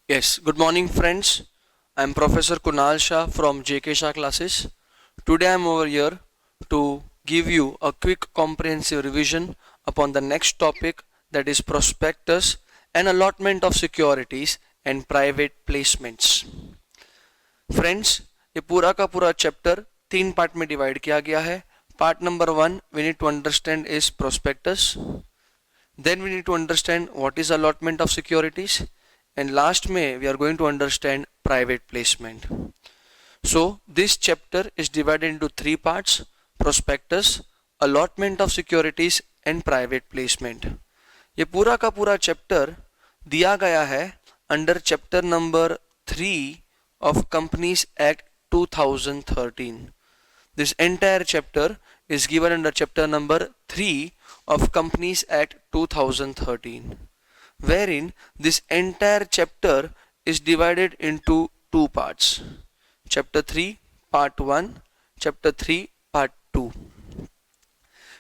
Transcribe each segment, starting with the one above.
Yes, good morning friends. I am Professor Kunal Shah from JK Shah classes. Today I am over here to give you a quick comprehensive revision upon the next topic, that is prospectus and allotment of securities and private placements. Friends, ये पूरा का पूरा chapter तीन part में divide किया गया है. Part number 1 we need to understand is prospectus. Then we need to understand what is allotment of securities. And last May we are going to understand private placement. So this chapter is divided into three parts: prospectus, allotment of securities and private placement. ये पूरा का पूरा chapter दिया गया है under chapter number 3 of Companies Act 2013. This entire chapter is given under chapter number 3 of Companies Act 2013, wherein this entire chapter is divided into two parts: chapter 3 part 1, chapter 3 part 2.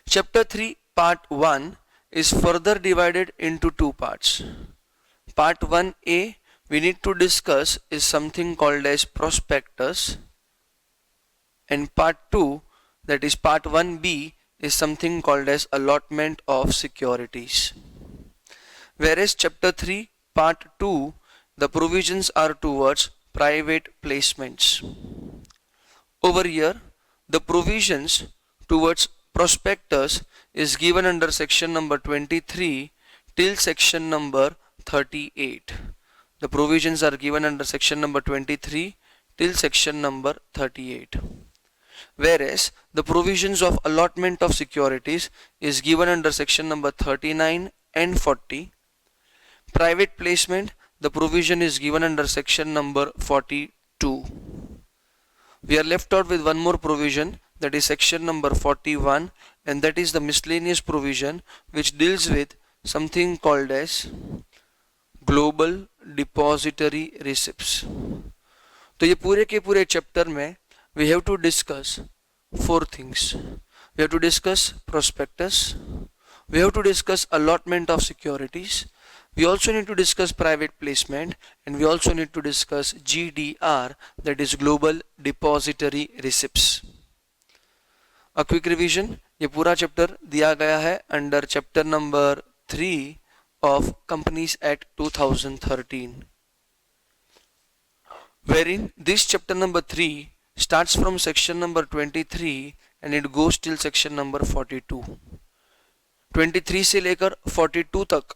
Chapter 3 part 1 is further divided into two parts. Part 1a we need to discuss is something called as prospectus, and part 2, that is part 1b, is something called as allotment of securities. Whereas chapter 3 part 2, the provisions are towards private placements. Over here the provisions towards prospectus is given under section number 23 till section number 38. The provisions are given under section number 23 till section number 38. Whereas the provisions of allotment of securities is given under section number 39 and 40. Private placement, the provision is given under section number 42. We are left out with one more provision, that is section number 41, and that is the miscellaneous provision which deals with something called as global depository receipts. तो ये पूरे के पूरे chapter में we have to discuss four things. We have to discuss prospectus, we have to discuss allotment of securities, we also need to discuss private placement, and we also need to discuss GDR, that is global depository receipts. A quick revision, ये पूरा chapter दिया गया है under chapter number 3 of Companies Act 2013, wherein this chapter number 3 starts from section number 23 and it goes till section number 42. 23 से लेकर 42 तक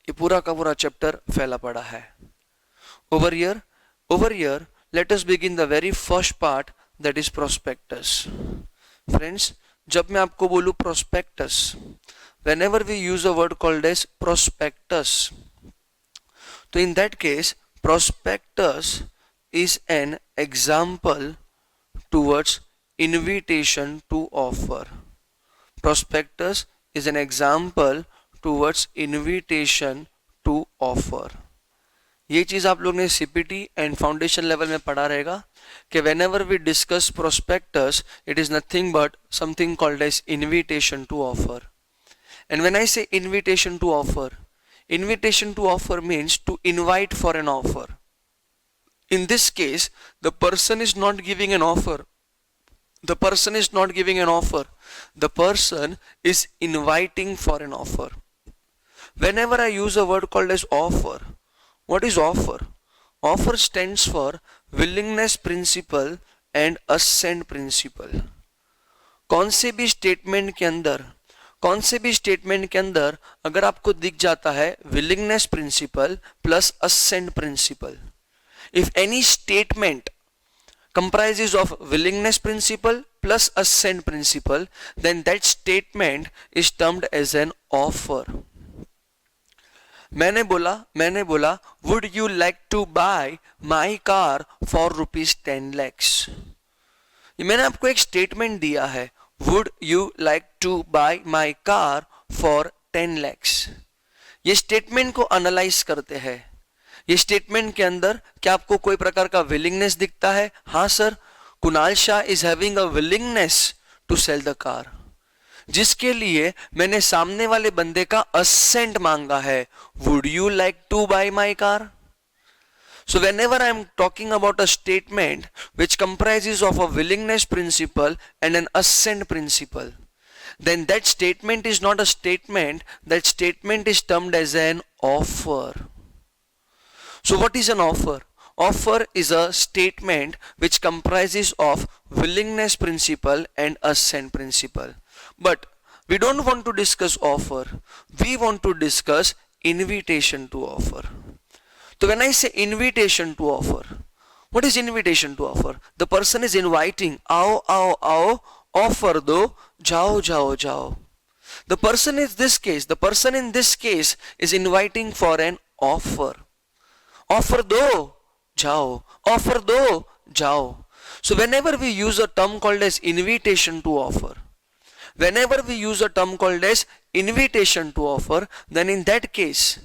ये पूरा का पूरा चैप्टर फैला पड़ा है. Over here, let us begin the very first part, that is prospectus. Friends, जब मैं आपको बोलूं prospectus, whenever we use a word called as prospectus, तो in that case prospectus is an example towards invitation to offer. Prospectus is an example towards invitation to offer. ये चीज आप लोग ने CPT एंड फाउंडेशन लेवल में पढ़ा रहेगा कि whenever we discuss prospectus, it is nothing but something called as invitation to offer. And when I say invitation to offer means to invite for an offer. In this case, the person is not giving an offer. The person is inviting for an offer. Whenever I use a word called as offer, what is offer? Offer stands for willingness principle and assent principle. कौन से भी statement के अंदर अगर आपको दिख जाता है willingness principle plus assent principle, if any statement comprises of willingness principle plus assent principle, then that statement is termed as an offer. मैंने बोला would you like to buy my car for rupees 10 lakhs. ये मैंने आपको एक statement दिया है, would you like to buy my car for 10 lakhs. ये statement को एनालाइज करते हैं. ये स्टेटमेंट के अंदर क्या आपको कोई प्रकार का विलिंगनेस दिखता है? हाँ sir, Kunal Shah is having a willingness to sell the car, जिसके लिए मैंने सामने वाले बंदे का असेंट मांगा है, would you like to buy my car. So whenever I am talking about a statement which comprises of a willingness principle and an assent principle, then that statement is not a statement, that statement is termed as an offer. So what is an offer? Offer is a statement which comprises of willingness principle and assent principle. But we don't want to discuss offer. We want to discuss invitation to offer. So when I say invitation to offer, what is invitation to offer? The person is inviting, आओ आओ आओ, offer दो, जाओ जाओ जाओ. The person in this case is inviting for an offer. Offer दो, जाओ. Offer दो, जाओ. So whenever we use a term called as invitation to offer, then in that case,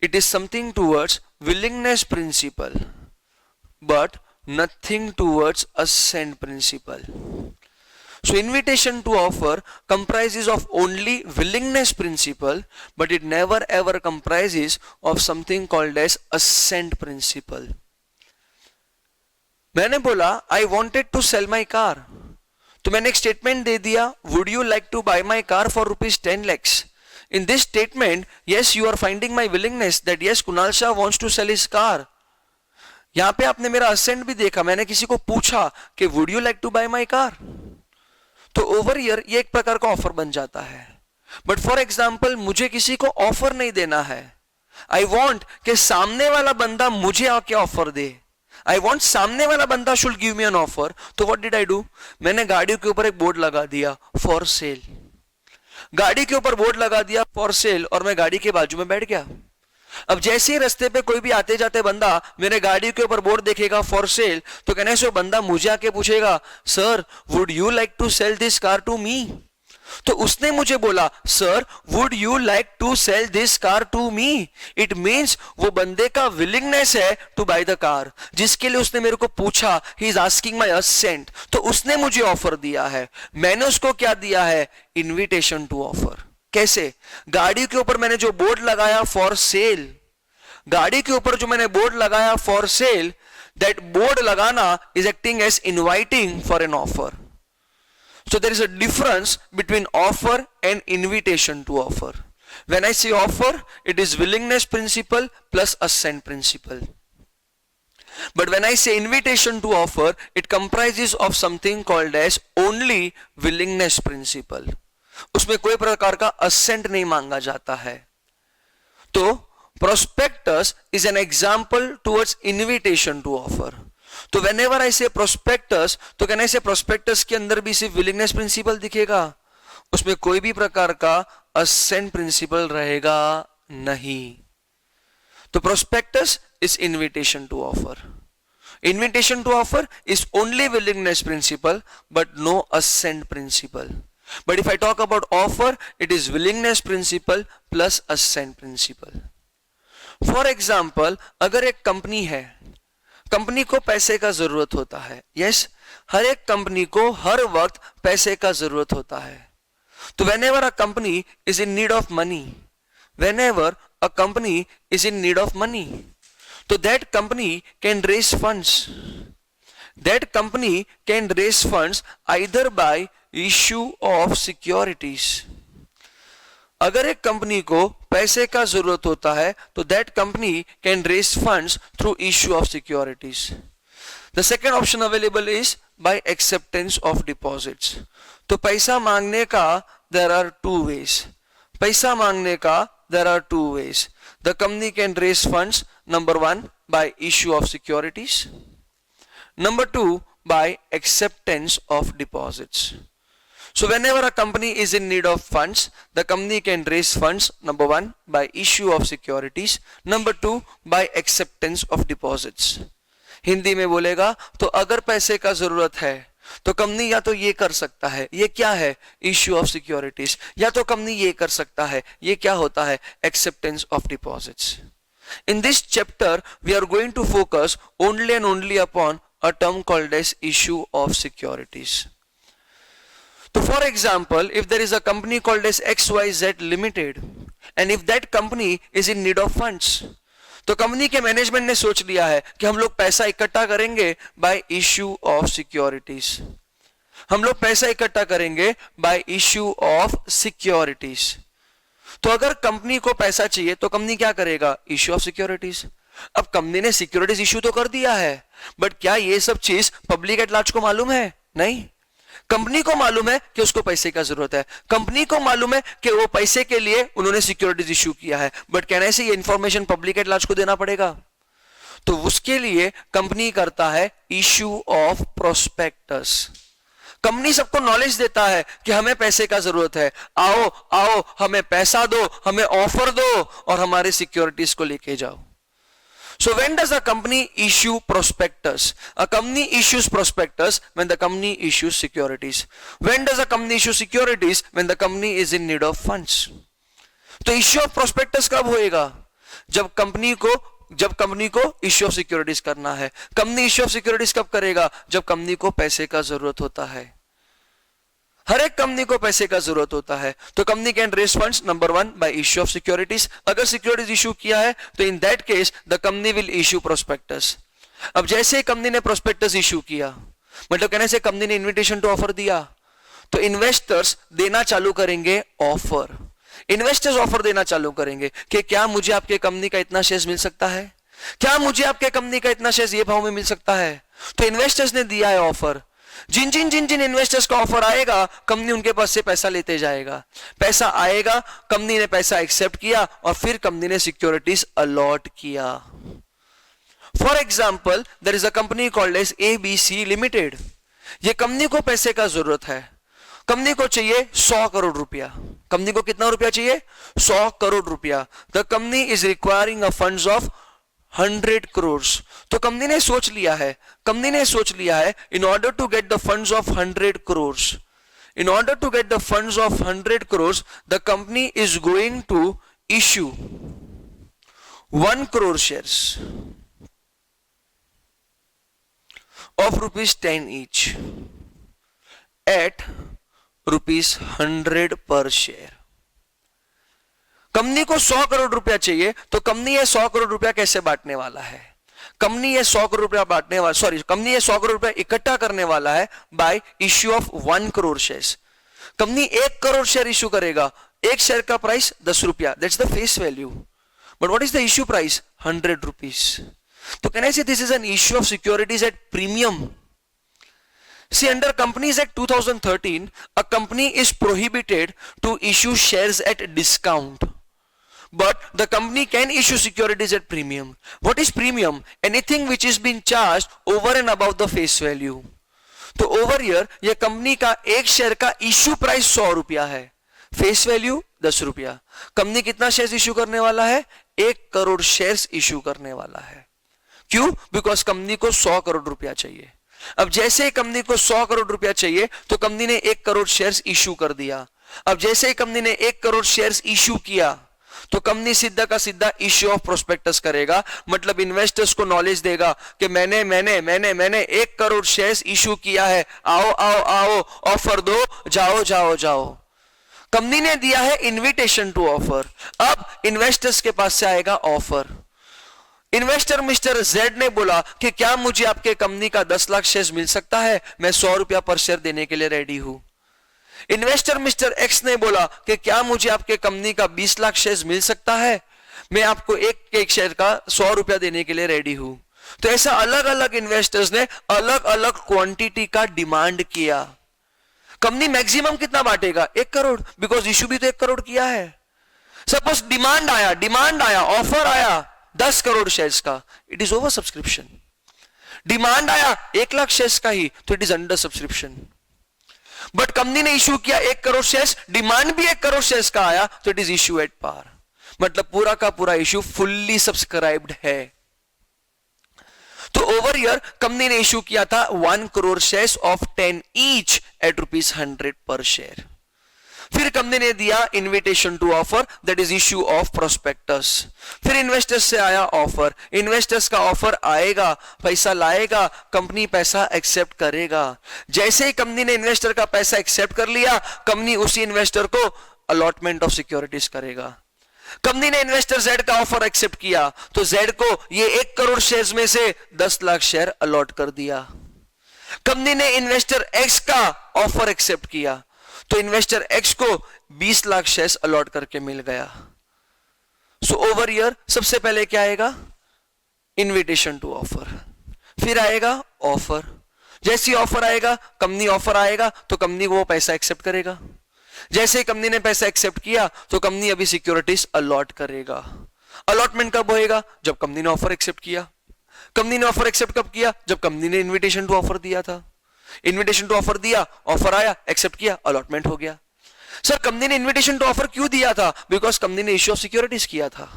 it is something towards willingness principle, but nothing towards assent principle. So invitation to offer comprises of only willingness principle, but it never ever comprises of something called as assent principle. मैंने बोला I wanted to sell my car, तो मैंने एक statement दे दिया, would you like to buy my car for rupees 10 lakhs? In this statement, yes, you are finding my willingness that yes, Kunal Shah wants to sell his car. यहाँ पे आपने मेरा assent भी देखा, मैंने किसी को पूछा कि would you like to buy my car? तो ओवर ईयर ये एक प्रकार का ऑफर बन जाता है. बट फॉर एग्जाम्पल मुझे किसी को ऑफर नहीं देना है. आई वॉन्ट कि सामने वाला बंदा मुझे आके ऑफर दे. आई वॉन्ट सामने वाला बंदा should give me an offer. तो व्हाट डिड आई डू? मैंने गाड़ियों के ऊपर एक बोर्ड लगा दिया फॉर सेल. गाड़ी के ऊपर बोर्ड लगा दिया फॉर सेल और मैं गाड़ी के बाजू में बैठ गया. अब जैसे ही रास्ते पे कोई भी आते जाते बंदा मेरे गाड़ी के ऊपर बोर्ड देखेगा फॉर सेल, तो कहने से वो बंदा मुझे आके पूछेगा, sir would you like to sell this car to me? तो उसने मुझे बोला, sir would you like to sell this car to me. It means वो बंदे का विलिंगनेस है टू बाय द कार, जिसके लिए उसने मेरे को पूछा. He is asking my assent. तो उसने मुझे ऑफर दिया है. मैंने उसको क्या दिया है? Invitation to offer. कैसे? गाड़ी के ऊपर मैंने जो बोर्ड लगाया फॉर सेल, गाड़ी के ऊपर जो मैंने बोर्ड लगाया फॉर सेल, दैट बोर्ड लगाना is acting as inviting for an offer. So there is a difference between offer and invitation to offer. When I say offer, it is willingness principle plus assent principle. But when I say invitation to offer, it comprises of something called as only willingness principle. उसमें कोई प्रकार का assent नहीं मांगा जाता है. तो prospectus is an example towards invitation to offer. तो whenever I say prospectus, तो कहने से prospectus के अंदर भी सिर्फ willingness principle दिखेगा, उसमें कोई भी प्रकार का assent principle रहेगा नहीं. तो prospectus is invitation to offer. Invitation to offer is only willingness principle but no assent principle. But if I talk about offer, it is willingness principle plus assent principle. For example, अगर एक company है, company को पैसे का जरूरत होता है. Yes, हर एक कंपनी को हर वक्त पैसे का जरूरत होता है. तो whenever a company is in need of money, whenever a company is in need of money, so that company can raise funds. That company can raise funds either by issue of securities. अगर एक company को पैसे का जरूरत होता है तो that company can raise funds through issue of securities. The second option available is by acceptance of deposits. तो पैसा मांगने का देयर आर टू वेज. पैसा मांगने का there are two ways. The company can raise funds, number one by issue of securities, number two by acceptance of deposits. So whenever a company is in need of funds, the company can raise funds, number one, by issue of securities, number two, by acceptance of deposits. Hindi में बोलेगा तो अगर पैसे का जरूरत है तो company या तो ये कर सकता है, ये क्या है? Issue of securities. या तो कंपनी ये कर सकता है, ये क्या होता है? Acceptance of deposits. In this chapter, we are going to focus only and only upon a term called as issue of securities. So for example, if there is a company called as XYZ Limited, and if that company is in need of funds, तो company के management ने सोच लिया है कि हम लोग पैसा इकट्ठा करेंगे बाय इश्यू ऑफ सिक्योरिटीज। हम लोग पैसा इकट्ठा करेंगे बाय इश्यू ऑफ सिक्योरिटीज। तो अगर कंपनी को पैसा चाहिए तो कंपनी क्या करेगा? Issue of securities. अब कंपनी ने सिक्योरिटीज इश्यू तो कर दिया है, बट क्या ये सब चीज पब्लिक एट लार्ज को मालूम है? नहीं। कंपनी को मालूम है कि उसको पैसे का जरूरत है, कंपनी को मालूम है कि वो पैसे के लिए उन्होंने सिक्योरिटीज इश्यू किया है, बट कहने से ये इंफॉर्मेशन पब्लिक एट लार्ज को देना पड़ेगा। तो उसके लिए कंपनी करता है इश्यू ऑफ प्रोस्पेक्टस। कंपनी सबको नॉलेज देता है कि हमें पैसे का जरूरत है, आओ आओ हमें पैसा दो, हमें ऑफर दो और हमारे सिक्योरिटीज को लेके जाओ। So when does a company issue prospectus? A company issues prospectus when the company issues securities. When does a company issue securities? When the company is in need of funds. तो issue of prospectus कब होएगा? जब company को issue of securities करना है। Company issue of securities कब करेगा? जब कंपनी को पैसे का जरूरत होता है। हर एक कंपनी को पैसे का जरूरत होता है, तो company can raise funds number 1 by issue of securities. अगर सिक्योरिटीज इश्यू किया है तो in that case the company will issue prospectus. अब जैसे ही कंपनी ने प्रोस्पेक्टस इश्यू किया, मतलब कहने से कंपनी ने इन्विटेशन टू ऑफर दिया, तो इन्वेस्टर्स देना चालू करेंगे ऑफर। इन्वेस्टर्स ऑफर देना चालू करेंगे कि क्या मुझे आपके कंपनी का इतना शेयर मिल सकता है, क्या मुझे आपके कंपनी का इतना शेयर ये भाव में मिल सकता है। तो इन्वेस्टर्स ने दिया है ऑफर। जिन जिन इन्वेस्टर्स का ऑफर आएगा, कंपनी उनके पास से पैसा लेते जाएगा। पैसा आएगा, कंपनी ने पैसा एक्सेप्ट किया और फिर कंपनी ने सिक्योरिटीज अलॉट किया। For example, there is a company called as ABC limited. ये कंपनी को पैसे का जरूरत है। कंपनी को चाहिए 100 करोड़ रुपया। कंपनी को कितना रुपया चाहिए? 100 करोड़ रुपया। The company is requiring a funds of 100 crore. तो कंपनी ने सोच लिया है in order to get the funds of 100 crore, in order to get the funds of 100 crore, the company is going to issue 1 crore shares of rupees 10 each at rupees 100 per share। Company को 100 करोड़ रुपया चाहिए, तो company ये 100 करोड़ रुपया कैसे बांटने वाला है? कंपनी ये 100 करोड़ रुपया कंपनी ये 100 करोड़ रुपया इकट्ठा करने वाला है bye issue of 1 crore shares. Company 1 crore share issue करेगा। एक शेयर का प्राइस 10 रुपया, that's the face value, but what is the issue price? 100 rupees. तो can I say this is an issue of securities at premium. See, under Companies Act 2013, a company is prohibited to issue shares at discount, but the company can issue securities at premium. What is premium? Anything which is being charged over and above the face value. तो over year ये company का एक share का issue price 100 रुपया है, face value 10 रुपया। Company कितना share issue करने वाला है? 1 करोड़ शेयर्स इश्यू करने वाला है। क्यों? बिकॉज कंपनी को 100 करोड़ रुपया चाहिए। अब जैसे ही कंपनी को 100 करोड़ रुपया चाहिए, तो कंपनी ने 1 करोड़ शेयर्स इश्यू कर दिया। अब जैसे ही कंपनी ने 1 करोड़ शेयर्स इश्यू किया, तो कंपनी सीधा का सीधा इश्यू ऑफ प्रोस्पेक्टस करेगा। मतलब इन्वेस्टर्स को नॉलेज देगा कि मैंने 1 करोड़ शेयर्स इश्यू किया है, आओ आओ आओ ऑफर दो, जाओ जाओ जाओ। कंपनी ने दिया है इन्विटेशन टू ऑफर। अब इन्वेस्टर्स के पास से आएगा ऑफर। इन्वेस्टर मिस्टर जेड ने बोला कि क्या मुझे आपके कंपनी का 10 लाख शेयर मिल सकता है? मैं 100 रुपया पर शेयर देने के लिए रेडी हूं। इन्वेस्टर मिस्टर एक्स ने बोला कि क्या मुझे आपके कंपनी का 20 लाख शेयर मिल सकता है? मैं आपको एक शेयर का 100 रुपया देने के लिए रेडी हूं। तो ऐसा अलग अलग इन्वेस्टर्स ने अलग अलग क्वांटिटी का डिमांड किया। कंपनी मैक्सिमम कितना बांटेगा? 1 करोड़, बिकॉज इश्यू भी तो 1 करोड़ किया है। सपोज डिमांड आया, ऑफर आया 10 करोड़ शेयर्स का, it is over subscription. Demand आया 1 लाख शेयर्स का ही, तो it is under subscription. But company ने इश्यू किया 1 करोड़ शेयर्स, डिमांड भी 1 करोड़ शेयर्स का आया, तो it is issue at par. मतलब पूरा का पूरा इश्यू फुल्ली सब्सक्राइब्ड है। तो ओवर ईयर कंपनी ने इश्यू किया था 1 crore shares of 10 each at rupees 100 per share. फिर कंपनी ने दिया invitation to offer, that is issue of prospectus. फिर इन्वेस्टर्स से आया ऑफर। इन्वेस्टर्स का ऑफर आएगा, पैसा लाएगा, कंपनी पैसा एक्सेप्ट करेगा। जैसे ही कंपनी ने इन्वेस्टर का पैसा एक्सेप्ट कर लिया, कंपनी उसी इन्वेस्टर को अलॉटमेंट ऑफ सिक्योरिटीज करेगा। कंपनी ने इन्वेस्टर जेड का ऑफर एक्सेप्ट किया तो जेड को ये 1 करोड़ शेयर्स में से 10 लाख शेयर अलॉट कर दिया। कंपनी ने इन्वेस्टर एक्स का ऑफर एक्सेप्ट किया तो इन्वेस्टर एक्स को 20 लाख शेयर्स अलॉट करके मिल गया। सो ओवर हियर सबसे पहले क्या आएगा? इनविटेशन टू ऑफर, फिर आएगा ऑफर। जैसे ऑफर आएगा, कंपनी ऑफर आएगा तो कंपनी वो पैसा एक्सेप्ट करेगा। जैसे ही कंपनी ने पैसा एक्सेप्ट किया तो कंपनी अभी सिक्योरिटीज अलॉट करेगा। अलॉटमेंट कब होएगा? जब कंपनी ने ऑफर एक्सेप्ट किया। कंपनी ने ऑफर एक्सेप्ट कब किया? जब कंपनी ने इनविटेशन टू ऑफर दिया था। इनविटेशन टू ऑफर दिया, ऑफर आया, एक्सेप्ट किया, अलॉटमेंट हो गया। सर कंपनी ने इनविटेशन टू ऑफर क्यों दिया था? बिकॉज कंपनी ने इश्यू ऑफ सिक्योरिटीज किया था।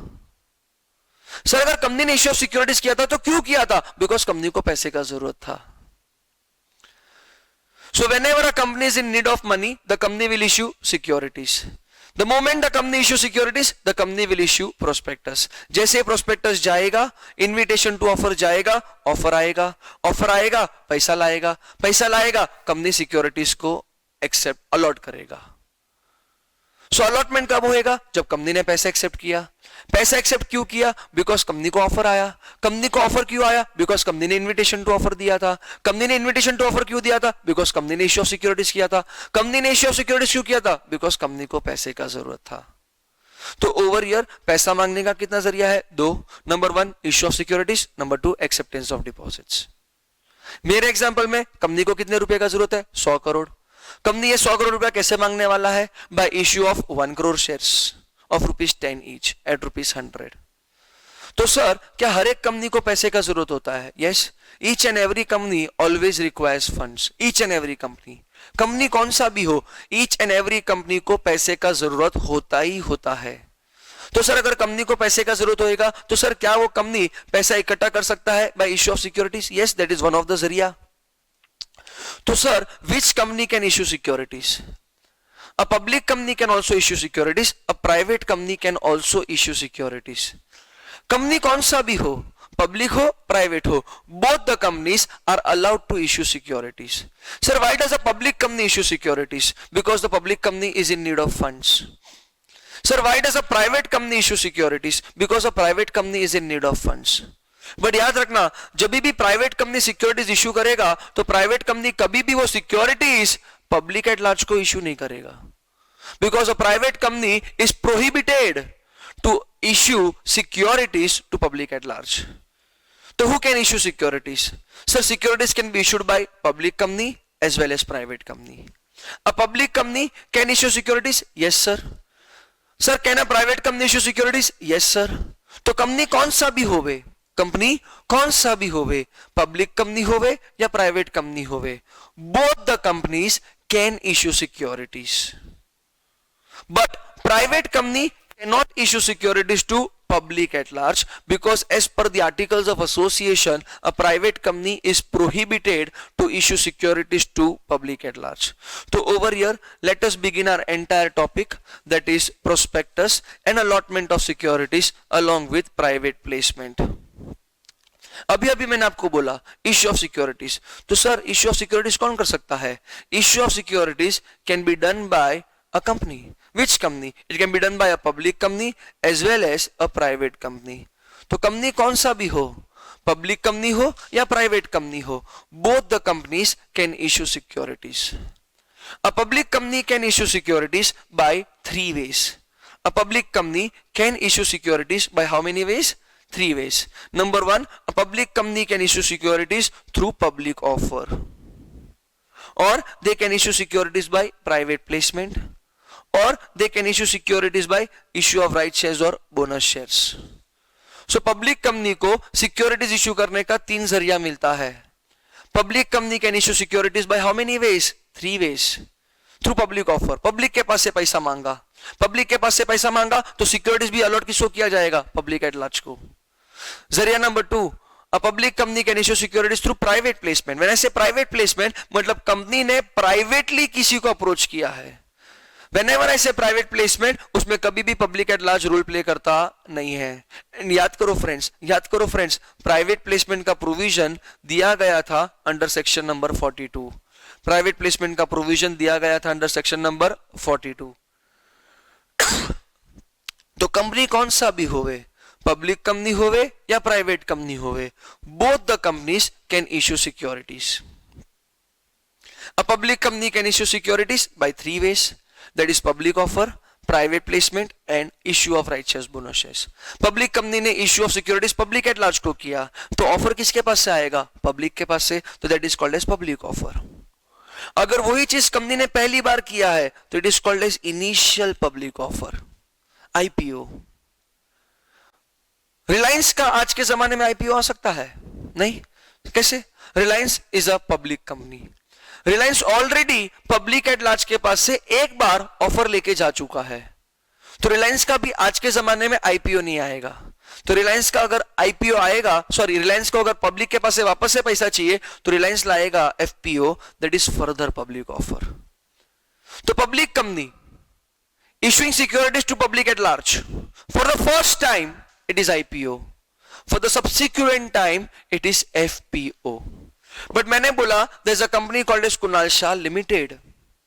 सर अगर कंपनी ने इश्यू ऑफ सिक्योरिटीज किया था तो क्यों किया था? बिकॉज कंपनी को पैसे का जरूरत था। So whenever a company is in need of money, the company will issue securities. The moment the company issue securities, the company will issue prospectus. जैसे prospectus जाएगा, invitation to offer जाएगा, offer आएगा, offer आएगा, पैसा लाएगा, पैसा लाएगा, company securities को accept, allot करेगा। So allotment कब होएगा? जब कंपनी ने पैसा एक्सेप्ट किया। पैसा एक्सेप्ट क्यों किया? बिकॉज कंपनी को ऑफर आया। कंपनी को ऑफर क्यों आया? बिकॉज कंपनी ने इनविटेशन टू ऑफर दिया था। कंपनी ने इनविटेशन टू ऑफर क्यों दिया था? बिकॉज कंपनी ने इश्यू ऑफ सिक्योरिटीज किया था। कंपनी ने इश्यू ऑफ सिक्योरिटीज क्यों किया था? बिकॉज कंपनी को पैसे का जरूरत था। तो ओवर ईयर पैसा मांगने का कितना जरिया है? 2। Number 1 issue of securities, number 2 acceptance of deposits. मेरे एग्जांपल में कंपनी को कितने रुपए का जरूरत है? 100 करोड़। कंपनी ये 100 करोड़ रुपया कैसे मांगने वाला है? Bye issue of 1 crore shares of ₹10 each eight ₹100। तो सर क्या हर एक कंपनी को पैसे का जरूरत होता है? Yes, each and every company always requires funds. Each and every company कौन सा भी हो, ईच एंड एवरी कंपनी को पैसे का जरूरत होता ही होता है। तो सर अगर कंपनी को पैसे का जरूरत होएगा तो सर क्या वो कंपनी पैसा इकट्ठा कर सकता है bye issue of securities? Yes, that is one of the जरिया। तो sir which company can issue securities? A public company can also issue securities, a private company can also issue securities. Company कौन सा भी हो, public हो private हो, both the companies are allowed to issue securities. Sir, why does a public company issue securities? Because the public company is in need of funds. Sir, why does a private company issue securities? Because a private company is in need of funds. But याद रखना, जब भी private company securities issue करेगा तो private company कभी भी वो securities public at large को इश्यू नहीं करेगा। Because a private company is prohibited to issue securities to public at large. तो who can issue securities? Sir securities can be issued by public company as well as private company. A public company can issue securities? Yes sir. Sir can a private company issue securities? Yes sir. तो company कौन सा भी होवे, company कौन सा भी होवे, public company होवे या प्राइवेट कंपनी होवे, both the companies can issue securities. But private company can not issue securities to public at large because as per the articles of association a private company is prohibited to issue securities to public at large. So over here let us begin our entire topic, that is prospectus and allotment of securities along with private placement. अभी अभी मैंने आपको बोला issue of securities. तो sir issue of securities कौन कर सकता है? Issue of securities can be done bye a company. Which company? It can be done by a public company as well as a private company. तो company कौन सा भी हो, पब्लिक कंपनी हो या प्राइवेट कंपनी हो, both the companies can issue securities. A public company can issue securities by 3 ways. A public company can issue securities by how many ways? 3 ways. Number 1, a public company can issue securities through public offer, or they can issue securities by private placement, or they can issue securities by issue of right shares or bonus shares. So public company को securities issue करने का 3 जरिया मिलता है। Public company can issue securities by how many ways? 3 ways. Through public offer. Public के पास से पैसा मांगा, पब्लिक के पास से पैसा मांगा तो सिक्योरिटीज भी अलॉट किसको किया जाएगा? पब्लिक एट लार्ज को। जरिया number 2, a public company can issue securities through private placement. When I say private placement, मतलब कंपनी ने प्राइवेटली किसी को अप्रोच किया है। Whenever I say private placement, उसमें कभी भी public at large role play करता नहीं है। याद करो फ्रेंड्स, प्राइवेट प्लेसमेंट का प्रोविजन दिया गया था under section number 42। Private placement का प्रोविजन दिया गया था अंडर सेक्शन नंबर 42। तो कंपनी कौन सा भी होवे, पब्लिक कंपनी होवे या प्राइवेट कंपनी होवे, both the companies can issue securities. A public company can issue securities by three ways, that is public offer, private placement and issue of right shares, bonus shares. Public company ने issue of securities public at large को किया, तो offer किसके पास से आएगा, public के पास से, तो that is called as public offer. अगर वही चीज कंपनी ने पहली बार किया है तो it is called as initial public offer, IPO. Reliance का आज के जमाने में IPO आ सकता है? नहीं. कैसे? Reliance is a public company. Reliance already public at large के पास से एक बार ऑफर लेके जा चुका है, तो रिलायंस का भी आज के जमाने में आईपीओ नहीं आएगा. तो रिलायंस का अगर आईपीओ आएगा, सॉरी रिलायंस को अगर पब्लिक के पास से वापस से पैसा चाहिए तो रिलायंस लाएगा FPO, that is further public offer. तो public company issuing securities to public at large, for the first time it is IPO, for the subsequent time it is FPO. But मैंने बोला there is a company called as Kunal Shah limited.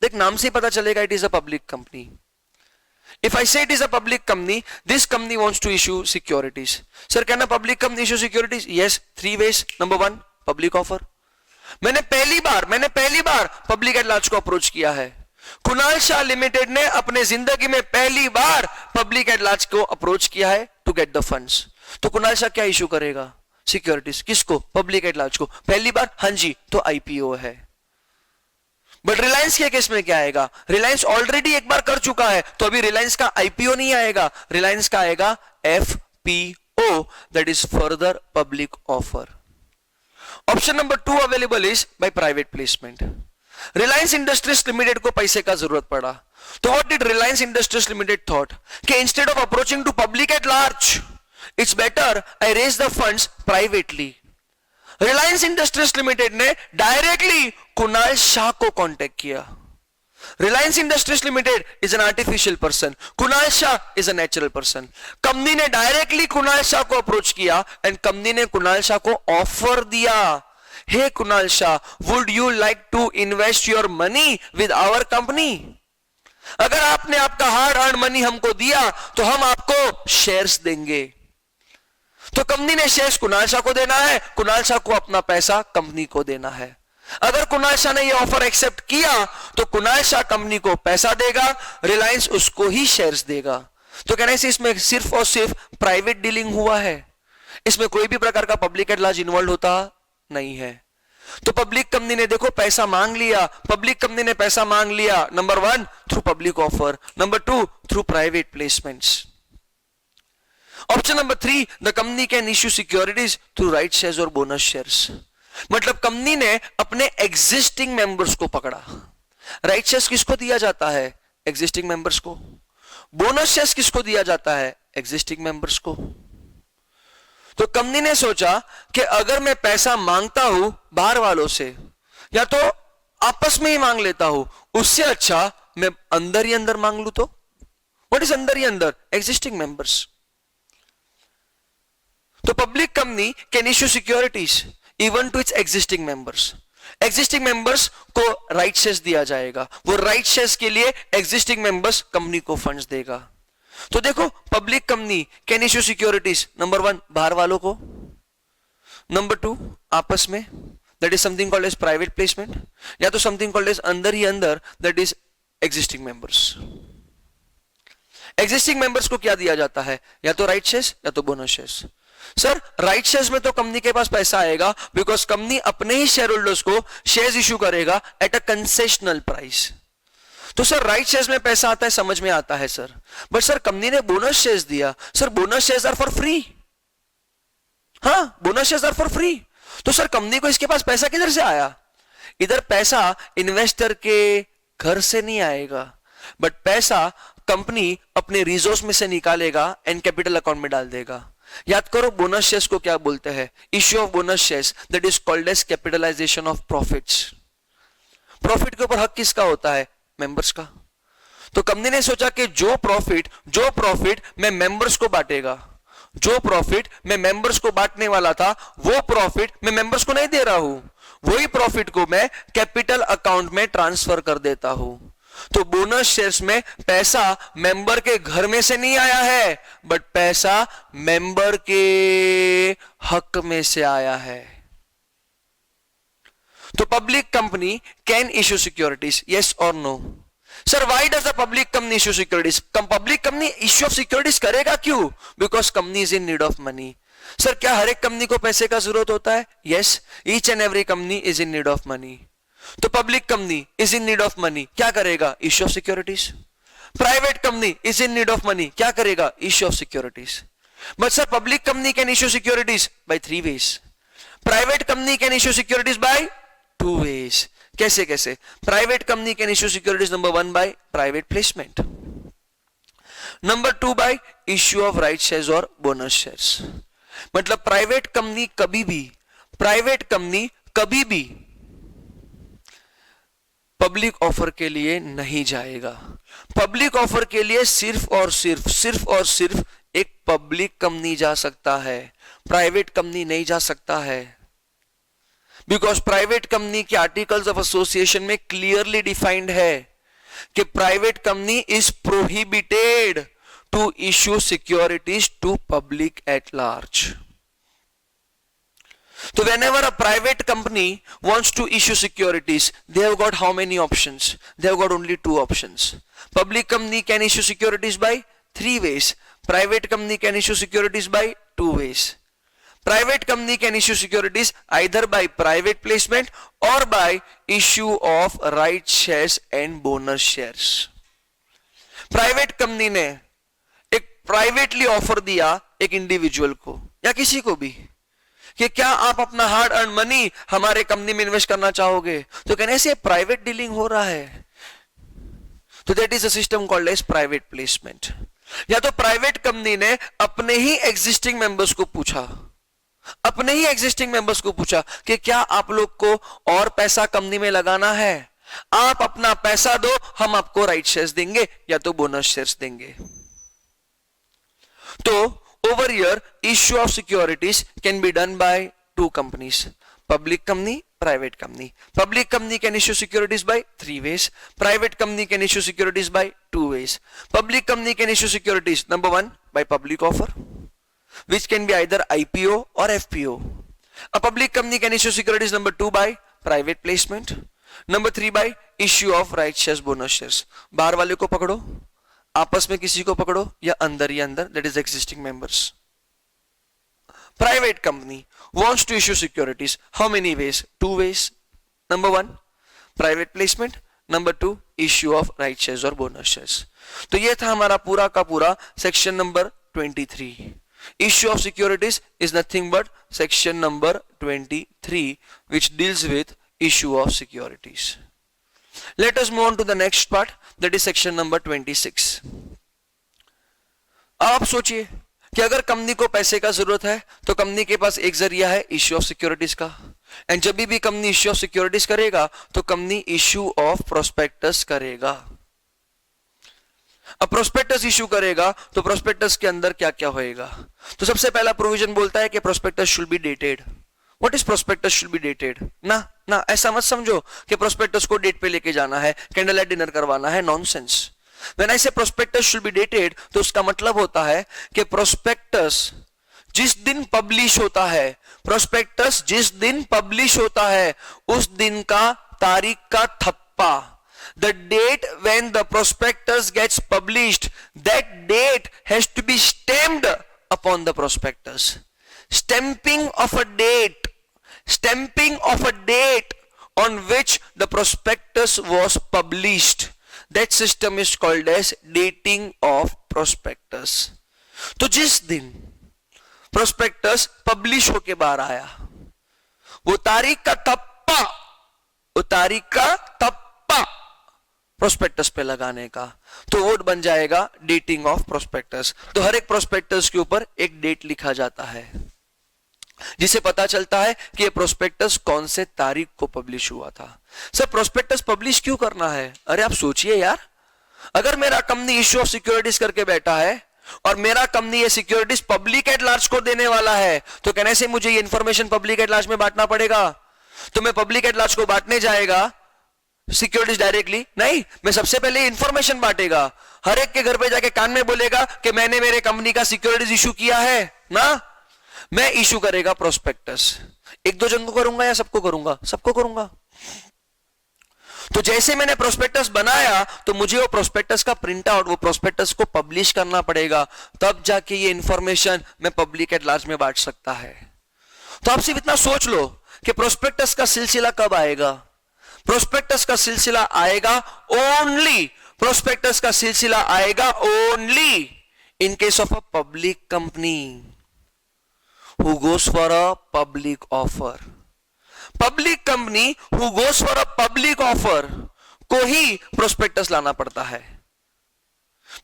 देख नाम से पता चलेगा it is a public company. If I say it is a public company, this company wants to issue securities. Sir, can a public company issue securities? Yes, three ways. Number one, public offer. मैंने पहली बार public at large को approach किया है. Kunal Shah limited ने अपने जिंदगी में पहली बार पब्लिक एट लार्ज को अप्रोच किया है टू गेट द फंड्स. तो कुणाल शाह क्या इशू करेगा? सिक्योरिटीज. किसको? पब्लिक एट लार्ज को. पहली बार, हाँ जी, तो आईपीओ है. बट रिलायंस के केस में क्या आएगा? रिलायंस ऑलरेडी एक बार कर चुका है, तो अभी रिलायंस का आईपीओ नहीं आएगा, रिलायंस का आएगा FPO, that is further public offer. Option number 2 available is by private placement. Reliance industries limited को पैसे का जरूरत पड़ा, तो what did Reliance industries limited thought कि instead of approaching to public at large, it's better I raise the funds privately. Reliance industries limited ने directly Kunal Shah को contact किया. Reliance industries limited is an artificial person, Kunal Shah is a natural person. Company ने directly Kunal Shah को approach किया and company ने कुणाल शाह को offer दिया, hey Kunal Shah, would you like to invest your money with our company? अगर आपने आपका हार्ड अर्न मनी हमको दिया तो हम आपको शेयर्स देंगे. तो कंपनी ने शेयर्स कुणाल शाह को देना है, कुणाल शाह को अपना पैसा कंपनी को देना है. अगर कुणाल शाह ने यह ऑफर एक्सेप्ट किया तो कुणाल शाह कंपनी को पैसा देगा, रिलायंस उसको ही शेयर्स देगा. तो कहना है इसमें सिर्फ और सिर्फ प्राइवेट डीलिंग हुआ है, इसमें कोई भी प्रकार का पब्लिक एट लार्ज इन्वॉल्व होता नहीं है. तो पब्लिक कंपनी ने देखो पैसा मांग लिया, पब्लिक कंपनी ने पैसा मांग लिया, number 1 through public offer, number 2 through private placements. Option number 3, the company can issue securities through right shares और बोनस शेयर्स. मतलब कंपनी ने अपने एग्जिस्टिंग मेंबर्स को पकड़ा. राइट शेयर्स किसको दिया जाता है? एग्जिस्टिंग मेंबर्स को. बोनस शेयर्स किसको दिया जाता है? एग्जिस्टिंग मेंबर्स को. तो कंपनी ने सोचा कि अगर मैं पैसा मांगता हूं बाहर वालों से या तो आपस में ही मांग लेता हूं, उससे अच्छा मैं अंदर ही अंदर मांग लूं. तो व्हाट इज अंदर ही अंदर? Existing members. तो public company can issue securities even to its existing members. Existing members को राइट शेयर्स दिया जाएगा, वो राइट शेयर्स के लिए एग्जिस्टिंग मेंबर्स कंपनी को फंड्स देगा. तो देखो public company can issue securities, number 1 बाहर वालों को, नंबर 2 आपस में, that is something called as private placement, या तो समथिंग कॉल्ड एज अंदर ही अंदर, that is existing members. Existing members को क्या दिया जाता है? या तो राइट शेयर्स या तो bonus shares. Sir right shares में तो कंपनी के पास पैसा आएगा बिकॉज कंपनी अपने ही शेयर होल्डर्स को शेयर्स इश्यू करेगा एट अ कंसेशनल प्राइस. तो सर राइट शेयर्स में पैसा आता है, समझ में आता है सर, बट सर कंपनी ने बोनस शेयर्स दिया. Sir bonus shares are for free. हाँ, bonus shares are for free. तो सर कंपनी को इसके पास पैसा किधर से आया? इधर पैसा इन्वेस्टर के घर से नहीं आएगा, बट पैसा कंपनी अपने रिजोर्स में से निकालेगा एंड कैपिटल अकाउंट में डाल देगा. याद करो बोनस शेयर्स को क्या बोलते हैं? Issue of bonus shares, that is called as capitalisation of profits. Profit के ऊपर हक किसका होता है? मेंबर्स का. तो कंपनी ने सोचा कि जो प्रॉफिट मैं मेंबर्स को बांटेगा, जो प्रॉफिट मैं मेंबर्स को बांटने वाला था वो प्रॉफिट मैं मेंबर्स को नहीं दे रहा हूं, वही प्रॉफिट को मैं कैपिटल अकाउंट में ट्रांसफर कर देता हूं. तो बोनस शेयर्स में पैसा मेंबर के घर में से नहीं आया है, बट पैसा मेंबर के हक में से आया है। तो public company can issue securities, yes और no? Sir why does the public company issue securities? Public company issue of securities करेगा क्यों? Because company is in need of money. Sir क्या हर एक कंपनी को पैसे का जरूरत होता है? Yes, each and every company is in need of money. तो public company is in need of money, क्या करेगा? Issue of securities. Private company is in need of money, क्या करेगा? Issue of securities. But sir public company can issue securities by 3 ways, private company can issue securities by 2 ways। कैसे कैसे? Private company can issue securities number 1 by private placement, number 2 bye issue of right shares और bonus shares. मतलब private company कभी भी public offer के लिए नहीं जाएगा। पब्लिक ऑफर के लिए सिर्फ और सिर्फ एक पब्लिक कंपनी जा सकता है, प्राइवेट कंपनी नहीं जा सकता है। बिकॉज प्राइवेट कंपनी के आर्टिकल्स ऑफ एसोसिएशन में क्लियरली डिफाइंड है कि private company is prohibited to issue securities to public at large. So whenever a private company wants to issue securities, they have got how many options? They have got only 2 options. Public company can issue securities by 3 ways. Private company can issue securities by 2 ways. Private company can issue securities either by private placement or by issue of right shares and bonus shares. Private company ने एक privately offer दिया एक individual को या किसी को भी कि क्या आप अपना हार्ड अर्न मनी हमारे कंपनी में इन्वेस्ट करना चाहोगे? तो कहने से प्राइवेट डीलिंग हो रहा है। तो that is a system called as private placement. या तो प्राइवेट कंपनी ने अपने ही एग्जिस्टिंग मेंबर्स को पूछा कि क्या आप लोग को और पैसा कंपनी में लगाना है? आप अपना पैसा दो, हम आपको राइट शेयर्स देंगे या तो बोनस शेयर्स देंगे। तो over here issue of securities can be done by 2 companies, public company, private company. Public company can issue securities by 3 ways, private company can issue securities by 2 ways. Public company can issue securities number 1 by public offer, which can be either IPO or FPO. A public company can issue securities number 2 by private placement, number 3 by issue of right shares, bonus shares. बाहर वाले को पकड़ो, आपस में किसी को पकड़ो या अंदर ही अंदर, that is existing members. Private company wants to issue securities, how many ways? 2 ways. Number 1 private placement, number 2 issue of right shares और बोनस शेयर्स। तो ये था हमारा पूरा का पूरा section number 23। Issue of securities is nothing but section number 23 which deals with issue of securities. Let us move on to the next part, that is section number 26. आप सोचिए कि अगर कंपनी को पैसे का जरूरत है तो कंपनी के पास एक जरिया है इश्यू ऑफ सिक्योरिटीज का, एंड जब भी कंपनी इश्यू ऑफ सिक्योरिटीज करेगा तो कंपनी इश्यू ऑफ प्रोस्पेक्टस करेगा। अब प्रोस्पेक्टस इश्यू करेगा तो प्रोस्पेक्टस के अंदर क्या क्या होएगा? तो सबसे पहला प्रोविजन बोलता है कि prospectus should be dated. What is prospectus should be dated? ना ऐसा मत समझो कि प्रोस्पेक्टस को डेट पे लेके जाना है, कैंडल लाइट डिनर करवाना है, nonsense. When I say prospectus should be dated, तो उसका मतलब होता है कि प्रोस्पेक्टस जिस दिन पब्लिश होता है, प्रोस्पेक्टस जिस दिन पब्लिश होता है उस दिन का तारीख का थप्पा, the date when the prospectus gets published, that date has to be stamped upon the prospectus. Stamping of a date on which the prospectus was published, that system is called as dating of prospectus. तो जिस दिन prospectus publish होके बाहर आया वो तारीख का थप्पा prospectus पे लगाने का, तो वो बन जाएगा डेटिंग ऑफ प्रोस्पेक्टस। तो हर एक प्रोस्पेक्टस के ऊपर एक डेट लिखा जाता है जिसे पता चलता है कि ये प्रोस्पेक्टस कौन से तारीख को पब्लिश हुआ था। सर प्रोस्पेक्टस पब्लिश क्यों करना है? अरे आप सोचिए यार, अगर मेरा कंपनी इश्यू ऑफ सिक्योरिटीज करके बैठा है और मेरा कंपनी ये सिक्योरिटीज पब्लिक एट लार्ज को देने वाला है, तो कहने से मुझे ये इंफॉर्मेशन पब्लिक एट लार्ज में बांटना पड़ेगा। तो मैं पब्लिक एट लार्ज को बांटने जाएगा सिक्योरिटीज डायरेक्टली नहीं, मैं सबसे पहले इंफॉर्मेशन बांटेगा, हर एक के घर पे जाके कान में बोलेगा कि मैंने मेरे कंपनी का सिक्योरिटीज इशू किया है ना, मैं इशू करेगा प्रोस्पेक्टस। एक दो जन को करूंगा या सबको करूंगा? सबको करूंगा। तो जैसे मैंने प्रोस्पेक्टस बनाया तो मुझे वो प्रोस्पेक्टस का प्रिंट आउट, वो प्रोस्पेक्टस को पब्लिश करना पड़ेगा, तब जाके ये इंफॉर्मेशन मैं पब्लिक एट लार्ज में बांट सकता है। तो आप सिर्फ इतना सोच लो कि प्रोस्पेक्टस का सिलसिला कब आएगा। प्रोस्पेक्टस का सिलसिला आएगा ओनली, प्रोस्पेक्टस का सिलसिला आएगा only in case of a public company who goes for a public offer. Public company who goes for a public offer को ही प्रोस्पेक्टस लाना पड़ता है,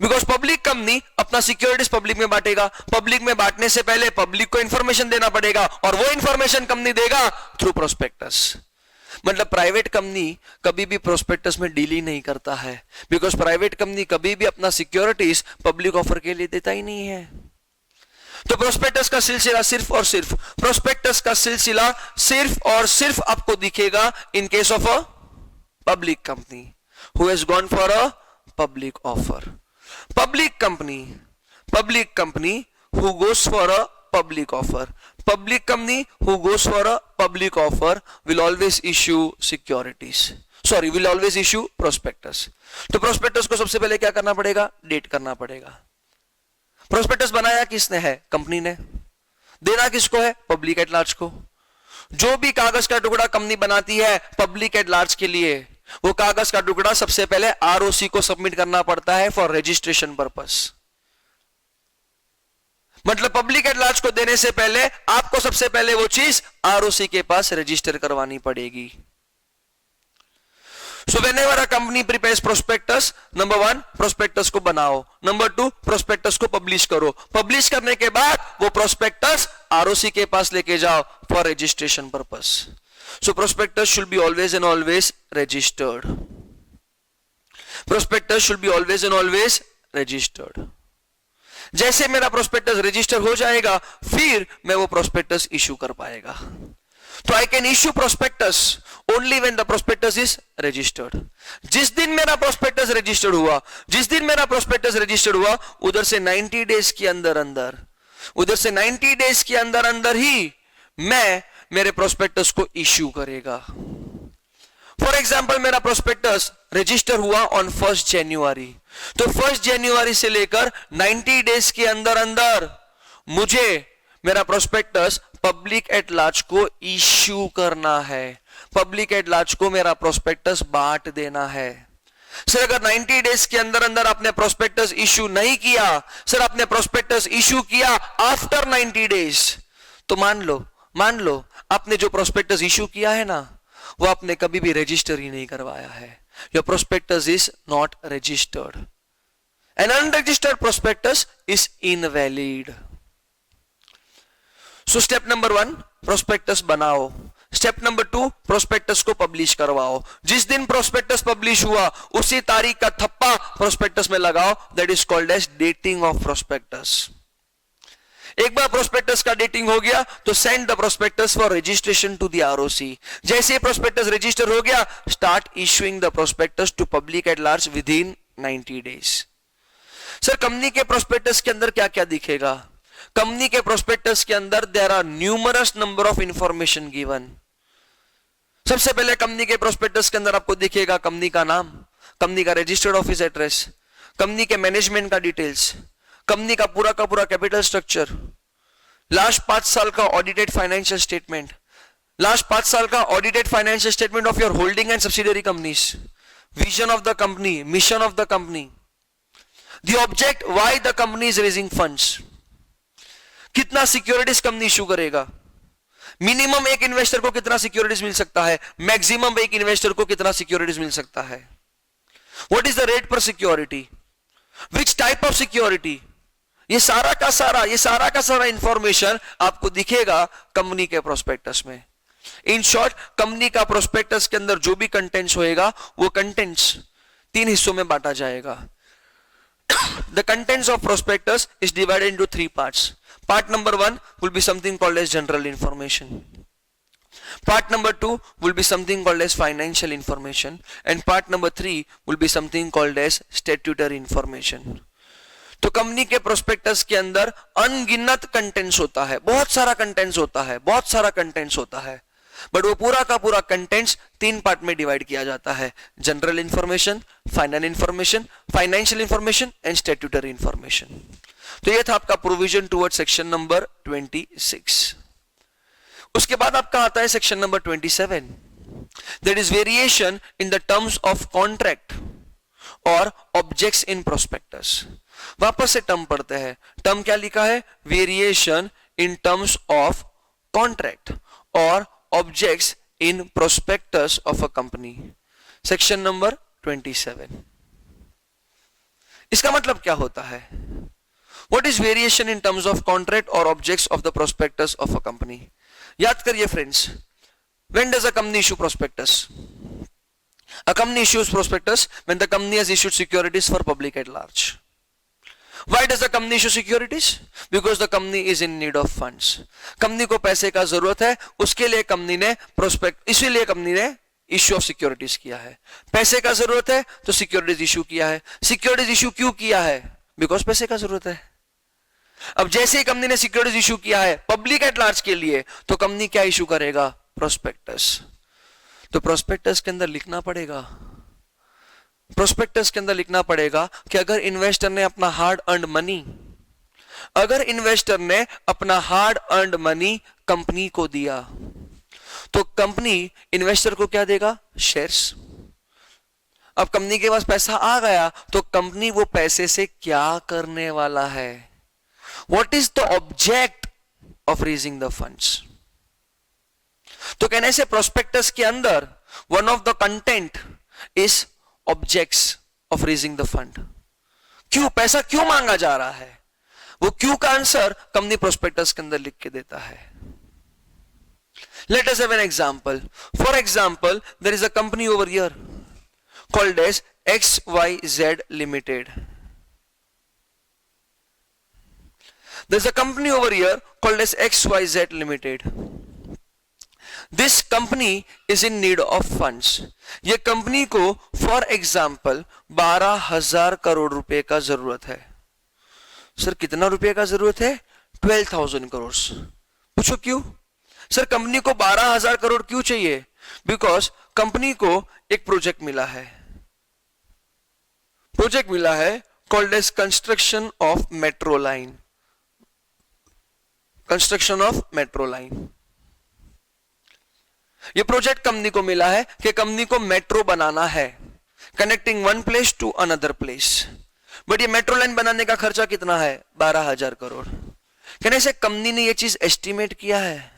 बिकॉज पब्लिक कंपनी अपना सिक्योरिटीज पब्लिक में बांटेगा, पब्लिक में बांटने से पहले पब्लिक को इंफॉर्मेशन देना पड़ेगा और वो इंफॉर्मेशन कंपनी देगा थ्रू प्रोस्पेक्टस। मतलब प्राइवेट कंपनी कभी भी प्रोस्पेक्टस में डील ही नहीं करता है, बिकॉज प्राइवेट कंपनी कभी भी अपना सिक्योरिटीज पब्लिक ऑफर के लिए देता ही नहीं है। तो प्रोस्पेक्टस का सिलसिला सिर्फ और सिर्फ, प्रोस्पेक्टस का सिलसिला सिर्फ और सिर्फ आपको दिखेगा इन case of a public company who has gone for a public offer. Public company who goes for a public offer, public company who goes for a public offer will always issue securities, sorry will always issue prospectus. तो prospectus को सबसे पहले क्या करना पड़ेगा? Date करना पड़ेगा। Prospectus बनाया किसने है? कंपनी ने। देना किसको है? पब्लिक एट लार्ज को। जो भी कागज का टुकड़ा कंपनी बनाती है पब्लिक एट लार्ज के लिए, वो कागज का टुकड़ा सबसे पहले आरओसी को सबमिट करना पड़ता है फॉर रजिस्ट्रेशन पर्पस। मतलब पब्लिक एट लार्ज को देने से पहले आपको सबसे पहले वो चीज आरओसी के पास रजिस्टर करवानी पड़ेगी। So whenever a company prepares prospectus, number 1 prospectus को बनाओ, number 2 prospectus को पब्लिश करो, पब्लिश करने के बाद वो prospectus ROC के पास लेके जाओ for registration purpose. So prospectus should be always and always registered. Prospectus should be always and always registered. जैसे मेरा prospectus रजिस्टर हो जाएगा फिर मैं वो prospectus इशू कर पाएगा। तो I can issue prospectus only when the prospectus is registered. जिस दिन मेरा प्रोस्पेक्टस रजिस्टर्ड हुआ, जिस दिन मेरा प्रोस्पेक्टस रजिस्टर्ड हुआ, उधर से 90 डेज के अंदर अंदर, उधर से 90 डेज के अंदर अंदर ही मैं मेरे प्रोस्पेक्टस को इश्यू करेगा। फॉर एग्जाम्पल मेरा प्रोस्पेक्टस रजिस्टर हुआ ऑन 1 जनवरी, तो 1 जनवरी से लेकर 90 डेज के अंदर अंदर मुझे मेरा प्रोस्पेक्टस पब्लिक एट लार्ज को इश्यू करना है, पब्लिक एट लार्ज को मेरा प्रोस्पेक्टस बांट देना है। सर अगर 90 डेज के अंदर अंदर आपने प्रोस्पेक्टस इश्यू नहीं किया, सर आपने प्रोस्पेक्टस इश्यू किया आफ्टर 90 डेज, तो मान लो आपने जो प्रोस्पेक्टस इश्यू किया है ना, वो आपने कभी भी रजिस्टर ही नहीं करवाया है। Your prospectus is not registered, N unregistered prospectus is invalid. So step number 1 prospectus बनाओ, स्टेप नंबर 2 प्रोस्पेक्टस को पब्लिश करवाओ। जिस दिन प्रोस्पेक्टस पब्लिश हुआ उसी तारीख का थप्पा प्रोस्पेक्टस में लगाओ, that is called as dating of prospectus. एक बार प्रोस्पेक्टस का डेटिंग हो गया तो send the prospectus for registration to the ROC. जैसे प्रोस्पेक्टस रजिस्टर हो गया, start issuing the prospectus to public at large within 90 days. Sir company के प्रोस्पेक्टस के अंदर क्या क्या दिखेगा? कंपनी के प्रोस्पेक्टस के अंदर there are numerous number of information given. सबसे पहले कंपनी के प्रोस्पेक्टस के अंदर आपको दिखेगा कंपनी का नाम, कंपनी का रजिस्टर्ड ऑफिस एड्रेस, कंपनी के मैनेजमेंट का डिटेल्स, कंपनी का पूरा कैपिटल स्ट्रक्चर, लास्ट 5 साल का ऑडिटेड फाइनेंशियल स्टेटमेंट, लास्ट 5 साल का audited financial statement of your holding and subsidiary companies, vision of the company, mission of the company, the object why the company is raising funds, कितना securities company issue करेगा, minimum एक investor को कितना securities मिल सकता है, maximum एक investor को कितना सिक्योरिटीज मिल सकता है, what is the rate per security, which type of security, ये सारा का सारा इंफॉर्मेशन आपको दिखेगा कंपनी के प्रोस्पेक्टस में। इन शॉर्ट कंपनी का प्रोस्पेक्टस के अंदर जो भी कंटेंट्स होएगा वो कंटेंट्स 3 हिस्सों में बांटा जाएगा। The contents of prospectus is divided into 3 parts. Part number 1 will be something called as general information. Part number 2 will be something called as financial information, and part number 3 will be something called as statutory information. तो company के prospectus के अंदर अनगिनत contents होता है, बहुत सारा contents होता है, बट वो पूरा का पूरा कंटेंट्स 3 पार्ट में डिवाइड किया जाता है: general information, financial information and statutory information. तो ये था आपका प्रोविजन टुवर्ड सेक्शन नंबर 26। उसके बाद आपका आता है section number 27, that is variation in the terms of contract और ऑब्जेक्ट्स इन प्रोस्पेक्टस। वापस से टर्म पढ़ते हैं। टर्म क्या लिखा है? Variation in terms of contract और objects in prospectus of a company, section number 27। इसका मतलब क्या होता है? What is variation in terms of contract और objects of the prospectus of a company? याद करिए friends, when does a company issue prospectus? A company issues prospectus when the company has issued securities for public at large. Why does the company issue securities? Because the company is in need of funds. Company को पैसे का जरूरत है, उसके लिए company ने इसीलिए company ने इश्यू ऑफ सिक्योरिटीज किया है। पैसे का जरूरत है तो सिक्योरिटीज इशू किया है। सिक्योरिटीज इशू क्यों किया है? बिकॉज पैसे का जरूरत है। अब जैसे ही कंपनी ने सिक्योरिटीज इशू किया है पब्लिक एट लार्ज के लिए, तो कंपनी क्या इशू करेगा? प्रोस्पेक्टस। तो प्रोस्पेक्टस के अंदर लिखना पड़ेगा कि अगर इन्वेस्टर ने अपना हार्ड अर्नड मनी कंपनी को दिया, तो कंपनी इन्वेस्टर को क्या देगा? शेयर्स। अब कंपनी के पास पैसा आ गया तो कंपनी वो पैसे से क्या करने वाला है? What is the object of raising the funds? तो कहने से प्रोस्पेक्टस के अंदर one of the content is objects of raising the fund. क्यों पैसा क्यों मांगा जा रहा है, वो क्यों का आंसर कंपनी प्रोस्पेक्टस के अंदर लिख के देता है। Let us have an example. For example, there is a company over here called as XYZ Limited. There is a company over here called as XYZ Limited. This company is in need of funds. ये company को for example 12,000 crore रुपए का जरूरत है। Sir कितना रुपए का जरूरत है? 12,000 करोड़। पूछो क्यों? सर कंपनी को 12,000 करोड़ क्यों चाहिए? बिकॉज कंपनी को एक प्रोजेक्ट मिला है called as construction of metro line. ये प्रोजेक्ट कंपनी को मिला है कि कंपनी को मेट्रो बनाना है, connecting one place to another place. But ये मेट्रो लाइन बनाने का खर्चा कितना है? 12,000 करोड़। कहने से कंपनी ने ये चीज एस्टिमेट किया है,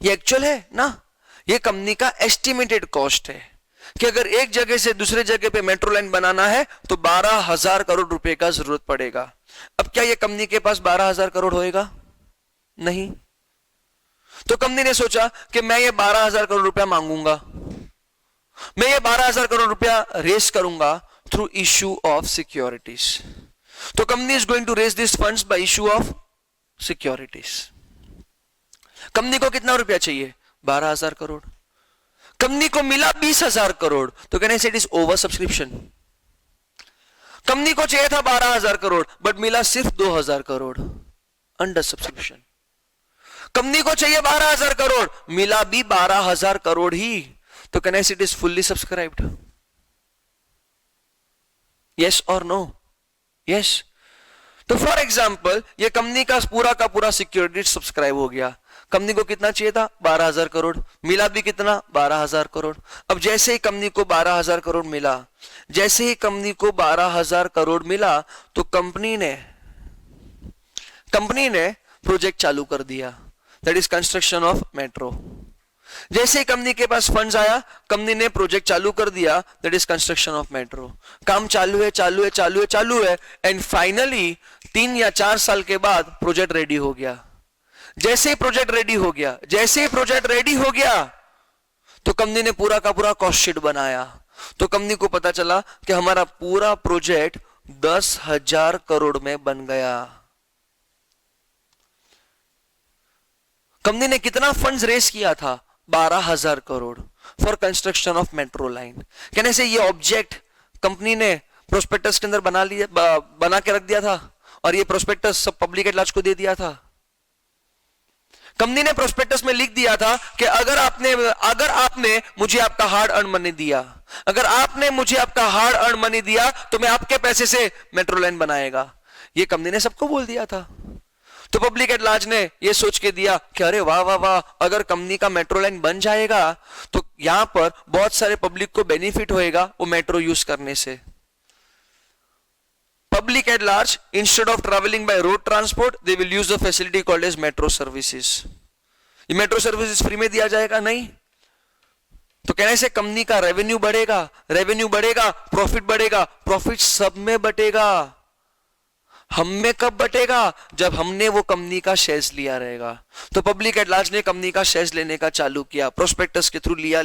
ये एक्चुअल है ना, ये कंपनी का एस्टिमेटेड कॉस्ट है कि अगर एक जगह से दूसरे जगह पे मेट्रो लाइन बनाना है तो 12,000 करोड़ रुपए का जरूरत पड़ेगा। अब क्या ये कंपनी के पास 12,000 करोड़ होएगा? नहीं। तो कंपनी ने सोचा कि मैं ये 12,000 करोड़ रुपया मांगूंगा, मैं ये 12,000 करोड़ रुपया रेस करूंगा थ्रू इश्यू ऑफ सिक्योरिटीज। तो company is going to raise this funds by issue of securities. Company को कितना रुपया चाहिए? 12,000 करोड़। कंपनी को मिला 20,000 करोड़, तो कहने से it is over subscription. Company को चाहिए था 12,000 करोड़ बट मिला सिर्फ 2,000 करोड़, अंडर सब्सक्रिप्शन। कंपनी को चाहिए 12,000 करोड़, मिला भी 12,000 करोड़ ही, तो कैन आई से it is fully subscribed? Yes और नो? यस। तो फॉर एग्जाम्पल ये कंपनी का पूरा सिक्योरिटी सब्सक्राइब हो गया। कंपनी को कितना चाहिए था? 12,000 करोड़। मिला भी कितना? 12,000 करोड़। अब जैसे ही कंपनी को 12,000 करोड़ मिला, तो कंपनी ने प्रोजेक्ट चालू कर दिया, that is construction of metro. जैसे ही कंपनी के पास फंड्स आया, कंपनी ने प्रोजेक्ट चालू कर दिया, that is construction of metro. काम चालू है एंड फाइनली 3 या 4 साल के बाद प्रोजेक्ट रेडी हो गया। जैसे ही प्रोजेक्ट रेडी हो गया तो कंपनी ने पूरा का पूरा कॉस्ट शीट बनाया। तो कंपनी को पता चला कि हमारा पूरा प्रोजेक्ट 10,000 करोड़ में बन गया। कंपनी ने कितना फंड्स रेस किया था? 12,000 crore for construction of metro line. कहने से ये ऑब्जेक्ट कंपनी ने प्रोस्पेक्टस के अंदर बना के रख दिया था और ये प्रोस्पेक्टस सब पब्लिक एट लार्ज को दे दिया था। कंपनी ने प्रोस्पेक्टस में लिख दिया था कि अगर आपने मुझे आपका हार्ड अर्न मनी दिया, अगर आपने मुझे आपका हार्ड अर्न मनी दिया तो मैं आपके पैसे से मेट्रो लाइन बनाएगा। ये कंपनी ने सबको बोल दिया था। तो पब्लिक एट लार्ज ने ये सोच के दिया कि अरे वाह वाह वाह, अगर कंपनी का मेट्रो लाइन बन जाएगा तो यहां पर बहुत सारे पब्लिक को बेनिफिट होएगा वो मेट्रो यूज करने से। Public at large, instead of traveling by road transport, they will use a facility called as metro services. ये मेट्रो सर्विसेज फ्री में दिया जाएगा नहीं, तो कहने से कंपनी का रेवेन्यू बढ़ेगा, रेवेन्यू बढ़ेगा, प्रॉफिट बढ़ेगा, प्रॉफिट सब में बटेगा। हम में कब बटेगा? जब हमने वो कंपनी का शेयर्स लिया रहेगा। तो पब्लिक एट लार्ज ने कंपनी का शेयर्स लेने का चालू किया, प्रोस्पेक्टस के थ्रू लिया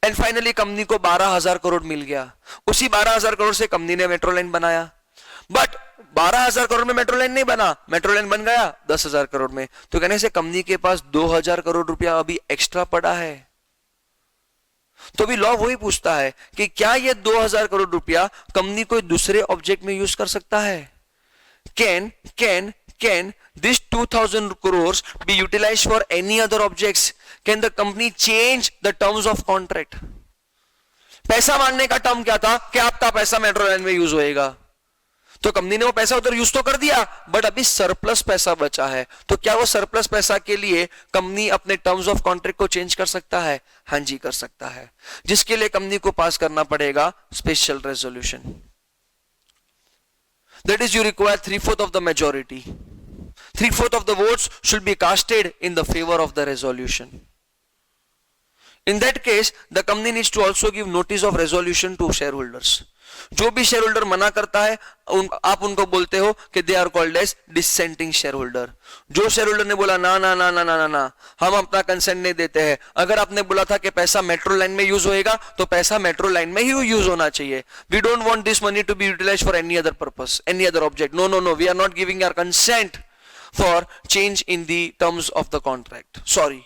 एंड फाइनली कंपनी को 12,000 करोड़ मिल गया। उसी 12,000 करोड़ से कंपनी ने मेट्रो लाइन बनाया। बट 12,000 करोड़ में मेट्रो लाइन नहीं बना, मेट्रो लाइन बन गया 10,000 करोड़ में। तो कहने से कंपनी के पास 2,000 करोड़ रुपया अभी एक्स्ट्रा पड़ा है। तो भी लॉ वही पूछता है कि क्या ये 2,000 करोड़ रुपया कंपनी कोई दूसरे ऑब्जेक्ट में यूज कर सकता है? Can this 2,000 crores be utilized for any other objects? Can the company change the terms of contract? पैसा मांगने का टर्म क्या था कि आपका पैसा मेट्रो लाइन में यूज होएगा। तो कंपनी ने वो पैसा उधर यूज तो कर दिया, बट अभी सरप्लस पैसा बचा है। तो क्या वो सरप्लस पैसा के लिए कंपनी अपने टर्म्स ऑफ कॉन्ट्रैक्ट को चेंज कर सकता है? हाँ जी, कर सकता है, जिसके लिए कंपनी को पास करना पड़ेगा special resolution. That is, you require 3/4 of the majority. 3/4 of the votes should be casted in the favor of the resolution. In that case, the company needs to also give notice of resolution to shareholders. जो भी share holder मना करता है आप उनको बोलते हो कि they are called as dissenting share holder. जो शेयर होल्डर ने बोला ना ना ना ना ना ना ना हम अपना कंसेंट नहीं देते हैं, अगर आपने बोला था कि पैसा मेट्रो लाइन में यूज होएगा तो पैसा मेट्रो लाइन में ही यूज होना चाहिए। We don't want this money to be utilised for any other purpose, any other object. No no no, we are not giving our consent for change in the terms of the contract, sorry.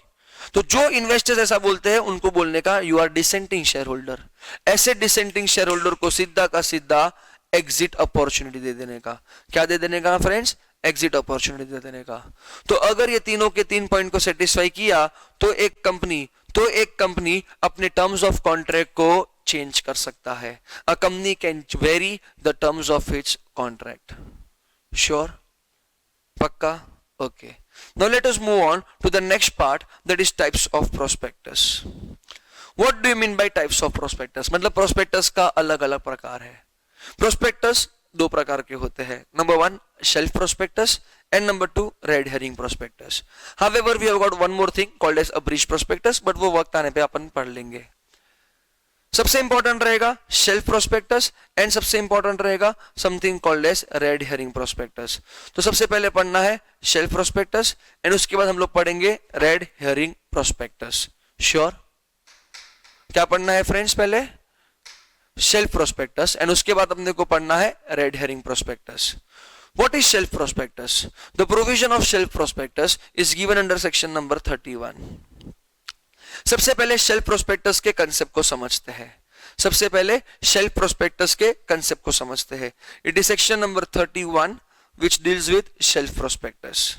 तो जो investors ऐसा बोलते हैं उनको बोलने का you are dissenting share holder. ऐसे dissenting share holder को सीधा का सीधा एग्जिट अपॉर्चुनिटी दे देने का। क्या दे देने का फ्रेंड्स? एग्जिट अपॉर्चुनिटी दे देने का। तो अगर ये तीनों के 3 पॉइंट को सेटिस्फाई किया तो एक कंपनी अपने टर्म्स ऑफ कॉन्ट्रैक्ट को चेंज कर सकता है। अ company can very the terms of its contract. Sure? पक्का? Okay. Now let us move on to the next part, that is types of prospectus. What do you mean by types of prospectus? मतलब prospectus का अलग अलग प्रकार है। Prospectus दो प्रकार के होते हैं। Number 1 shelf prospectus and number 2 red herring prospectus. However, we have got one more thing called as a breach prospectus, but वो वक्त आने पे अपन पढ़ लेंगे। सबसे इंपॉर्टेंट रहेगा शेल्फ प्रोस्पेक्टस एंड सबसे इंपॉर्टेंट रहेगा something called as red herring prospectus. तो सबसे पहले पढ़ना है शेल्फ प्रोस्पेक्टस एंड उसके बाद हम लोग पढ़ेंगे रेड हेरिंग प्रोस्पेक्टस। श्योर? क्या पढ़ना है फ्रेंड्स? पहले शेल्फ प्रोस्पेक्टस एंड उसके बाद अपने को पढ़ना है red herring prospectus. What is shelf prospectus? The provision of shelf prospectus is given under section number 31. सबसे पहले शेल्फ प्रोस्पेक्टस के कंसेप्ट को समझते हैं। सबसे पहले शेल्फ प्रोस्पेक्टस के कंसेप्ट को समझते हैं। It is section number 31 which deals with shelf prospectus.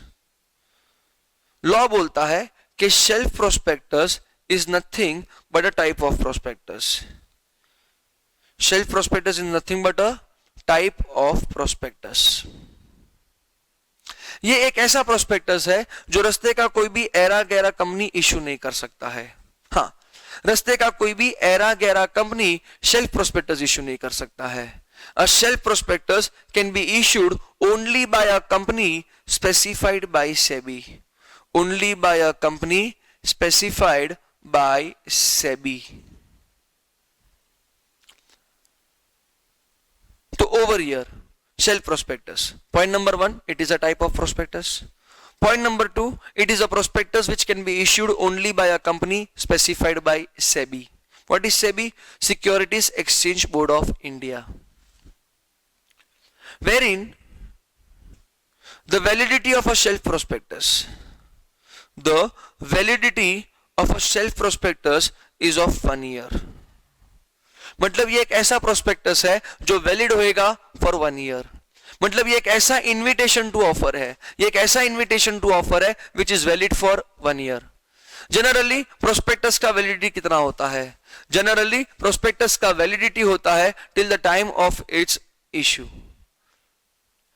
Law बोलता है कि shelf prospectus is nothing but a type of prospectus. Shelf prospectus is nothing but a type of prospectus. ये एक ऐसा प्रोस्पेक्टस है जो रस्ते का कोई भी एरा गैरा कंपनी इशू नहीं कर सकता है। हाँ, रस्ते का कोई भी एरा गैरा कंपनी शेल्फ प्रोस्पेक्टस इशू नहीं कर सकता है। A shelf prospectus can be issued only by a company specified by SEBI. Only by a company specified by SEBI. तो over here shelf prospectus. Point number 1, it is a type of prospectus. Point number 2, it is a prospectus which can be issued only by a company specified by SEBI. What is SEBI? Securities Exchange Board of India. Wherein the validity of a shelf prospectus, the validity of a shelf prospectus is of 1 year. मतलब ये एक ऐसा prospectus है जो valid होएगा for 1 year. मतलब ये एक ऐसा इनविटेशन टू ऑफर है, ये एक ऐसा इनविटेशन टू ऑफर है which is valid for 1 year. Generally prospectus का वैलिडिटी कितना होता है? जनरली प्रोस्पेक्टस का वैलिडिटी होता है till the time of its issue.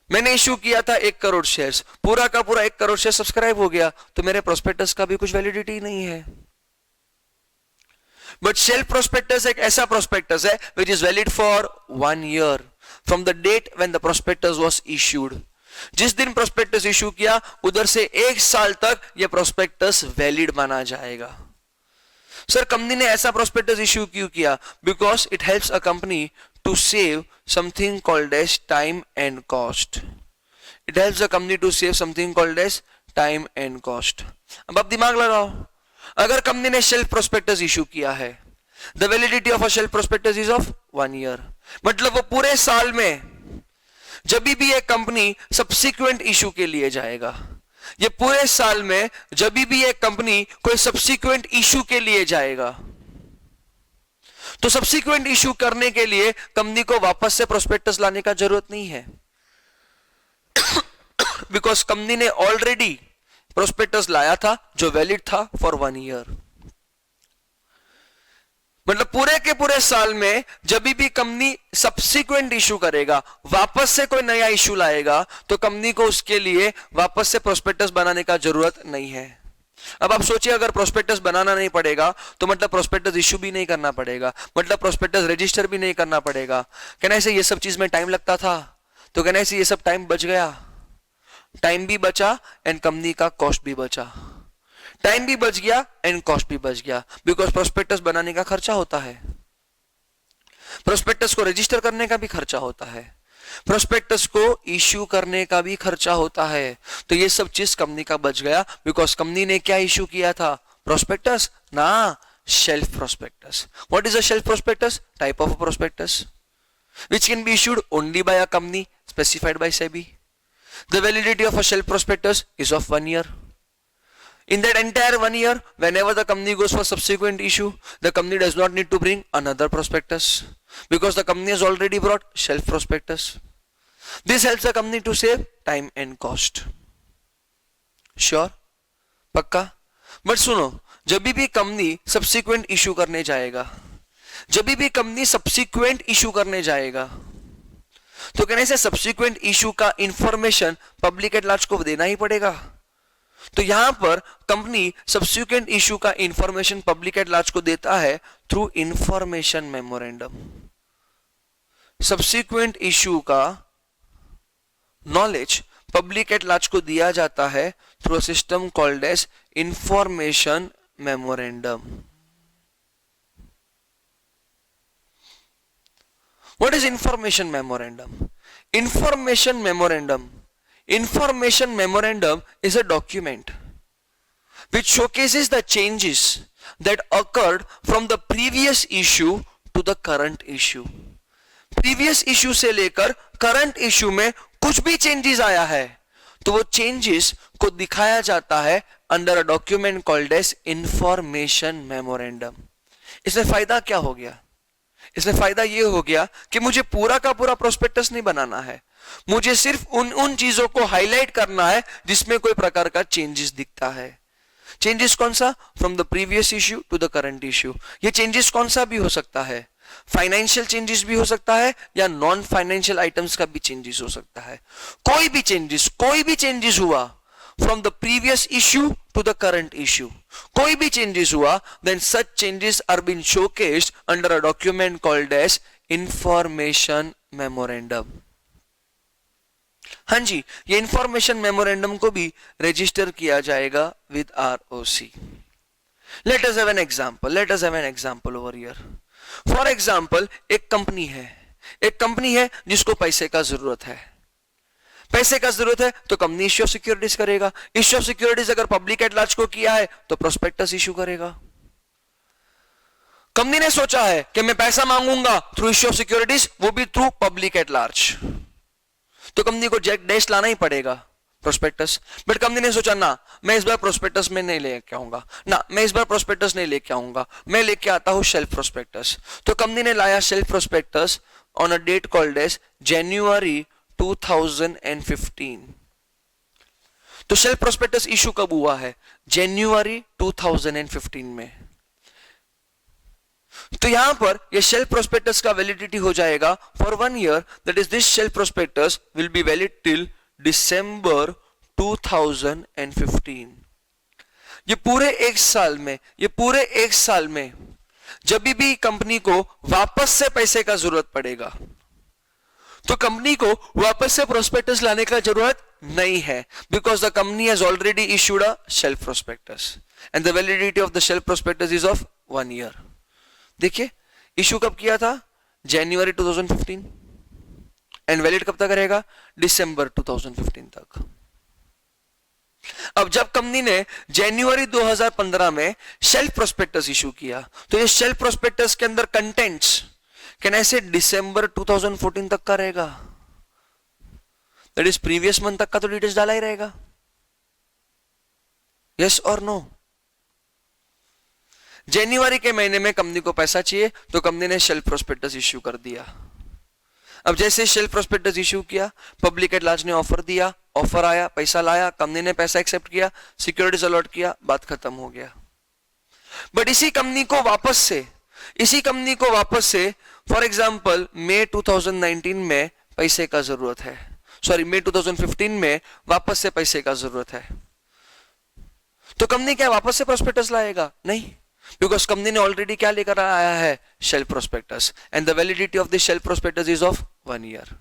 मैंने इश्यू किया था 1 करोड़ शेयर्स, पूरा का पूरा 1 करोड़ शेयर सब्सक्राइब हो गया, तो मेरे प्रोस्पेक्टस का भी कुछ वैलिडिटी नहीं है. बट शेल्फ प्रोस्पेक्टस एक ऐसा प्रोस्पेक्टस है which is valid for 1 year from the date when the prospectus was issued. जिस दिन प्रोस्पेक्टस इश्यू किया उधर से 1 साल तक यह प्रोस्पेक्टस वैलिड माना जाएगा. सर कंपनी ने ऐसा प्रोस्पेक्टस इश्यू क्यों किया? Because it helps a company to save something called as time and cost. It helps the company to save something called as time and cost. अब आप दिमाग लगाओ, अगर कंपनी ने शेल्फ प्रोस्पेक्टस इशू किया है, the validity of a shelf prospectus is of 1 year. मतलब वो पूरे साल में जब भी एक कंपनी सब्सिक्वेंट इशू के लिए जाएगा, ये पूरे साल में जब भी एक कंपनी कोई सब्सिक्वेंट इशू के लिए जाएगा, तो सब्सिक्वेंट इशू करने के लिए कंपनी को वापस से प्रोस्पेक्टस लाने का जरूरत नहीं है. बिकॉज कंपनी ने ऑलरेडी प्रोस्पेक्टस लाया था जो वैलिड था फॉर 1 ईयर. मतलब पूरे के पूरे साल में जब भी कंपनी सब्सिक्वेंट इशू करेगा, वापस से कोई नया इशू लाएगा, तो कंपनी को उसके लिए वापस से प्रोस्पेक्टस बनाने का जरूरत नहीं है. अब आप सोचिए, अगर प्रोस्पेक्टस बनाना नहीं पड़ेगा तो मतलब प्रोस्पेक्टस इशू भी नहीं करना पड़ेगा, मतलब प्रोस्पेक्टस रजिस्टर भी नहीं करना पड़ेगा. कहने से ये सब चीज में टाइम लगता था, तो कहने से ये सब टाइम बच गया. टाइम भी बचा एंड कंपनी का कॉस्ट भी बचा. टाइम भी बच गया एंड कॉस्ट भी बच गया, बिकॉज प्रोस्पेक्टस बनाने का खर्चा होता है, प्रोस्पेक्टस को रजिस्टर करने का भी खर्चा होता है, प्रोस्पेक्टस को इश्यू करने का भी खर्चा होता है. तो ये सब चीज कंपनी का बच गया, बिकॉज कंपनी ने क्या इश्यू किया था? प्रोस्पेक्टस ना, shelf prospectus. What is a shelf prospectus? Type of prospectus which can be issued only by a company specified by SEBI. The validity of a shelf prospectus is of 1 year. In that entire 1 year, whenever the company goes for subsequent issue, the company does not need to bring another prospectus because the company has already brought shelf prospectus. This helps the company to save time and cost. Sure? पक्का? But सुनो, जब भी company subsequent issue करने जाएगा, जब भी company subsequent issue करने जाएगा, तो कहने से subsequent issue का इंफॉर्मेशन पब्लिक एट लार्ज को देना ही पड़ेगा. तो यहां पर कंपनी सब्सिक्वेंट इशू का इंफॉर्मेशन पब्लिक एट लार्ज को देता है through information memorandum. Subsequent issue का नॉलेज पब्लिक एट लार्ज को दिया जाता है through a system called as information memorandum. What is information memorandum? Information memorandum is a document which showcases the changes that occurred from the previous issue to the current issue. Previous issue से लेकर current issue में कुछ भी changes आया है, तो वो changes को दिखाया जाता है under a document called as information memorandum. इसमें फायदा क्या हो गया? इसमें फायदा ये हो गया कि मुझे पूरा का पूरा प्रोस्पेक्टस नहीं बनाना है, मुझे सिर्फ उन चीजों को हाईलाइट करना है जिसमें कोई प्रकार का चेंजेस दिखता है. चेंजेस कौन सा? From the previous issue to the current issue. ये चेंजेस कौन सा भी हो सकता है, फाइनेंशियल चेंजेस भी हो सकता है या नॉन फाइनेंशियल आइटम्स का भी चेंजेस हो सकता है. कोई भी चेंजेस हुआ from the previous issue to the current issue, कोई भी चेंजेस हुआ, then such changes are been showcased under a document called as information memorandum. हाँ जी, ये इंफॉर्मेशन मेमोरेंडम को भी रजिस्टर किया जाएगा with ROC. Late us have an example over here. For example, एक कंपनी है जिसको पैसे का जरूरत है. तो कंपनी इश्यू ऑफ सिक्योरिटीज करेगा. इश्यू ऑफ सिक्योरिटीज अगर पब्लिक एट लार्ज को किया है तो प्रोस्पेक्टस इश्यू करेगा. कंपनी ने सोचा है कि मैं पैसा मांगूंगा थ्रू इश्यू ऑफ सिक्योरिटीज, वो भी थ्रू पब्लिक एट लार्ज, तो कंपनी को जेक डैश लाना ही पड़ेगा. प्रोस्पेक्टस। बट कंपनी ने सोचा ना, मैं इस बार प्रोस्पेक्टस में नहीं लेके आऊंगा, ना मैं इस बार प्रोस्पेक्टस नहीं लेके आऊंगा, मैं लेके आता हूं शेल्फ प्रोस्पेक्टस। तो कंपनी ने लाया shelf prospectus on a date called as January 2015। तो शेल्फ प्रोस्पेक्टस इशू कब हुआ है? जनवरी 2015 में। तो यहां पर ये शेल्फ प्रोस्पेक्टस का वैलिडिटी हो जाएगा for 1 year, that is this shelf prospectus will be valid till दिसंबर 2015। ये पूरे एक साल में जब भी कंपनी को वापस से पैसे का जरूरत पड़ेगा, तो कंपनी को वापस से प्रोस्पेक्टस लाने का जरूरत नहीं है, because the company has already issued a shelf prospectus and the validity of the shelf prospectus is of 1 year. देखिए, इशू कब किया था? जनवरी 2015 एंड वैलिड कब तक रहेगा? दिसंबर 2015 तक। अब जब कंपनी ने जनवरी 2015 में शेल्फ प्रोस्पेक्टस इशू किया, तो ये शेल्फ प्रोस्पेक्टस के अंदर कंटेंट्स कैन ऐसे दिसंबर 2014 तक का रहेगा, दैट इज प्रीवियस मंथ तक का तो डिटेल्स डाला ही रहेगा। यस और नो? जनवरी के महीने में कंपनी को पैसा चाहिए, तो कंपनी ने शेल्फ प्रोस्पेक्टस इश्यू कर दिया। अब जैसे शेल्फ प्रोस्पेक्टस इश्यू किया, पब्लिक एट लार्ज ने ऑफर दिया, ऑफर आया, पैसा लाया, कंपनी ने पैसा एक्सेप्ट किया, सिक्योरिटीज अलॉट किया, बात खत्म हो गया। बट इसी कंपनी को वापस से फॉर एग्जांपल मई 2019 में पैसे का जरूरत है, सॉरी मई 2015 में वापस से पैसे का जरूरत है, तो कंपनी क्या वापस से प्रोस्पेक्टस लाएगा? नहीं, बिकॉज कंपनी ने ऑलरेडी क्या लेकर आया है? Shelf prospectus, and the validity of the shelf prospectus is of 1 year.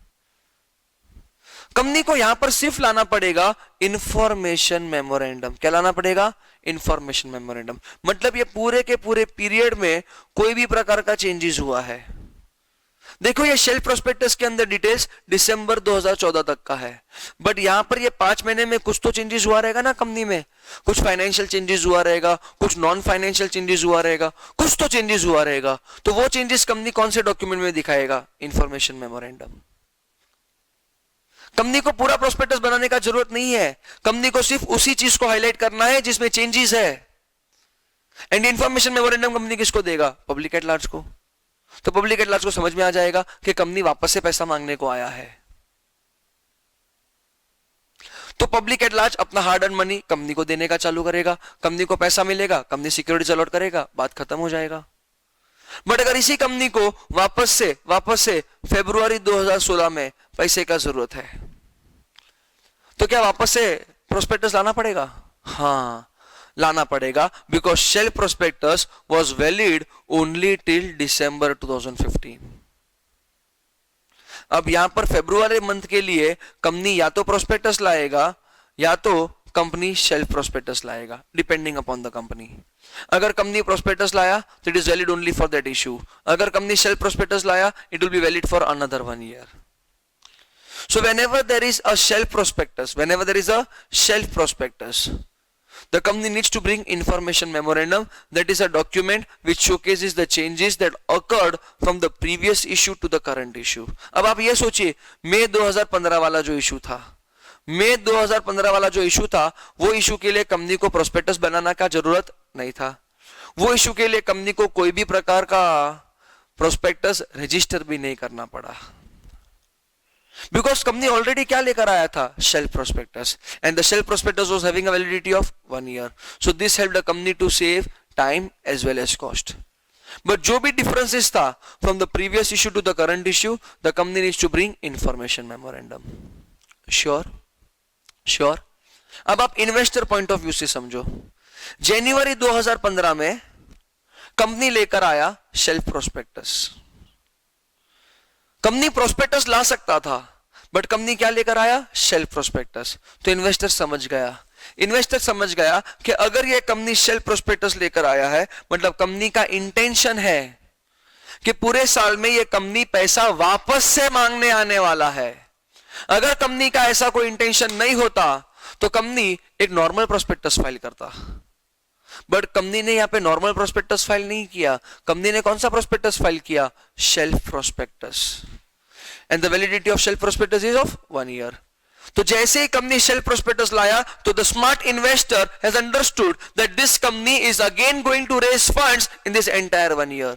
Company को यहां पर सिर्फ लाना पड़ेगा इंफॉर्मेशन मेमोरेंडम। क्या लाना पड़ेगा? Information memorandum. मतलब ये पूरे के पूरे पीरियड में कोई भी प्रकार का चेंजेस हुआ है। देखो, ये शेल्फ प्रोस्पेक्टस के अंदर डिटेल्स दिसंबर 2014 तक का है, बट यहां पर ये 5 महीने में कुछ तो चेंजेस हुआ रहेगा ना कंपनी में, कुछ फाइनेंशियल चेंजेस हुआ रहेगा, कुछ नॉन फाइनेंशियल चेंजेस हुआ रहेगा, कुछ तो चेंजेस हुआ रहेगा। तो वो चेंजेस कंपनी कौन से डॉक्यूमेंट में दिखाएगा? Information memorandum. कंपनी को पूरा प्रोस्पेक्टस बनाने का जरूरत नहीं है, कंपनी को सिर्फ उसी चीज को हाईलाइट करना है जिसमें चेंजेस है। एंड इंफॉर्मेशन मेमोरेंडम कंपनी किसको देगा? पब्लिक एट लार्ज को। तो पब्लिक एट लार्ज को समझ में आ जाएगा कि कंपनी वापस से पैसा मांगने को आया है। तो पब्लिक एट लार्ज अपना हार्ड अर्न मनी कंपनी को देने का चालू करेगा, कंपनी को पैसा मिलेगा, कंपनी सिक्योरिटीज अलॉट करेगा, बात खत्म हो जाएगा। बट अगर इसी कंपनी को वापस से फरवरी 2016 में पैसे का जरूरत है, तो क्या वापस से प्रोस्पेक्टस लाना पड़ेगा? हाँ, लाना पड़ेगा, because shelf prospectus was valid only till दिसंबर 2015। अब यहां पर फरवरी मंथ के लिए कंपनी या तो प्रोस्पेक्टस लाएगा या तो कंपनी शेल्फ प्रोस्पेक्टस लाएगा, डिपेंडिंग अपॉन द कंपनी। अगर कंपनी प्रोस्पेक्टस लाया तो it is valid only for that issue, अगर कंपनी शेल्फ प्रोस्पेक्टस लाया it will be valid for another 1 year. So whenever there is a shelf prospectus, the company needs to bring information memorandum, that is a document which showcases the changes that occurred from the previous issue to the current issue. अब आप ये सोचिए, मई 2015 वाला जो issue था, वो issue के लिए कंपनी को प्रोस्पेक्टस बनाना का जरूरत नहीं था। वो इशू के लिए कंपनी को कोई भी प्रकार का प्रोस्पेक्टस रजिस्टर भी नहीं करना पड़ा, बिकॉज कंपनी ऑलरेडी क्या लेकर आया था? Shelf prospectus, and the shelf prospectus was having a validity of 1 year. So this helped the company to save time as well as cost. But जो भी डिफरेंसेस था from the previous issue to the current issue, the company needs to bring information memorandum. Sure? अब आप investor point of view से समझो। जनवरी 2015 में company लेकर आया शेल्फ प्रोस्पेक्टस। कंपनी प्रोस्पेक्टस ला सकता था, बट कंपनी क्या लेकर आया? Shelf prospectus. तो इन्वेस्टर समझ गया कि अगर ये कंपनी शेल्फ प्रोस्पेक्टस लेकर आया है, मतलब कंपनी का इंटेंशन है कि पूरे साल में ये कंपनी पैसा वापस से मांगने आने वाला है। अगर कंपनी का ऐसा कोई इंटेंशन नहीं होता तो कंपनी एक नॉर्मल प्रोस्पेक्टस फाइल करता, बट कंपनी ने यहां पे नॉर्मल प्रोस्पेक्टस फाइल नहीं किया। कंपनी ने कौन सा प्रोस्पेक्टस फाइल किया? Shelf prospectus, and the validity of shelf prospectus is of 1 year. तो जैसे ही कंपनी शेल्फ प्रोस्पेक्टस लाया तो the smart investor has understood that this company is again going to raise funds in this entire 1 year.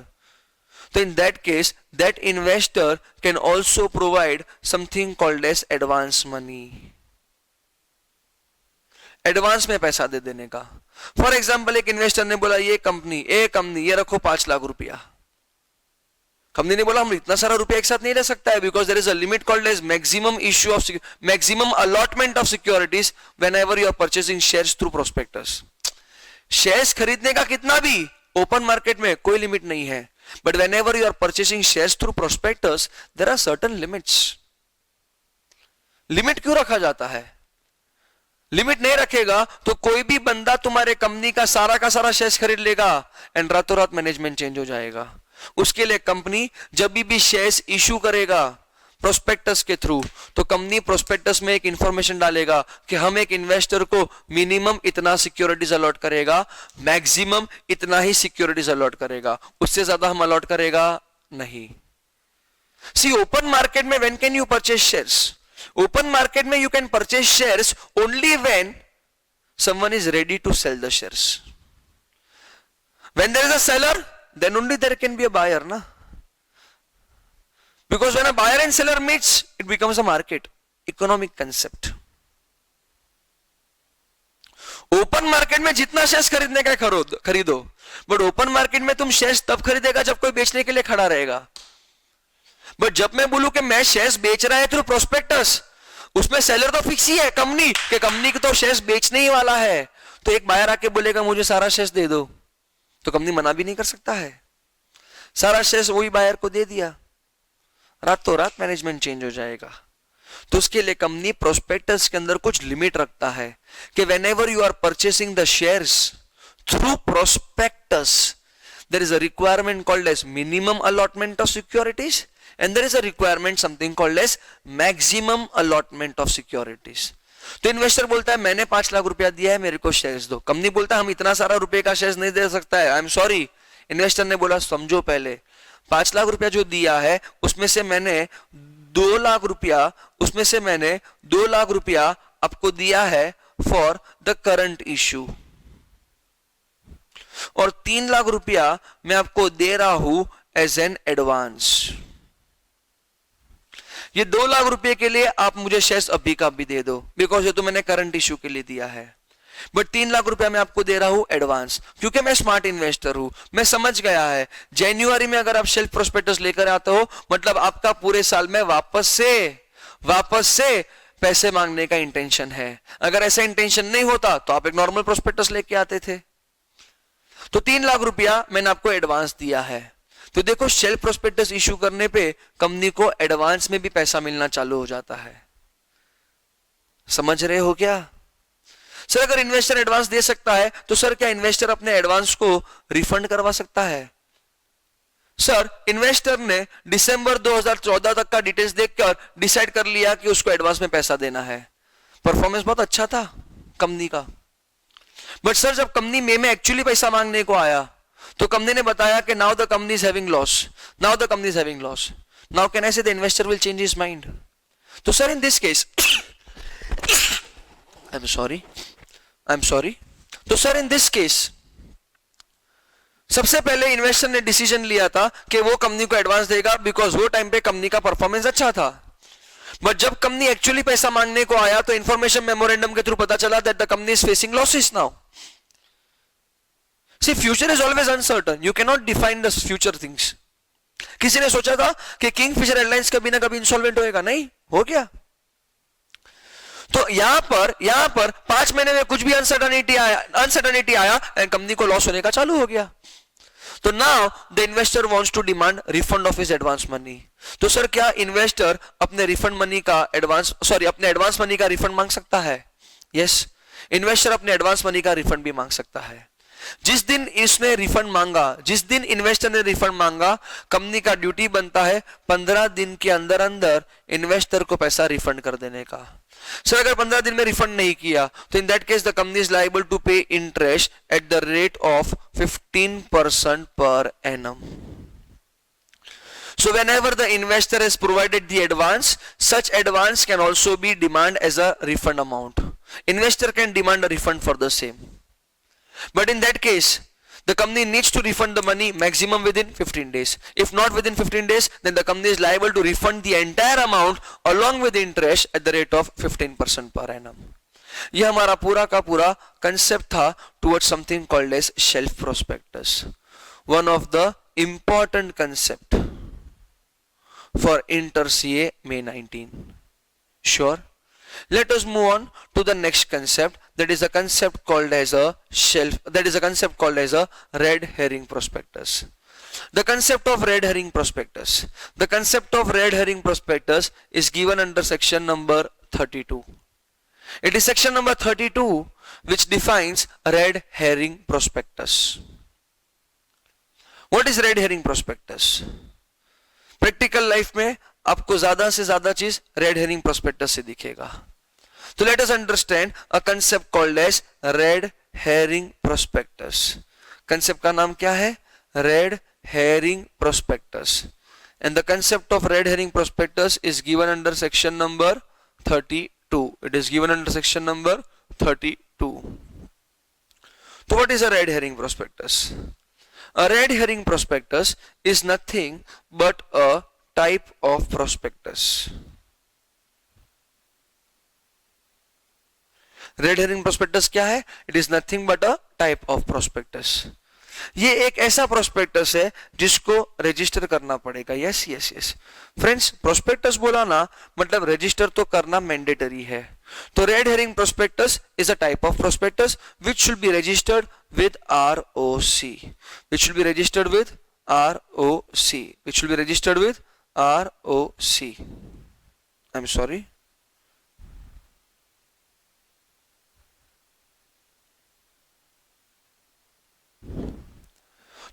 So in that case, that investor can also provide something called as advance money. Advance में पैसा दे देने का. For example एक investor ने बोला ये company ये रखो 5 लाख रुपया. कंपनी ने बोला हम इतना सारा रुपया एक साथ नहीं ले सकता है, because there is a limit called as maximum issue of maximum allotment of securities whenever you are purchasing shares through prospectus. Shares खरीदने का कितना भी ओपन मार्केट में कोई लिमिट नहीं है, but whenever you are purchasing shares through prospectus there are certain limits. Limit क्यों रखा जाता है? लिमिट नहीं रखेगा तो कोई भी बंदा तुम्हारे कंपनी का सारा शेयर्स खरीद लेगा एंड रातों रात मैनेजमेंट चेंज हो जाएगा. उसके लिए कंपनी जब भी शेयर्स इशू करेगा प्रोस्पेक्टस के थ्रू, तो कंपनी प्रोस्पेक्टस में एक इंफॉर्मेशन डालेगा कि हम एक इन्वेस्टर को मिनिमम इतना सिक्योरिटीज अलॉट करेगा, मैक्सिमम इतना ही सिक्योरिटीज अलॉट करेगा, उससे ज्यादा हम अलॉट करेगा नहीं. सी ओपन मार्केट में when can you purchase shares? Open market में you can purchase shares only when someone is ready to sell the shares. When there is a seller, then only there can be a buyer, na? Because when a buyer and seller meets, it becomes a market, economic concept. Open market में जितना shares खरीदने का खरीदो, but open market में तुम shares तब खरीदेगा जब कोई बेचने के लिए खड़ा रहेगा. बट जब मैं बोलूं कि मैं शेयर्स बेच रहा है थ्रू प्रोस्पेक्टस, उसमें सेलर तो फिक्स ही है कंपनी के, कंपनी को तो शेयर्स बेचने ही वाला है. तो एक बायर आके बोलेगा मुझे सारा शेयर्स दे दो, तो कंपनी मना भी नहीं कर सकता है. सारा शेयर्स वही बायर को दे दिया, रातों रात मैनेजमेंट चेंज हो जाएगा. तो उसके लिए कंपनी प्रोस्पेक्टस के अंदर कुछ लिमिट रखता है कि whenever you are purchasing the shares through prospectus, there is a requirement called as minimum allotment of securities and there is a requirement something called as maximum allotment of securities. तो investor बोलता है मैंने 5 लाख रुपया दिया है, मेरे को shares दो. कंपनी बोलता है हम इतना सारा रुपए का शेयर्स नहीं दे सकता है, आई एम सॉरी. इन्वेस्टर ने बोला समझो पहले 5 लाख रुपया जो दिया है उसमें से मैंने 2 लाख रुपया आपको दिया है फॉर द करंट इश्यू, और 3 लाख रुपया मैं आपको दे रहा हूं एज एन एडवांस. ये 2 लाख रुपए के लिए आप मुझे शेयर्स अभी का भी दे दो, बिकॉज ये तो मैंने करंट इश्यू के लिए दिया है. बट 3 लाख रुपया मैं आपको दे रहा हूं एडवांस, क्योंकि मैं स्मार्ट इन्वेस्टर हूं. मैं समझ गया है जनवरी में अगर आप शेल्फ प्रोस्पेक्टस लेकर आते हो, मतलब आपका पूरे साल में वापस से पैसे मांगने का इंटेंशन है. अगर ऐसा इंटेंशन नहीं होता तो आप एक नॉर्मल प्रोस्पेक्टस लेके आते थे. तो 3 लाख रुपया मैंने आपको एडवांस दिया है. तो देखो शेल्फ प्रोस्पेक्टस इशू करने पे कंपनी को एडवांस में भी पैसा मिलना चालू हो जाता है. समझ रहे हो क्या? सर अगर इन्वेस्टर एडवांस दे सकता है तो सर क्या इन्वेस्टर अपने एडवांस को रिफंड करवा सकता है? सर इन्वेस्टर ने दिसंबर 2014 तक का डिटेल्स देखकर डिसाइड कर लिया कि उसको एडवांस में पैसा देना है. परफॉर्मेंस बहुत अच्छा था कंपनी का, बट सर जब कंपनी मई में एक्चुअली पैसा मांगने को आया तो कंपनी ने बताया कि now the company is having loss, now can I say the investor will change his mind. तो sir in this case I am sorry. तो सर इन दिस केस सबसे पहले इन्वेस्टर ने डिसीजन लिया था कि वो कंपनी को एडवांस देगा, बिकॉज वो टाइम पे कंपनी का परफॉर्मेंस अच्छा था. बट जब कंपनी एक्चुअली पैसा मांगने को आया तो इंफॉर्मेशन मेमोरेंडम के थ्रू पता चला that the company is facing losses now. See, future is always uncertain. You cannot define the future things. किसी ने सोचा था कि किंगफिशर एयरलाइंस कभी ना कभी इंसॉल्वेंट होएगा, नहीं हो गया. तो यहां पर 5 महीने में कुछ भी अनसर्टनिटी आया एंड कंपनी को लॉस होने का चालू हो गया. तो now the investor wants to demand refund of his advance money. तो सर क्या इन्वेस्टर अपने एडवांस मनी का रिफंड मांग सकता है? यस, इन्वेस्टर अपने एडवांस मनी का रिफंड भी मांग सकता है. जिस दिन इन्वेस्टर ने रिफंड मांगा, कंपनी का ड्यूटी बनता है 15 दिन के अंदर इन्वेस्टर को पैसा रिफंड कर देने का. सर अगर 15 दिन में रिफंड नहीं किया तो in that case the company is liable to pay interest at the rate of 15% per annum. So whenever the investor has provided the advance, such advance can also be demand as a refund amount. Investor can demand a refund for the same. But in that case, the company needs to refund the money maximum within 15 days. If not within 15 days, then the company is liable to refund the entire amount along with interest at the rate of 15% per annum. ये हमारा पूरा का पूरा concept था towards something called as shelf prospectus. One of the important concept for Inter CA May 19. Sure. Let us move on to the next concept, that is a concept called as a red herring prospectus. The concept of red herring prospectus. The concept of red herring prospectus is given under section number 32. It is section number 32 which defines a red herring prospectus. What is red herring prospectus? Practical life में आपको ज्यादा से ज्यादा चीज red herring prospectus से दिखेगा. तो let us understand a concept called as red herring prospectus. Concept का नाम क्या है? Red herring prospectus. And the concept of red herring prospectus is given under section number 32. It is given under section number 32. तो what is a red herring prospectus? A red herring prospectus is nothing but a type of prospectus. Red herring prospectus क्या है? It is nothing but a type of prospectus. ये एक ऐसा prospectus है जिसको register करना पड़ेगा. Yes yes yes friends, prospectus बोला ना मतलब रजिस्टर तो करना मैंडेटरी है. तो red herring prospectus is a type of prospectus which should be registered with ROC, which should be registered with ROC, which should be registered with ROC. I'm sorry.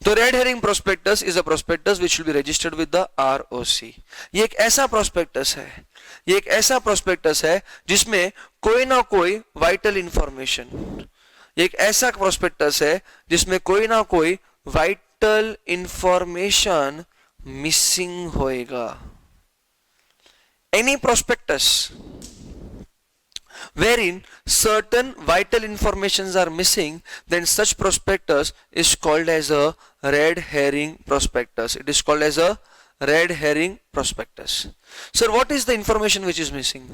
तो red herring prospectus is a prospectus which will be registered with the ROC. ये एक ऐसा prospectus है, ये एक ऐसा prospectus है जिसमें कोई ना कोई वाइटल इंफॉर्मेशन, एक ऐसा प्रोस्पेक्टस है जिसमें कोई ना कोई वाइटल इंफॉर्मेशन मिसिंग होएगा. Any prospectus wherein certain vital informations are missing, then such prospectus is called as a red herring prospectus. It is called as a red herring prospectus. Sir, what is the information which is missing?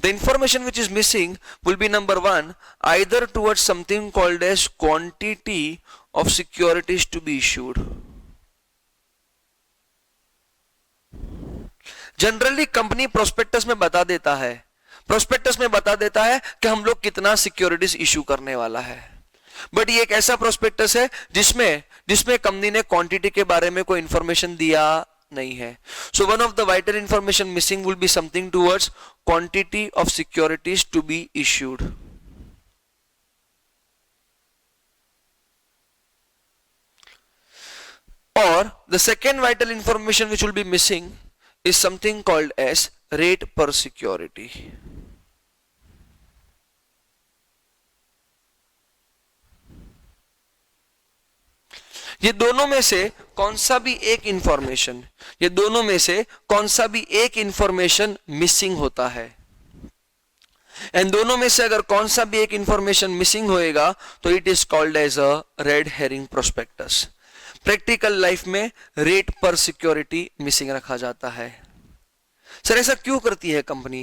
The information which is missing will be number one, either towards something called as quantity of securities to be issued. Generally company prospectus में बता देता है, prospectus में बता देता है कि हम लोग कितना सिक्योरिटीज इशू करने वाला है. बट ये एक ऐसा प्रोस्पेक्टस है जिसमें कंपनी ने क्वांटिटी के बारे में कोई इंफॉर्मेशन दिया नहीं है. So one of the vital information missing will be something towards quantity of securities to be issued. और the second vital information which will be missing is something called as rate per security. ये दोनों में से कौन सा भी एक information, ये दोनों में से कौन सा भी एक इंफॉर्मेशन मिसिंग होता है, एंड दोनों में से अगर कौन सा भी एक इंफॉर्मेशन मिसिंग होएगा तो it is called as a red herring prospectus. Practical life में रेट पर सिक्योरिटी मिसिंग रखा जाता है. सर ऐसा क्यों करती है company?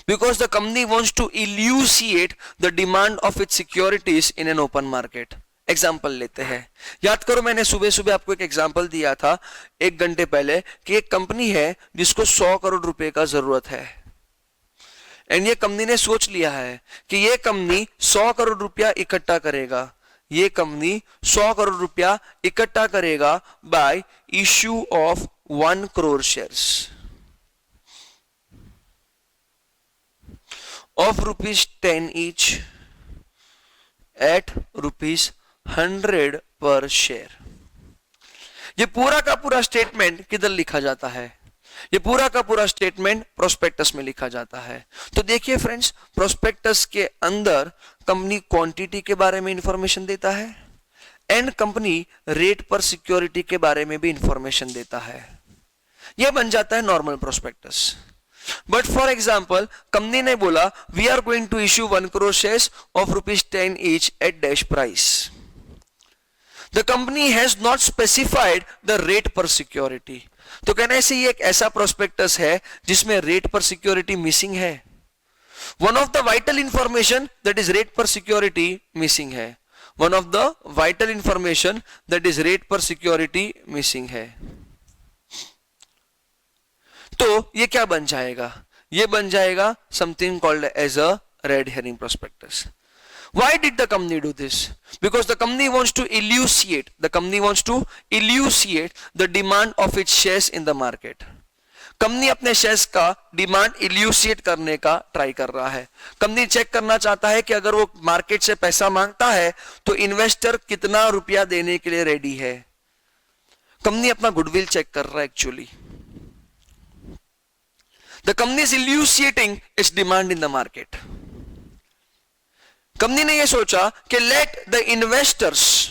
Because the company wants to elucidate the demand of its securities in an open market. Example लेते हैं. याद करो मैंने सुबह सुबह आपको एक एग्जाम्पल दिया था 1 घंटे पहले कि एक कंपनी है जिसको 100 करोड़ रुपए का जरूरत है, एंड ये कंपनी ने सोच लिया है कि ये कंपनी 100 करोड़ रुपया इकट्ठा करेगा. ये कंपनी 100 करोड़ रुपया इकट्ठा करेगा bye issue of 1 crore shares of ₹10 each at ₹100 per share. ये पूरा का पूरा स्टेटमेंट किधर लिखा जाता है? ये पूरा का पूरा स्टेटमेंट प्रोस्पेक्टस में लिखा जाता है. तो देखिए फ्रेंड्स, प्रोस्पेक्टस के अंदर कंपनी क्वांटिटी के बारे में इंफॉर्मेशन देता है and company rate per security के बारे में भी इंफॉर्मेशन देता है. ये बन जाता है normal prospectus. But for example company ने बोला we are going to issue 1 crore shares of ₹10 each at dash price. The company has not specified the rate per security. तो कहने से ये एक ऐसा प्रोस्पेक्टस है जिसमें रेट पर सिक्योरिटी मिसिंग है। One of the vital information that is rate per security missing है। One of the vital information that is rate per security missing है। तो ये क्या बन जाएगा? ये बन जाएगा something called as a red herring prospectus. Why did the company do this? Because the company wants to elucidate the demand of its shares in the market. Company अपने शेयर्स का डिमांड इल्यूसिएट करने का ट्राई कर रहा है। Company cheque करना चाहता है कि अगर वो मार्केट से पैसा मांगता है तो इन्वेस्टर कितना रुपया देने के लिए रेडी है। कंपनी अपना गुडविल चेक कर रहा है actually. The company is elucidating its demand in the market. Company ने यह सोचा कि let the investors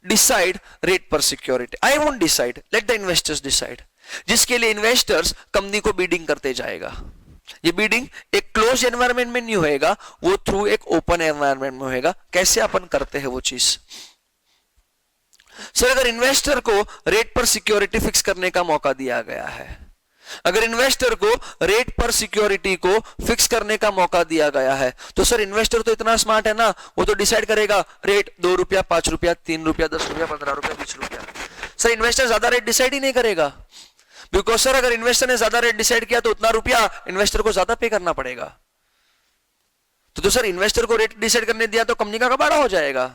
decide rate per security. I won't decide, let the investors decide. जिसके लिए इन्वेस्टर्स कंपनी को बीडिंग करते जाएगा। ये बीडिंग एक क्लोज एनवायरनमेंट में नहीं होएगा, वो थ्रू एक ओपन एनवायरनमेंट में होएगा। कैसे अपन करते हैं वो चीज? सर अगर इन्वेस्टर को रेट पर सिक्योरिटी फिक्स करने का मौका दिया गया है, अगर इन्वेस्टर को रेट पर सिक्योरिटी को फिक्स करने का मौका दिया गया है, तो सर इन्वेस्टर तो इतना स्मार्ट है ना, वो तो डिसाइड करेगा रेट ₹2, ₹5, ₹3, ₹10, ₹15, ₹20। सर इन्वेस्टर ज्यादा रेट डिसाइड ही नहीं करेगा, बिकॉज सर अगर इन्वेस्टर ने ज्यादा रेट डिसाइड किया तो उतना रुपया इन्वेस्टर को ज्यादा पे करना पड़ेगा। तो सर इन्वेस्टर को रेट डिसाइड करने दिया तो कंपनी का कबाड़ा हो जाएगा।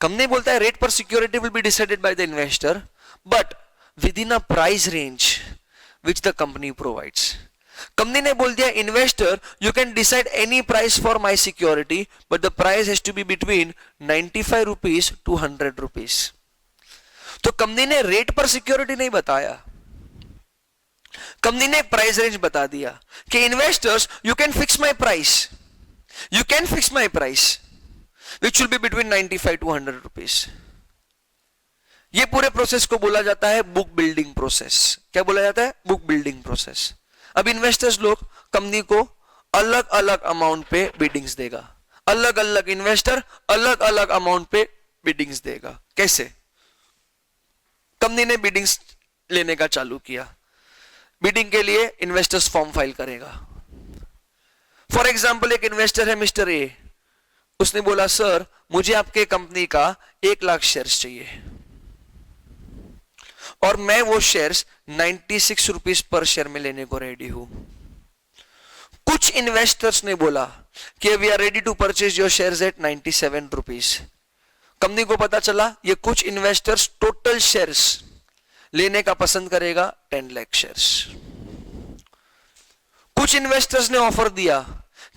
कंपनी बोलता है rate per security will be decided by the investor but within a price range which the company provides. Company ने बोल दिया investor you can decide any price for my security but the price has to be between ₹95 to ₹100। तो company ने rate per security नहीं बताया, company ने price range बता दिया कि investors you can fix my price which will B between ₹95 to ₹100। ये पूरे प्रोसेस को बोला जाता है बुक बिल्डिंग प्रोसेस। क्या बोला जाता है? Book building process. अब इन्वेस्टर्स लोग कंपनी को अलग अलग अमाउंट पे बिडिंग्स देगा, अलग अलग इन्वेस्टर अलग अलग अमाउंट पे बिडिंग्स देगा। कैसे? कंपनी ने बिडिंग्स लेने का चालू किया। बिडिंग के लिए इन्वेस्टर्स फॉर्म फाइल करेगा। फॉर एग्जाम्पल एक इन्वेस्टर है मिस्टर ए, उसने बोला सर मुझे आपके कंपनी का 1 लाख शेयर्स चाहिए और मैं वो शेयर्स ₹96 पर शेयर में लेने को रेडी हूं। कुछ इन्वेस्टर्स ने बोला कि we are ready to purchase your shares at ₹97। Company को पता चला ये कुछ इन्वेस्टर्स टोटल शेयर्स लेने का पसंद करेगा 10 लाख शेयर्स। कुछ इन्वेस्टर्स ने ऑफर दिया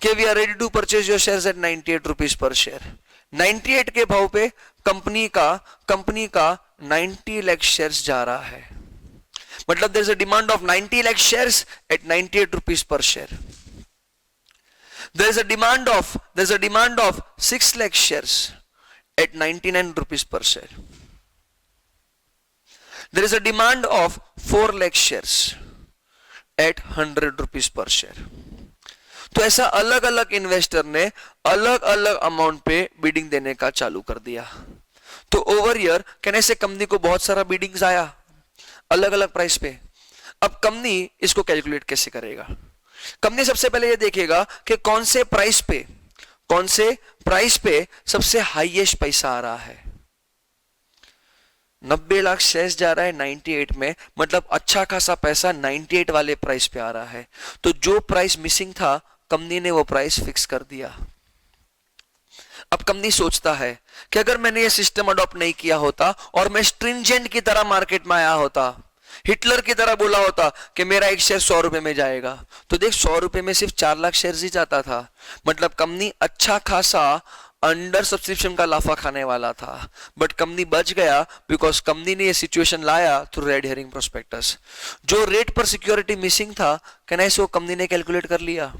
कि we are ready to purchase your shares at ₹98 per share. 98 के भाव पे कंपनी का 90 लाख शेयर्स जा रहा है। मतलब there is a demand of 90 lakh shares at ₹98 per share. There is a demand of 6 lakh shares at ₹99 per share. There is a demand of 4 lakh shares at ₹100 per share. तो ऐसा अलग अलग इन्वेस्टर ने अलग अलग अमाउंट पे बिडिंग देने का चालू कर दिया। तो ओवर ईयर कहने से कंपनी को बहुत सारा बिडिंग्स आया अलग अलग प्राइस पे। अब कंपनी इसको कैलकुलेट कैसे करेगा? कंपनी सबसे पहले ये देखेगा कि कौन से प्राइस पे सबसे हाईएस्ट पैसा आ रहा है। 90 लाख शेयर्स जा रहा है 98 में, मतलब अच्छा खासा पैसा 98 वाले प्राइस पे आ रहा है। तो जो प्राइस मिसिंग था कंपनी ने वो प्राइस फिक्स कर दिया। अब कंपनी सोचता है कि अगर मैंने ये सिस्टम अडॉप्ट नहीं किया होता और मैं स्ट्रिंजेंट की तरह मार्केट में आया होता, हिटलर की तरह बोला होता कि मेरा एक शेयर 100 रुपए में जाएगा, तो देख 100 रुपए में सिर्फ 4 लाख शेयर ही जाता था। मतलब कंपनी अच्छा खासा अंडर सब्सक्रिप्शन का लाफा खाने वाला था, बट कंपनी बच गया बिकॉज कंपनी ने ये सिचुएशन लाया थ्रू रेड हेरिंग प्रोस्पेक्टस। जो रेट पर सिक्योरिटी मिसिंग था कहना इसको कंपनी ने कैलकुलेट कर लिया।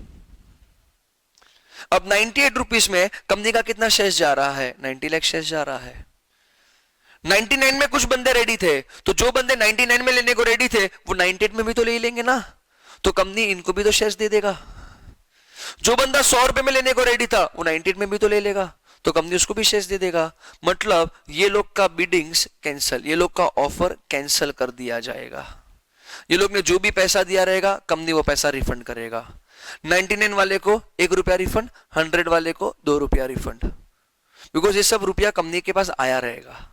अब 98 रुपीस में कंपनी का कितना शेयर जा रहा है? 90 लाख शेयर जा रहा है। 99 में कुछ बंदे रेडी थे, तो जो बंदे 99 में लेने को रेडी थे वो 98 में भी तो ले लेंगे ना, तो कंपनी इनको भी तो शेयर्स दे देगा। जो बंदा 100 रुपए में लेने को रेडी था वो 98 में भी तो ले लेगा, तो कंपनी उसको भी शेयर्स दे देगा। मतलब ये लोग का बिडिंग्स कैंसल, ये लोग का ऑफर कैंसल कर दिया जाएगा। ये लोग ने जो भी पैसा दिया रहेगा कंपनी वो पैसा रिफंड करेगा। 99 वाले को 1 रुपया रिफंड, 100 वाले को 2 रुपया रिफंड, बिकॉज ये सब रुपया कंपनी के पास आया रहेगा।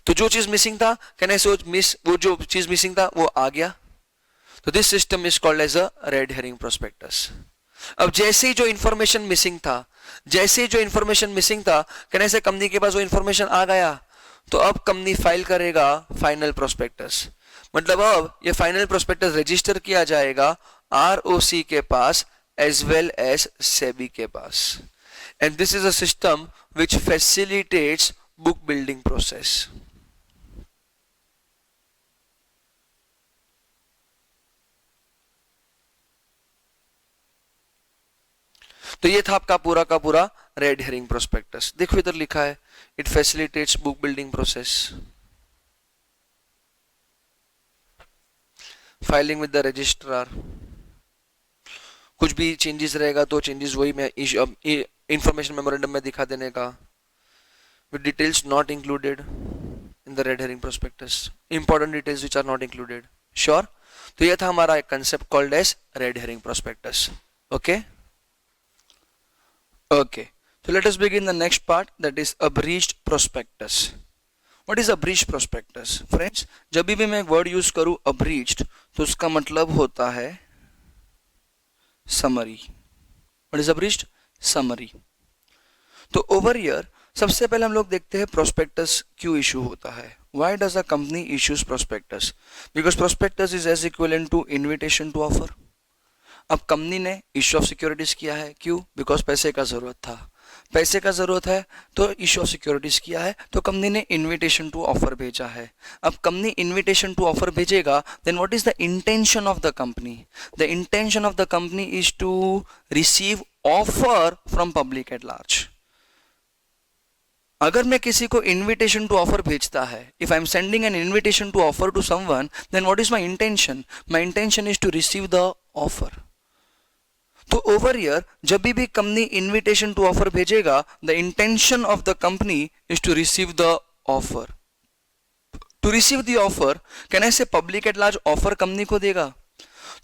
तो जो चीज मिसिंग था, कहने से वो जो चीज मिसिंग था वो आ गया। तो this system is called as a red herring prospectus. अब जैसे ही जो इंफॉर्मेशन मिसिंग था, कहने से कंपनी के पास वो इंफॉर्मेशन आ गया, तो अब कंपनी फाइल करेगा फाइनल प्रोस्पेक्टस। मतलब अब ये फाइनल प्रोस्पेक्टस रजिस्टर किया जाएगा आरओसी के पास एज वेल एज सेबी के पास, and this is a system which facilitates book building process. तो ये था आपका पूरा का पूरा रेड हेरिंग प्रोस्पेक्टस। देखो इधर लिखा है it facilitates book building process, filing with the registrar. कुछ भी चेंजेस रहेगा तो चेंजेस वही में इंफॉर्मेशन मेमोरेंडम में दिखा देने का, with details not included in the red herring prospectus, important details which are not included. Sure? तो यह था हमारा एक concept called as red herring prospectus. Okay okay, so let us begin the next part, that is abridged prospectus. What is abridged prospectus? Friends, जब भी मैं एक word use करूं abridged, तो उसका मतलब होता है summary. What is abridged? Summary. तो over here सबसे पहले हम लोग देखते हैं prospectus क्यों इशू होता है। Why does a company issues prospectus? Because prospectus is as equivalent to invitation to offer. अब कंपनी ने इश्यू ऑफ सिक्योरिटीज किया है, क्यों? बिकॉज पैसे का जरूरत था, पैसे का जरूरत है तो इश्यू ऑफ सिक्योरिटीज किया है, तो कंपनी ने इनविटेशन टू ऑफर भेजा है। अब कंपनी इनविटेशन टू ऑफर भेजेगा, then what is the intention of the company? The intention of the company is to receive offer from public at large. अगर मैं किसी को इनविटेशन टू ऑफर भेजता है, if I am sending an invitation to offer to someone, then what is my intention? My intention is to receive the offer. तो over here जब भी company invitation to offer भेजेगा, the intention of the company is to receive the offer. To receive the offer, कहने से public at large offer company को देगा,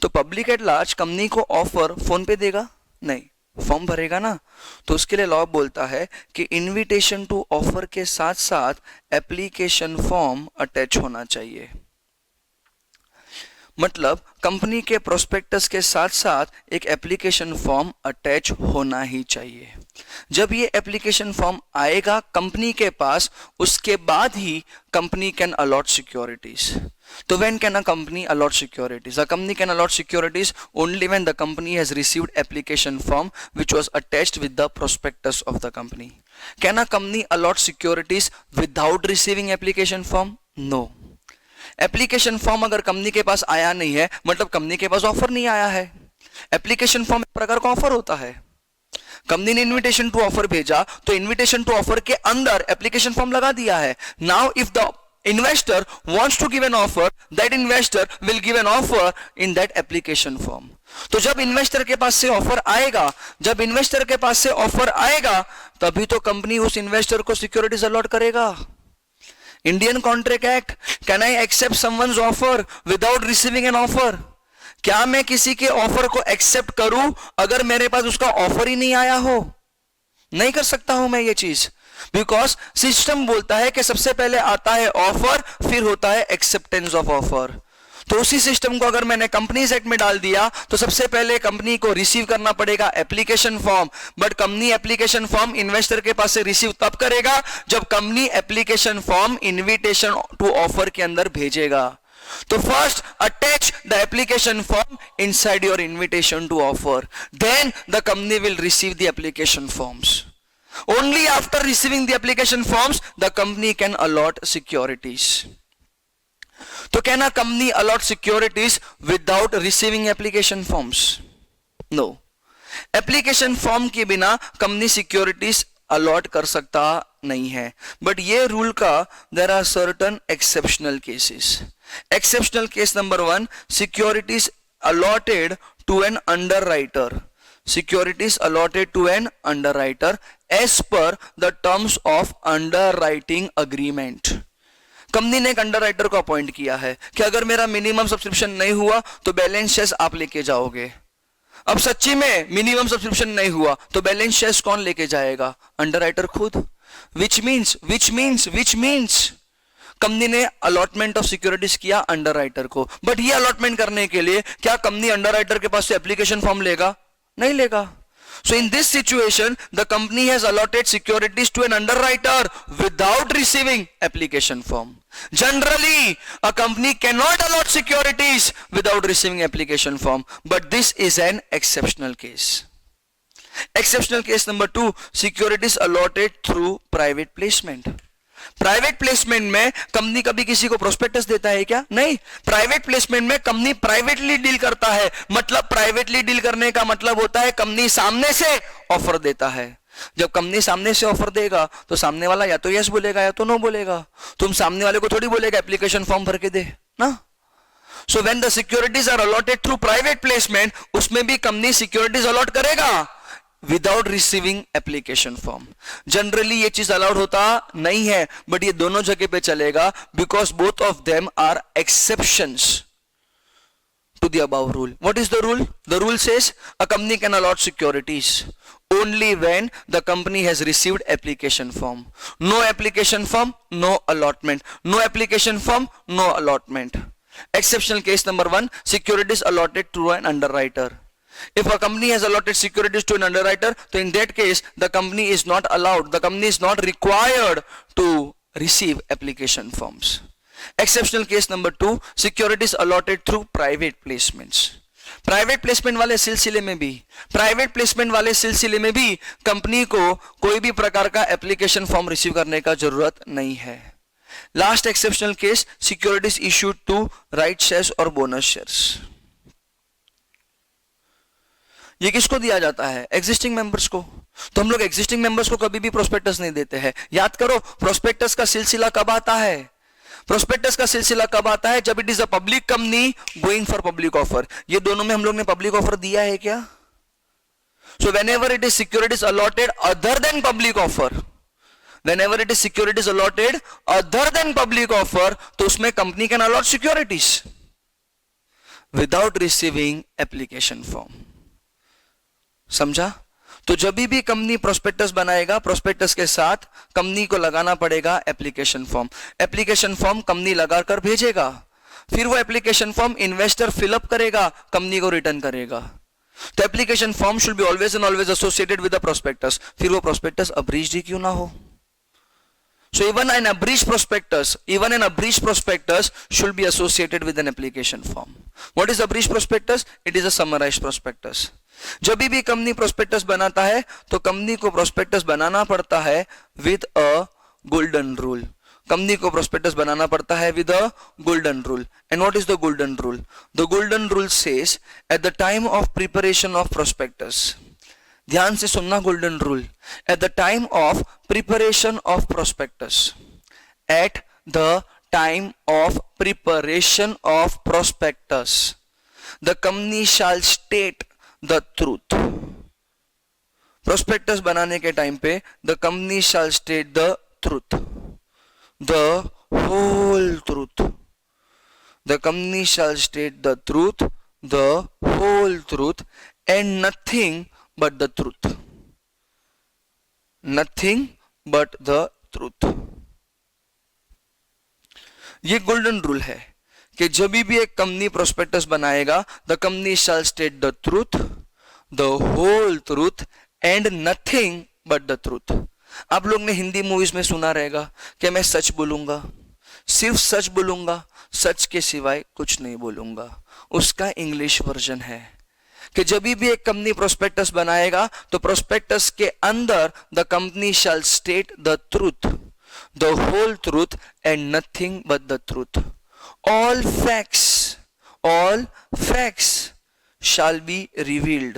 तो public at large company को ऑफर फोन पे देगा? नहीं, फॉर्म भरेगा ना। तो उसके लिए लॉ बोलता है कि इनविटेशन टू ऑफर के साथ साथ एप्लीकेशन फॉर्म अटैच होना चाहिए। मतलब कंपनी के प्रोस्पेक्टस के साथ साथ एक एप्लीकेशन फॉर्म अटैच होना ही चाहिए। जब ये एप्लीकेशन फॉर्म आएगा कंपनी के पास, उसके बाद ही कंपनी कैन अलॉट सिक्योरिटीज। तो when can a company allot securities? A company can allot securities only when the company has received application form which was attached with the prospectus of the company. Can a company allot securities without receiving application form? No. Application form अगर company के पास आया नहीं है, मतलब company के पास offer नहीं आया है। एप्लीकेशन फॉर्म एक प्रकार का ऑफर होता है। कंपनी ने इनविटेशन टू ऑफर भेजा, तो इनविटेशन टू ऑफर के अंदर एप्लीकेशन फॉर्म लगा दिया है। Now if the investor wants to give an offer, that investor will give an offer in that application form. तो जब इन्वेस्टर के पास से ऑफर आएगा, तभी तो कंपनी उस इन्वेस्टर को सिक्योरिटीज अलॉट करेगा। Indian contract act, can I accept someone's offer without receiving an offer? क्या मैं किसी के ऑफर को एक्सेप्ट करूं अगर मेरे पास उसका ऑफर ही नहीं आया हो? नहीं कर सकता हूं मैं ये चीज, बिकॉज सिस्टम बोलता है कि सबसे पहले आता है ऑफर, फिर होता है एक्सेप्टेंस ऑफ ऑफर। तो उसी सिस्टम को अगर मैंने कंपनीज एक्ट में डाल दिया, तो सबसे पहले कंपनी को रिसीव करना पड़ेगा application form, but company application form investor के पास से रिसीव तब करेगा जब company application form invitation to offer के अंदर भेजेगा। तो first attach the application form inside your invitation to offer, then the company will receive the application forms. Only after receiving the application forms, the company can allot securities. तो can a company allot securities without receiving application forms? No. Application form के बिना company securities allot कर सकता नहीं है। But ये rule का there are certain exceptional cases. Exceptional case number 1, securities allotted to an underwriter. Securities allotted to an underwriter as per the terms of underwriting agreement. Company ने एक underwriter को appoint किया है कि अगर मेरा मिनिमम सब्सक्रिप्शन नहीं हुआ तो बैलेंस शेयर्स आप लेके जाओगे। अब सच्ची में मिनिमम सब्सक्रिप्शन नहीं हुआ तो बैलेंस शेयर्स कौन लेके जाएगा? अंडरराइटर खुद। विच मीन्स कंपनी ने अलॉटमेंट ऑफ सिक्योरिटीज किया अंडरराइटर को, बट ये अलॉटमेंट करने के लिए क्या कंपनी अंडरराइटर के पास से एप्लीकेशन फॉर्म लेगा? नहीं लेगा। So in this situation, the company has allotted securities to an underwriter without receiving application form. Generally, a company cannot allot securities without receiving application form, but this is an exceptional case. Exceptional case number 2, securities allotted through private placement. Private placement में company कभी किसी को prospectus देता है क्या? नहीं। Private placement में company privately deal करता है। मतलब प्राइवेटली डील करने का मतलब होता है कंपनी सामने से ऑफर देता है। जब कंपनी सामने से ऑफर देगा तो सामने वाला या तो यस बोलेगा या तो नो बोलेगा। तुम सामने वाले को थोड़ी बोलेगा एप्लीकेशन फॉर्म भर के दे ना। So when the securities are allotted through private placement, उसमें भी कंपनी सिक्योरिटीज अलॉट करेगा without receiving application form. Generally ये चीज अलाउड होता नहीं है, बट ये दोनों जगह पे चलेगा because both of them are exceptions to the above rule. What is the rule? The rule says a company can allot securities only when the company has received application form. No application form, no allotment. No application form, no allotment. Exceptional case number 1, securities allotted to an underwriter. If a company has allotted securities to an underwriter, so in that case the company is not allowed, the company is not required to receive application forms. Exceptional case number 2, securities allotted through private placements. Private placement वाले सिलसिले में भी company को कोई भी प्रकार का application form receive करने का जरूरत नहीं है. Last exceptional case, securities issued to right shares और बोनस शेयर्स. ये किसको दिया जाता है? एग्जिस्टिंग मेंबर्स को. तो हम लोग एग्जिस्टिंग मेंबर्स को कभी भी प्रोस्पेक्टस नहीं देते हैं. याद करो, प्रोस्पेक्टस का सिलसिला कब आता है? प्रोस्पेक्टस का सिलसिला कब आता है? जब it is a public company going for public offer. ये दोनों में हम लोग ने पब्लिक ऑफर दिया है क्या? So whenever it is securities allotted other than public offer, whenever it is securities allotted other than public offer, तो उसमें company can allot securities without receiving application form. समझा? तो जब भी कंपनी प्रोस्पेक्टस बनाएगा, प्रोस्पेक्टस के साथ कंपनी को लगाना पड़ेगा application form. Application form company लगाकर भेजेगा, फिर वो एप्लीकेशन फॉर्म इन्वेस्टर फिलअप करेगा, कंपनी को रिटर्न करेगा. तो application form should be always and always associated with the prospectus. फिर वो प्रोस्पेक्टस अब्रीज्ड ही क्यों ना हो. So even an abridged prospectus should be associated with an application form. What is abridged prospectus? It is a summarized prospectus. जब भी company prospectus बनाता है तो कंपनी को प्रोस्पेक्टस बनाना पड़ता है with a golden rule. Company को प्रोस्पेक्टस बनाना पड़ता है with a golden rule. And what is the golden rule? The golden rule says at the time of preparation of prospectus. ध्यान से सुनना golden rule. At the time of preparation of prospectus, at the time of preparation of prospectus, the company shall state the truth. Prospectus बनाने के time पे the company shall state the truth, the whole truth. The company shall state the truth, the whole truth, and nothing but the truth. Nothing but the truth. ये golden rule है कि जब भी एक company prospectus बनाएगा, the company shall state the truth, the whole truth, and nothing but the truth. आप लोग ने हिंदी मूवीज में सुना रहेगा कि मैं सच बोलूंगा, सिर्फ सच बोलूंगा, सच के सिवाय कुछ नहीं बोलूंगा. उसका इंग्लिश वर्जन है कि जब भी एक कंपनी प्रोस्पेक्टस बनाएगा तो प्रोस्पेक्टस के अंदर the company shall state the truth, the whole truth, and nothing but the truth. All facts shall be revealed.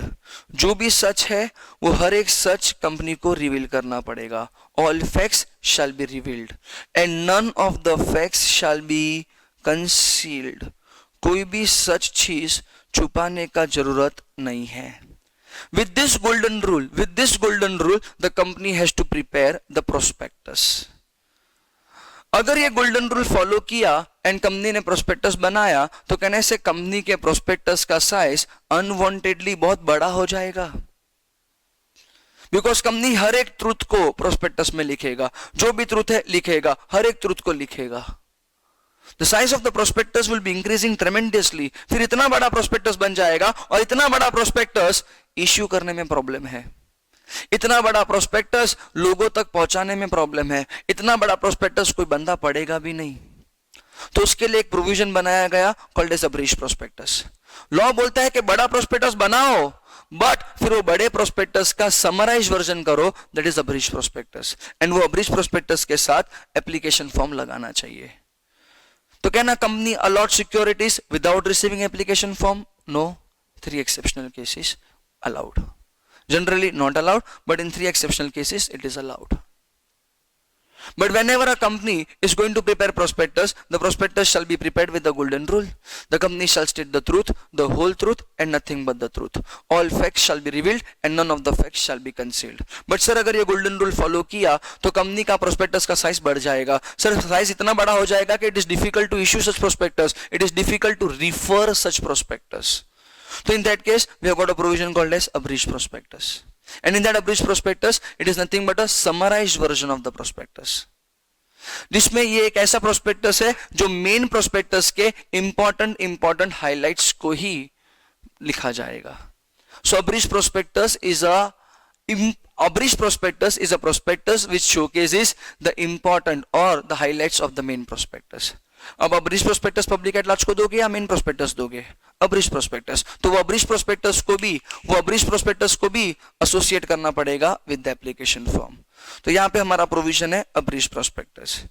जो भी सच है वो हर एक सच कंपनी को रिवील करना पड़ेगा. All facts shall be revealed and none of the facts shall be concealed. कोई भी सच चीज छुपाने का जरूरत नहीं है. With this golden rule, the company has to prepare the prospectus. अगर ये गोल्डन रूल फॉलो किया एंड कंपनी ने प्रोस्पेक्टस बनाया तो कहने से कंपनी के प्रोस्पेक्टस का साइज अनवांटेडली बहुत बड़ा हो जाएगा. बिकॉज कंपनी हर एक ट्रूथ को प्रोस्पेक्टस में लिखेगा, जो भी ट्रूथ है लिखेगा, हर एक ट्रूथ को लिखेगा. The size of the prospectus will be increasing tremendously. फिर इतना बड़ा प्रोस्पेक्टस बन जाएगा और इतना बड़ा प्रोस्पेक्टस इश्यू करने में प्रॉब्लम है. इतना बड़ा प्रोस्पेक्टस लोगों तक पहुंचाने में प्रॉब्लम है. इतना बड़ा प्रोस्पेक्टस कोई बंदा पढ़ेगा भी नहीं. तो उसके लिए एक प्रोविजन बनाया गया called as a breach prospectus. Law बोलता है कि बड़ा प्रोस्पेक्टस बनाओ बट फिर वो बड़े प्रोस्पेक्टस का समराइज वर्जन करो, that is a breach prospectus. And वो ब्रीच प्रोस्पेक्टस के साथ एप्लीकेशन फॉर्म लगाना चाहिए. तो कहना company allot securities without receiving application form, no. 3 exceptional cases allowed. Generally not allowed, but in 3 exceptional cases it is allowed. But whenever a company is going to prepare prospectus, the prospectus shall be prepared with the golden rule. The company shall state the truth, the whole truth and nothing but the truth. All facts shall be revealed and none of the facts shall be concealed. But sir अगर ये golden rule follow किया तो company का prospectus का size बढ़ जाएगा. Sir size इतना बड़ा हो जाएगा कि it is difficult to issue such prospectus. It is difficult to refer such prospectus. So in that case, we have got a provision called as abridged prospectus. And in that abridged prospectus, it is nothing but a summarized version of the prospectus. जिसमें ये एक ऐसा prospectus है जो main prospectus के important highlights को ही लिखा जाएगा. So abridged prospectus is a prospectus which showcases the important or the highlights of the main prospectus. अब अब्रीज प्रोस्पेक्टस पब्लिक एट लार्ज को दोगे या मेन प्रोस्पेक्टस दोगे? अब्रीज प्रोस्पेक्टस. तो वो अब्रीज प्रोस्पेक्टस को भी एसोसिएट करना पड़ेगा विद द एप्लीकेशन फॉर्म. तो यहां पे हमारा प्रोविजन है अब्रीज प्रोस्पेक्टस.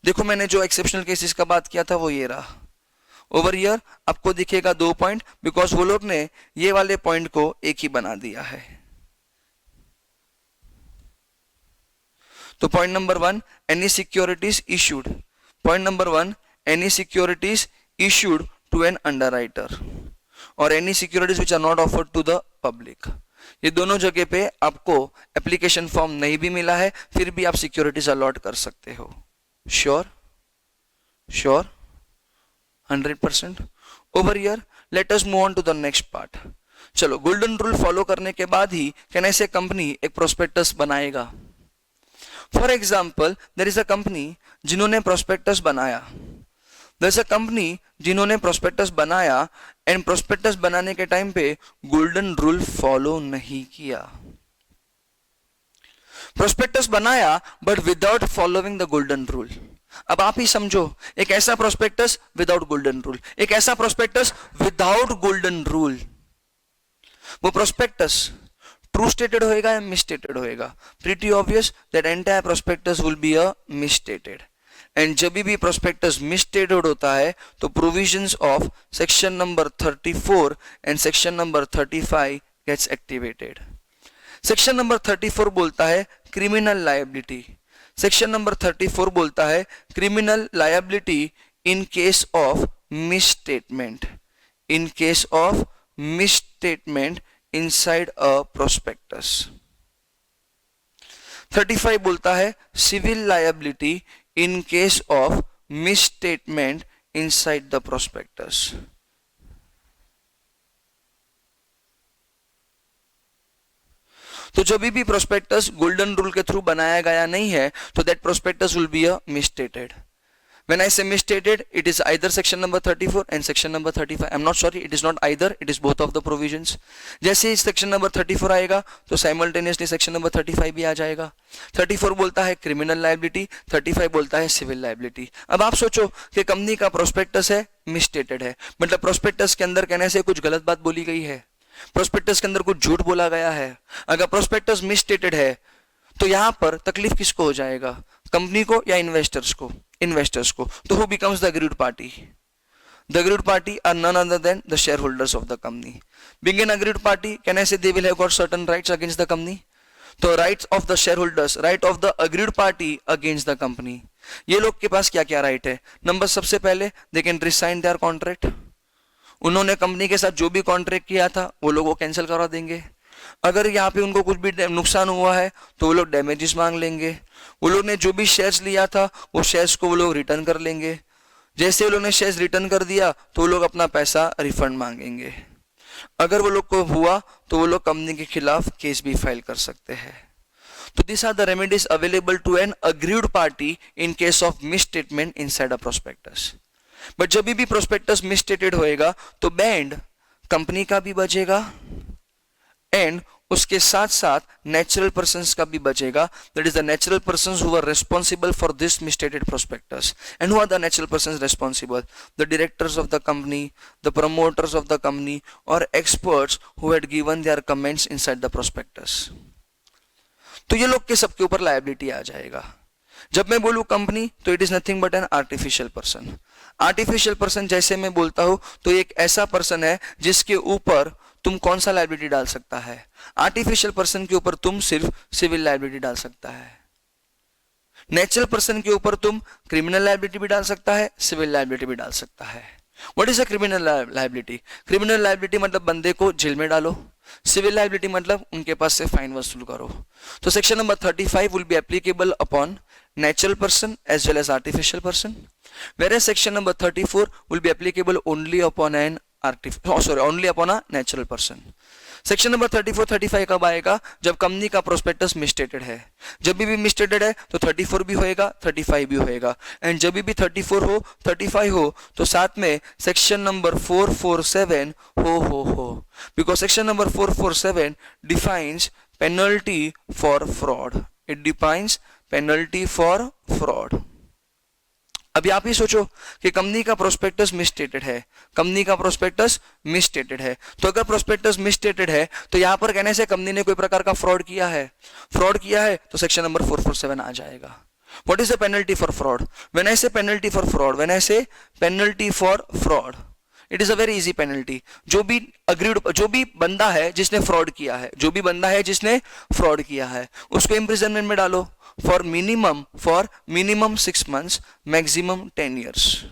देखो मैंने जो एक्सेप्शनल केसेस का बात किया था वो ये रहा. ओवर हियर आपको दिखेगा 2 पॉइंट बिकॉज वो लोग ने ये वाले पॉइंट को एक ही बना दिया है. तो point number 1, any securities issued. Point number 1, any securities issued to an underwriter or any securities which are not offered to the public. ये दोनों जगह पे आपको एप्लीकेशन फॉर्म नहीं भी मिला है फिर भी आप सिक्योरिटीज अलॉट कर सकते हो. Sure 100%. Over here let us move on to the next part. चलो गोल्डन रूल फॉलो करने के बाद ही कैन से कंपनी एक प्रोस्पेक्टस बनाएगा. For example there is a company जिन्होंने प्रोस्पेक्टस बनाया. There's a company जिन्होंने प्रोस्पेक्टस बनाया एंड प्रोस्पेक्टस बनाने के टाइम पे गोल्डन रूल फॉलो नहीं किया. प्रोस्पेक्टस बनाया but without following the golden rule. अब आप ही समझो एक ऐसा प्रोस्पेक्टस विदाउट गोल्डन रूल, एक ऐसा प्रोस्पेक्टस विदाउट गोल्डन रूल. वो प्रोस्पेक्टस ट्रू स्टेटेड होएगा या मिसस्टेटेड होएगा? Pretty obvious that entire prospectus will be a misstated. And जब भी प्रोस्पेक्टस मिसस्टेटेड होता है तो provisions of section number 34 and section number 35 gets activated. Section number 34 बोलता है क्रिमिनल लायबिलिटी. सेक्शन नंबर 34 बोलता है criminal liability in case of misstatement. In case of misstatement inside a prospectus. 35 बोलता है civil liability in case of misstatement inside the prospectus. तो जब भी prospectus golden rule के थ्रू बनाया गया नहीं है तो that prospectus will be a मिसस्टेटेड. When I say misstated, it is either section number 34 and section number 35. I'm not sorry, it is not either, it is both of the provisions. जैसे ही section number 34 आएगा तो simultaneously section number 35 भी आ जाएगा. 34 बोलता है criminal liability, 35 बोलता है civil liability. अब आप सोचो कि कंपनी का prospectus है misstated है, मतलब prospectus के अंदर कहने से कुछ गलत बात बोली गई है, prospectus के अंदर कुछ झूठ बोला गया है. अगर prospectus misstated है तो यहां पर तकलीफ किसको हो जाएगा? कंपनी को या इन्वेस्टर्स को? इन्वेस्टर्स को. तो who becomes the agreed party? The aggrieved party are none other than the shareholders of the company. Being an aggrieved party, can I say they will have got certain rights against the company? तो rights of the share holders, right of the agreed party against the company, ये लोग के पास क्या क्या right है? Number सबसे पहले they can resign their contract, उन्होंने कंपनी के साथ जो भी कॉन्ट्रैक्ट किया था वो लोग वो कैंसिल करवा देंगे। अगर यहाँ पे उनको कुछ भी नुकसान हुआ है तो वो लोग डैमेजेस मांग लेंगे। वो लोग ने जो भी शेयर्स लिया था वो शेयर्स को वो लोग रिटर्न कर लेंगे। जैसे वो लोग ने शेयर्स रिटर्न कर दिया तो वो लोग अपना पैसा रिफंड मांगेंगे। अगर वो लोग को हुआ तो वो लोग कंपनी के खिलाफ केस भी फाइल कर सकते हैं। तो this are the remedies available to an aggrieved party in case of misstatement inside a prospectus. But जब भी प्रोस्पेक्टस मिसस्टेटेड होएगा तो बैंड कंपनी का भी बचेगा एंड उसके साथ साथ नेचुरल पर्सन्स का भी बचेगा। That is the natural persons who are responsible for this misstated prospectus. And who are the natural persons responsible? The directors of the company, the promoters of the company और experts who had given their comments inside the prospectus. तो ये लोग के सबके ऊपर liability आ जाएगा। जब मैं बोलूं कंपनी तो it is nothing but N artificial person. Artificial person जैसे मैं बोलता हूं तो एक ऐसा पर्सन है जिसके ऊपर तुम कौन सा लायबिलिटी डाल सकता है? आर्टिफिशियल पर्सन के ऊपर तुम सिर्फ सिविल लायबिलिटी डाल सकता है। नेचुरल पर्सन के ऊपर तुम क्रिमिनल लायबिलिटी भी डाल सकता है, सिविल लायबिलिटी भी डाल सकता है। What is a criminal liability? Criminal liability मतलब बंदे को जेल में डालो, सिविल लायबिलिटी मतलब उनके पास से फाइन वसूल करो। तो section number 35 will be applicable upon natural person as well as artificial person, whereas section number 34 will be applicable only upon an only upon a natural person. Section number 34 35 कब आएगा? जब company का prospectus मिसस्टेटेड है। जब भी मिसस्टेटेड है तो 34 भी होएगा, 35 भी होएगा। एंड जब भी 34 हो 35 हो तो साथ में सेक्शन नंबर 447 हो because section number 447 defines penalty for fraud. It defines penalty for fraud. अभी आप ही सोचो कि कंपनी का प्रोस्पेक्टस मिसस्टेटेड है, कंपनी का प्रोस्पेक्टस मिसस्टेटेड है। तो अगर प्रोस्पेक्टस मिसस्टेटेड है तो यहां पर कहने से कंपनी ने कोई प्रकार का फ्रॉड किया है तो सेक्शन नंबर 447 आ जाएगा। What is the penalty for fraud? When I say penalty for fraud, when I say penalty for fraud, it is a very easy penalty. जो भी बंदा है जिसने फ्रॉड किया है, उसको इम्प्रिजनमेंट में डालो for minimum 6 months, maximum 10 years।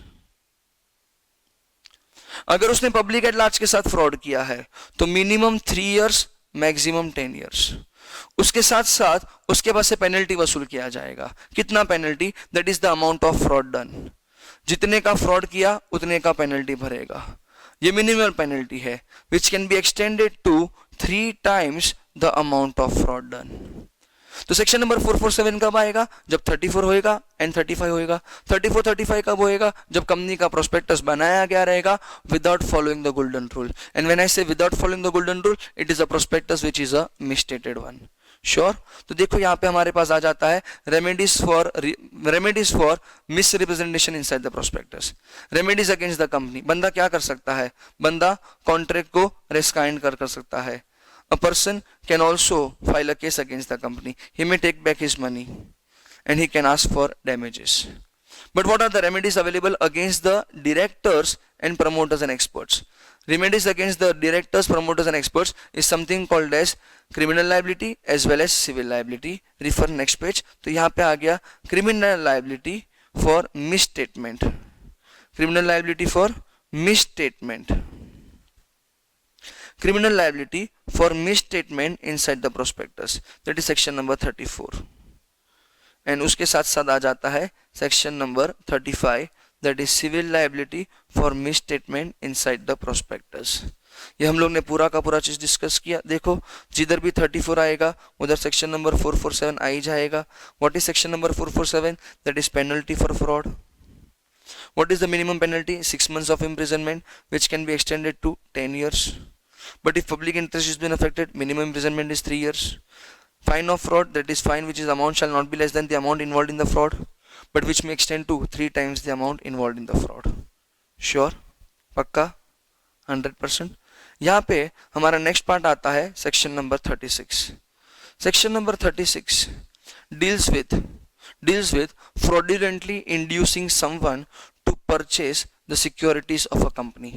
अगर उसने पब्लिक एट लार्ज के साथ फ्रॉड किया है तो मिनिमम 3 years, मैक्सिमम 10 years। उसके साथ साथ उसके पास से पेनल्टी वसूल किया जाएगा। कितना penalty? That is the amount of fraud done. जितने का फ्रॉड किया उतने का पेनल्टी भरेगा। ये मिनिमम पेनल्टी है which can be extended to 3 times the amount of fraud done. तो सेक्शन नंबर 447 कब आएगा? जब 34 होएगा एंड 35 होएगा। 34 35 कब होएगा? जब कंपनी का प्रोस्पेक्टस बनाया गया रहेगा without following the golden rule. And when I say without following the golden rule, it is a prospectus which is a misstated one. Sure? तो देखो यहाँ पे हमारे पास आ जाता है remedies for misrepresentation inside the prospectus. Remedies against the company. बंदा क्या कर सकता है? बंदा कॉन्ट्रैक्ट को रेस्काइंड कर सकता है। A person can also file a case against the company. He may take back his money and he can ask for damages. But what are the remedies available against the directors and promoters and experts? Remedies against the directors, promoters and experts is something called as criminal liability as well as civil liability. Refer next page. तो यहाँ पे आ गया criminal liability for misstatement. Criminal liability for misstatement. Criminal liability for misstatement inside the prospectus, that is section number 34। And उसके साथ साथ आ जाता है section number 35, that is civil liability for misstatement inside the prospectus। ये हम लोग ने पूरा का पूरा चीज डिस्कस किया। देखो जिधर भी 34 आएगा उधर सेक्शन नंबर 447 आ ही जाएगा। What is section number 447? That is penalty for fraud. What is the minimum penalty? 6 months of imprisonment which can be extended to 10 years। But if public interest has been affected, minimum imprisonment is 3 years। Fine of fraud, that is fine which is amount shall not be less than the amount involved in the fraud, but which may extend to 3 times the amount involved in the fraud। Sure? पक्का? 100%। यहाँ पे हमारा next part आता है section number 36। Section number 36 deals with fraudulently inducing someone to purchase the securities of a company.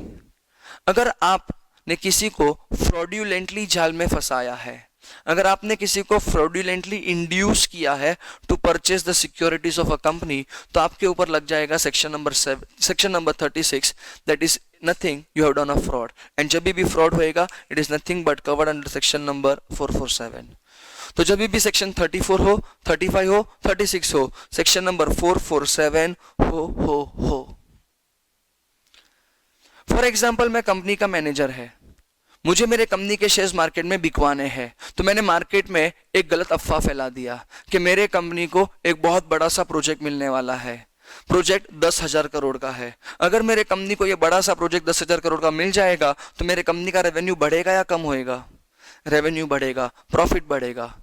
अगर आपने किसी को फ्रॉड्यूलेंटली जाल में फंसाया है, अगर आपने किसी को फ्रॉड्यूलेंटली इंड्यूस किया है to purchase the securities of a company, तो आपके ऊपर लग जाएगा section number 36, that is nothing you have done a fraud. And जब भी फ्रॉड होएगा it is nothing but covered under section number 447। तो जब भी सेक्शन 34 हो, 35 हो, 36 हो, सेक्शन नंबर 447 हो। फॉर एग्जाम्पल, मैं कंपनी का मैनेजर है, मुझे मेरे कंपनी के शेयर्स मार्केट में बिकवाने हैं, तो मैंने मार्केट में एक गलत अफवाह फैला दिया कि मेरे कंपनी को एक बहुत बड़ा सा प्रोजेक्ट मिलने वाला है। प्रोजेक्ट 10,000 करोड़ का है। अगर मेरे कंपनी को ये बड़ा सा प्रोजेक्ट 10,000 करोड़ का मिल जाएगा तो मेरे कंपनी का रेवेन्यू बढ़ेगा या कम होएगा? रेवेन्यू बढ़ेगा, प्रॉफिट बढ़ेगा।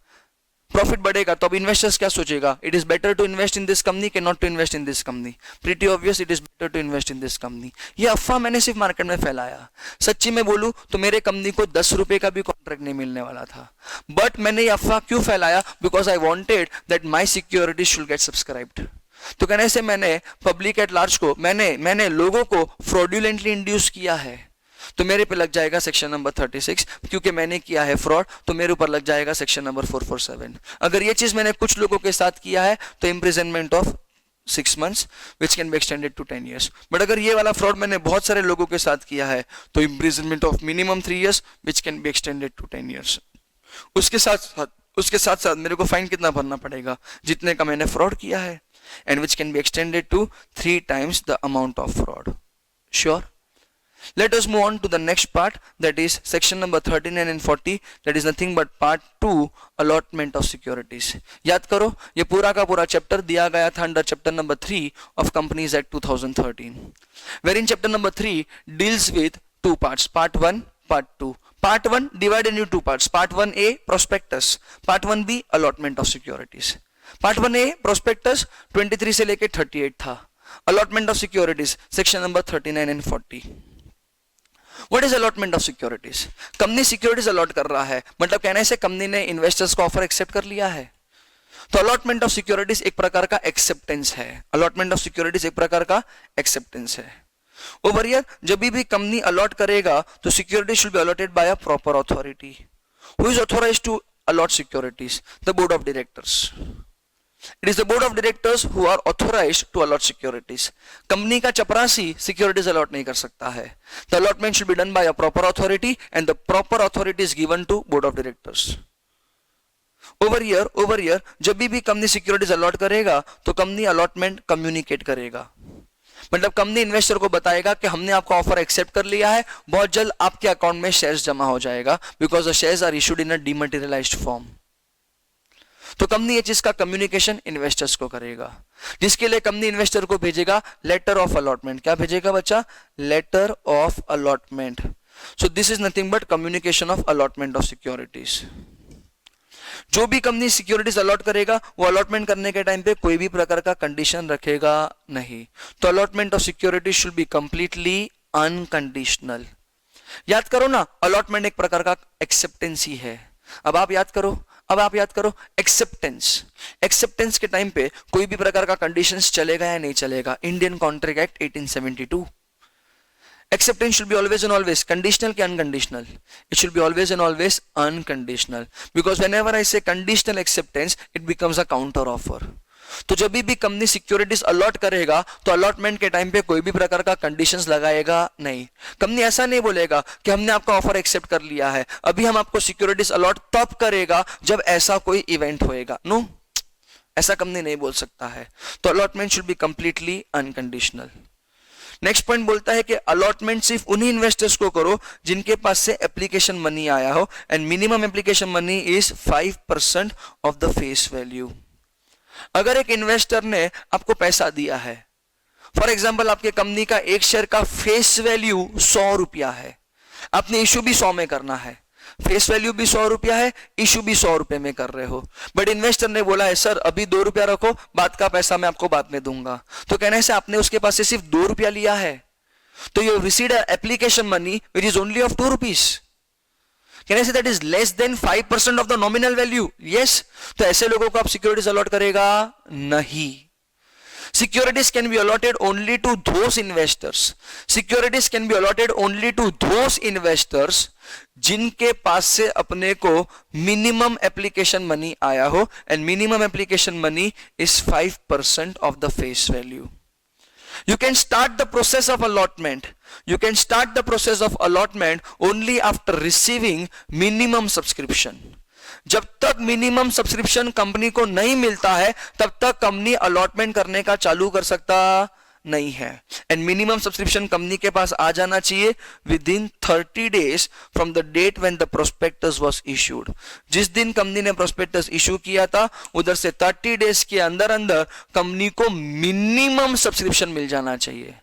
प्रॉफिट बढ़ेगा तो अब इन्वेस्टर्स क्या सोचेगा? It is better to invest in this company के not to invest in this company. Pretty obvious, it is better to invest in this company. ये अफवाह मैंने सिर्फ मार्केट में फैलाया। सच्ची में बोलूं तो मेरे कंपनी को 10 रुपए का भी कॉन्ट्रैक्ट नहीं मिलने वाला था, बट मैंने ये अफवाह क्यों फैलाया? Because I wanted that my security should get subscribed. तो कहने से मैंने पब्लिक एट लार्ज को, मैंने लोगों को फ्रॉड्यूलेंटली इंड्यूस किया है, तो मेरे पे लग जाएगा सेक्शन नंबर 36। क्योंकि मैंने किया है फ्रॉड तो मेरे ऊपर लग जाएगा सेक्शन नंबर 447। अगर ये चीज मैंने कुछ लोगों के साथ किया है तो imprisonment of 6 months which can be extended to 10 years। But अगर ये वाला फ्रॉड मैंने बहुत सारे लोगों के साथ किया है तो imprisonment of minimum 3 years which can be extended to 10 years। उसके साथ साथ मेरे को फाइन कितना भरना पड़ेगा? जितने का मैंने फ्रॉड किया है, and which can be extended to 3 times the amount of fraud। Sure? Let us move on to the next part, that is section number 39 and 40, that is nothing but part 2, allotment of securities। याद करो, ये पूरा का पूरा chapter दिया गया था under chapter number 3 of Companies Act 2013, wherein chapter number 3 deals with 2 parts, part 1, part 2। Part 1 divided into 2 parts, part 1A prospectus, part 1B allotment of securities। Part 1A prospectus 23 से लेके 38 था, allotment of securities section number 39 and 40। What is allotment of securities? Company securities allot कर रहा है, मतलब कहने से company ने इन्वेस्टर्स का ऑफर एक्सेप्ट कर लिया है। तो अलॉटमेंट ऑफ सिक्योरिटीज एक प्रकार का एक्सेप्टेंस है। अलॉटमेंट ऑफ सिक्योरिटीज एक प्रकार का एक्सेप्टेंस है। ओवर हियर जब भी कंपनी अलॉट करेगा तो security should be allotted by a proper authority. Who is authorised to allot securities? The board of directors. It is the board of directors who are authorized to allot securities। Company का चपरासी securities allot नहीं कर सकता है। The allotment should be done by a proper authority and the proper authority is given to board of directors। Over here जब भी company securities allot करेगा तो कंपनी अलॉटमेंट कम्युनिकेट करेगा, मतलब कंपनी इन्वेस्टर को बताएगा कि हमने आपका ऑफर एक्सेप्ट कर लिया है, बहुत जल्द आपके अकाउंट में शेयर्स जमा हो जाएगा, because the shares are issued in a dematerialised form. तो कंपनी ये चीज का कम्युनिकेशन इन्वेस्टर्स को करेगा, जिसके लिए कंपनी इन्वेस्टर को भेजेगा लेटर ऑफ अलॉटमेंट। क्या भेजेगा बच्चा? Letter of allotment. So this is nothing but communication of allotment of securities. जो भी कंपनी सिक्योरिटीज अलॉट करेगा वो अलॉटमेंट करने के टाइम पे कोई भी प्रकार का कंडीशन रखेगा नहीं। तो allotment of security should be completely unconditional. याद करो ना, अलॉटमेंट एक प्रकार का एक्सेप्टेंस ही है। अब आप याद करो एक्सेप्टेंस के टाइम पे कोई भी प्रकार का कंडीशंस चलेगा या नहीं चलेगा? Indian contract act 1872। Acceptance should be always and always conditional ke unconditional? It should be always and always unconditional, because whenever I say conditional acceptance it becomes a counter offer। तो जब भी company securities allot करेगा तो allotment के time पे कोई भी प्रकार का कंडीशंस लगाएगा नहीं। कंपनी ऐसा नहीं बोलेगा कि हमने आपका ऑफर एक्सेप्ट कर लिया है, अभी हम आपको सिक्योरिटीज अलॉट तब करेगा जब ऐसा कोई इवेंट होएगा। नो, ऐसा कंपनी नहीं बोल सकता है। तो allotment should be completely unconditional. Next point बोलता है कि अलॉटमेंट सिर्फ उन्हीं इन्वेस्टर्स को करो जिनके पास से एप्लीकेशन मनी आया हो, and minimum application money is 5% of the face value. अगर एक इन्वेस्टर ने आपको पैसा दिया है, फॉर एग्जाम्पल आपके कंपनी का एक शेयर का फेस वैल्यू 100 रुपया है, आपने इशू भी 100 में करना है, फेस वैल्यू भी 100 रुपया है, इशू भी 100 रुपए में कर रहे हो, बट इन्वेस्टर ने बोला है सर अभी 2 रुपया रखो, बाद का पैसा मैं आपको बाद में दूंगा। तो कहने से आपने उसके पास से सिर्फ 2 रुपया लिया है, तो you received application money which is only of 2 rupees. कहने से that is less than 5% of the nominal value. Yes, तो ऐसे लोगों को आप सिक्योरिटीज अलॉट करेगा नहीं। Securities can be allotted only to those investors. Securities can be allotted only to those investors जिनके पास से अपने को मिनिमम एप्लीकेशन मनी आया हो, and minimum application money is 5% of the face value. You can start the process of allotment. You can start the process of allotment only after receiving minimum subscription. जब तक minimum subscription company को नहीं मिलता है तब तक company allotment करने का चालू कर सकता नहीं है. एंड मिनिमम सब्सक्रिप्शन कंपनी के पास आ जाना चाहिए within 30 days from the date when the prospectus was issued. जिस दिन कंपनी ने प्रोस्पेक्टस इशू किया था उधर से 30 डेज के अंदर अंदर कंपनी को मिनिमम सब्सक्रिप्शन मिल जाना चाहिए.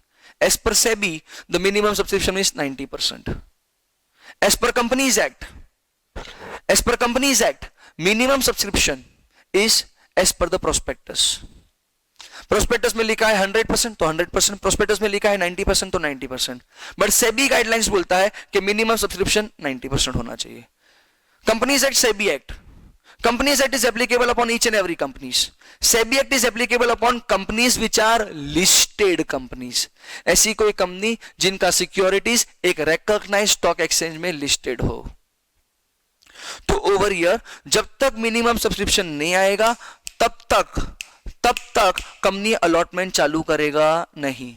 As per SEBI the minimum subscription is 90%. As per companies act, as per Companies Act, minimum subscription is as per the prospectus. Prospectus में लिखा है 100% तो 100%, prospectus में लिखा है 90% तो 90%, but SEBI guidelines बोलता है कि minimum subscription 90% होना चाहिए. Companies Act, SEBI Act. Companies Act is applicable upon each and every companies. SEBI Act is applicable upon companies which are listed companies. ऐसी कोई कंपनी जिनका सिक्योरिटीज एक recognized stock exchange में listed हो. तो over year जब तक minimum subscription नहीं आएगा तब तक कंपनी अलॉटमेंट चालू करेगा नहीं.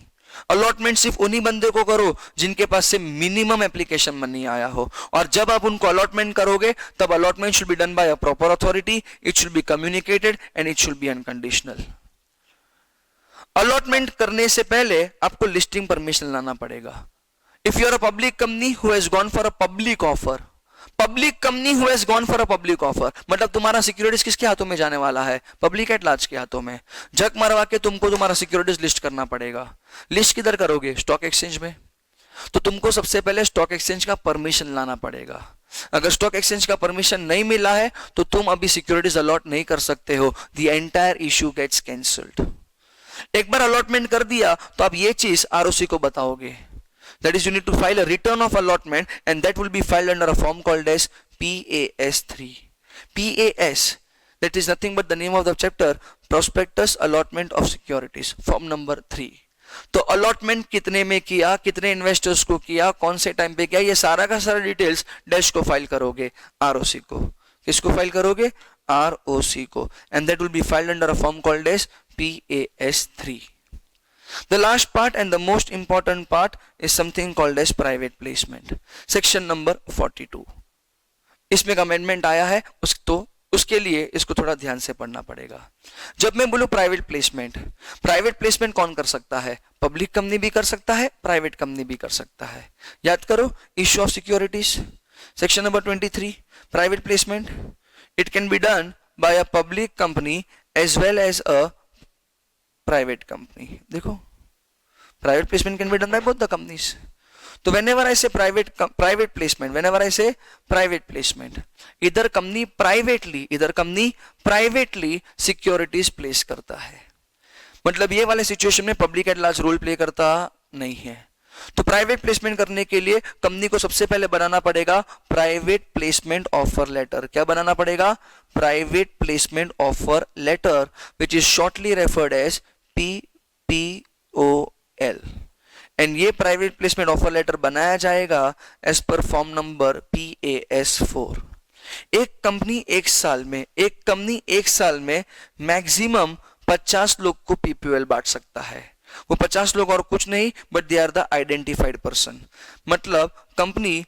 अलॉटमेंट सिर्फ उन्हीं बंदे को करो जिनके पास से मिनिमम एप्लीकेशन मनी आया हो, और जब आप उनको अलॉटमेंट करोगे तब allotment should be done by a proper authority, it should be communicated and it should be unconditional. Allotment करने से पहले आपको लिस्टिंग परमिशन लाना पड़ेगा. If you are a public company who has gone for a public offer, public company who has gone for a public offer, मतलब तुम्हारा securities किसके हाथों में जाने वाला है? पब्लिक एट लार्ज के हाथों में. झक मरवा के तुमको तुम्हारा सिक्योरिटीज लिस्ट करना पड़ेगा. लिस्ट किधर करोगे? स्टॉक एक्सचेंज में. तो तुमको सबसे पहले स्टॉक एक्सचेंज का परमिशन लाना पड़ेगा. अगर स्टॉक एक्सचेंज का परमिशन नहीं मिला है तो तुम अभी सिक्योरिटीज अलॉट नहीं कर सकते हो. The entire issue gets cancelled. एक बार अलॉटमेंट कर दिया तो आप ये चीज आरओसी को बताओगे. That is, you need to file a return of allotment, and that will be filed under a form called as PAS3. PAS, that is nothing but the name of the chapter, Prospectus Allotment of Securities, form number 3. तो allotment कितने में किया, कितने investors को किया, कौन से time पे किया, ये सारा का सारा डिटेल्स डैश को फाइल करोगे आरओसी को. किसको फाइल करोगे? आरओसी को. And that will be filed under a form called as PAS3. The last part and the most important part is something called as private placement. Section number 42. इसमें एक amendment आया है, उसके लिए इसको थोड़ा ध्यान से पढ़ना पड़ेगा. जब मैं बोलूं प्राइवेट प्लेसमेंट कौन कर सकता है? पब्लिक कंपनी भी कर सकता है, प्राइवेट कंपनी भी कर सकता है. याद करो, issue of securities, section number 23. Private placement, it can be done by a public company as well as a private company. देखो, private placement can be done by both the companies. तो whenever I say private placement, इधर company privately securities place करता है. मतलब ये वाले situation में public at large role play करता नहीं है. तो प्राइवेट प्लेसमेंट करने के लिए कंपनी को सबसे पहले बनाना पड़ेगा प्राइवेट प्लेसमेंट ऑफर लेटर. क्या बनाना पड़ेगा? Private placement offer letter, which is shortly referred as PPOL. एंड ये प्राइवेट प्लेसमेंट ऑफर लेटर बनाया जाएगा as per form number PAS4. एक कंपनी एक साल में मैक्सिमम 50 लोग को PPOL बांट सकता है. वो 50 लोग और कुछ नहीं but they are the identified person. मतलब कंपनी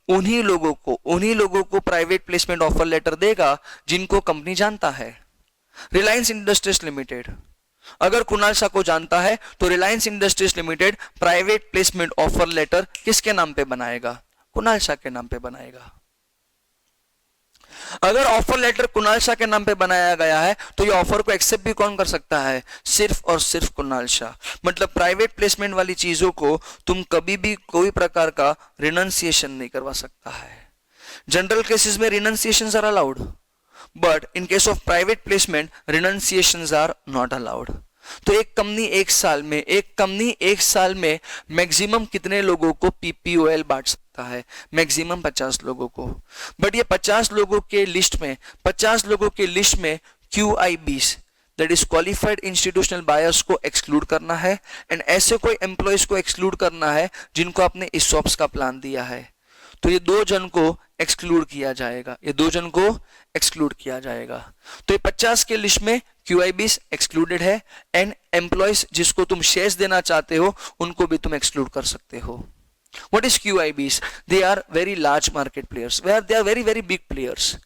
उन्हीं लोगों को प्राइवेट प्लेसमेंट ऑफर लेटर देगा जिनको कंपनी जानता है. रिलायंस इंडस्ट्रीज लिमिटेड अगर कुणाल शाह को जानता है तो Reliance industries Limited private placement offer letter किसके नाम पे बनाएगा? कुणाल शाह के नाम पे बनाएगा. अगर ऑफर लेटर कुणाल शाह के नाम पे बनाया गया है तो ये ऑफर को एक्सेप्ट भी कौन कर सकता है? सिर्फ और सिर्फ कुणाल शाह. मतलब प्राइवेट प्लेसमेंट वाली चीजों को तुम कभी भी कोई प्रकार का रिनंसिएशन नहीं करवा सकता है. जनरल केसेस में renunciations are allowed, but in case of private placement renunciations are not allowed. तो एक कंपनी एक साल में मैक्सिमम कितने लोगों को PPOL बांट सकता है? मैक्सिमम 50 लोगों को. बट ये 50 लोगों के लिस्ट में QIBs that is qualified institutional buyers को एक्सक्लूड करना है, एंड ऐसे कोई एम्प्लॉयज को एक्सक्लूड करना है जिनको आपने ESOPs का प्लान दिया है। तो ये 2 जन को एक्सक्लूड किया जाएगा, ये 2 जन को एक्सक्लूड किया जाएगा। तो ये 50 के लिस्ट में QIBs एक्सक्लूडेड है, एंड एम्प्लॉयज जिसको तुम शेयर्स देना चाहते हो उनको भी तुम एक्सक्लूड कर सकते हो। What is QIBs? They are very large market players. They are very big players.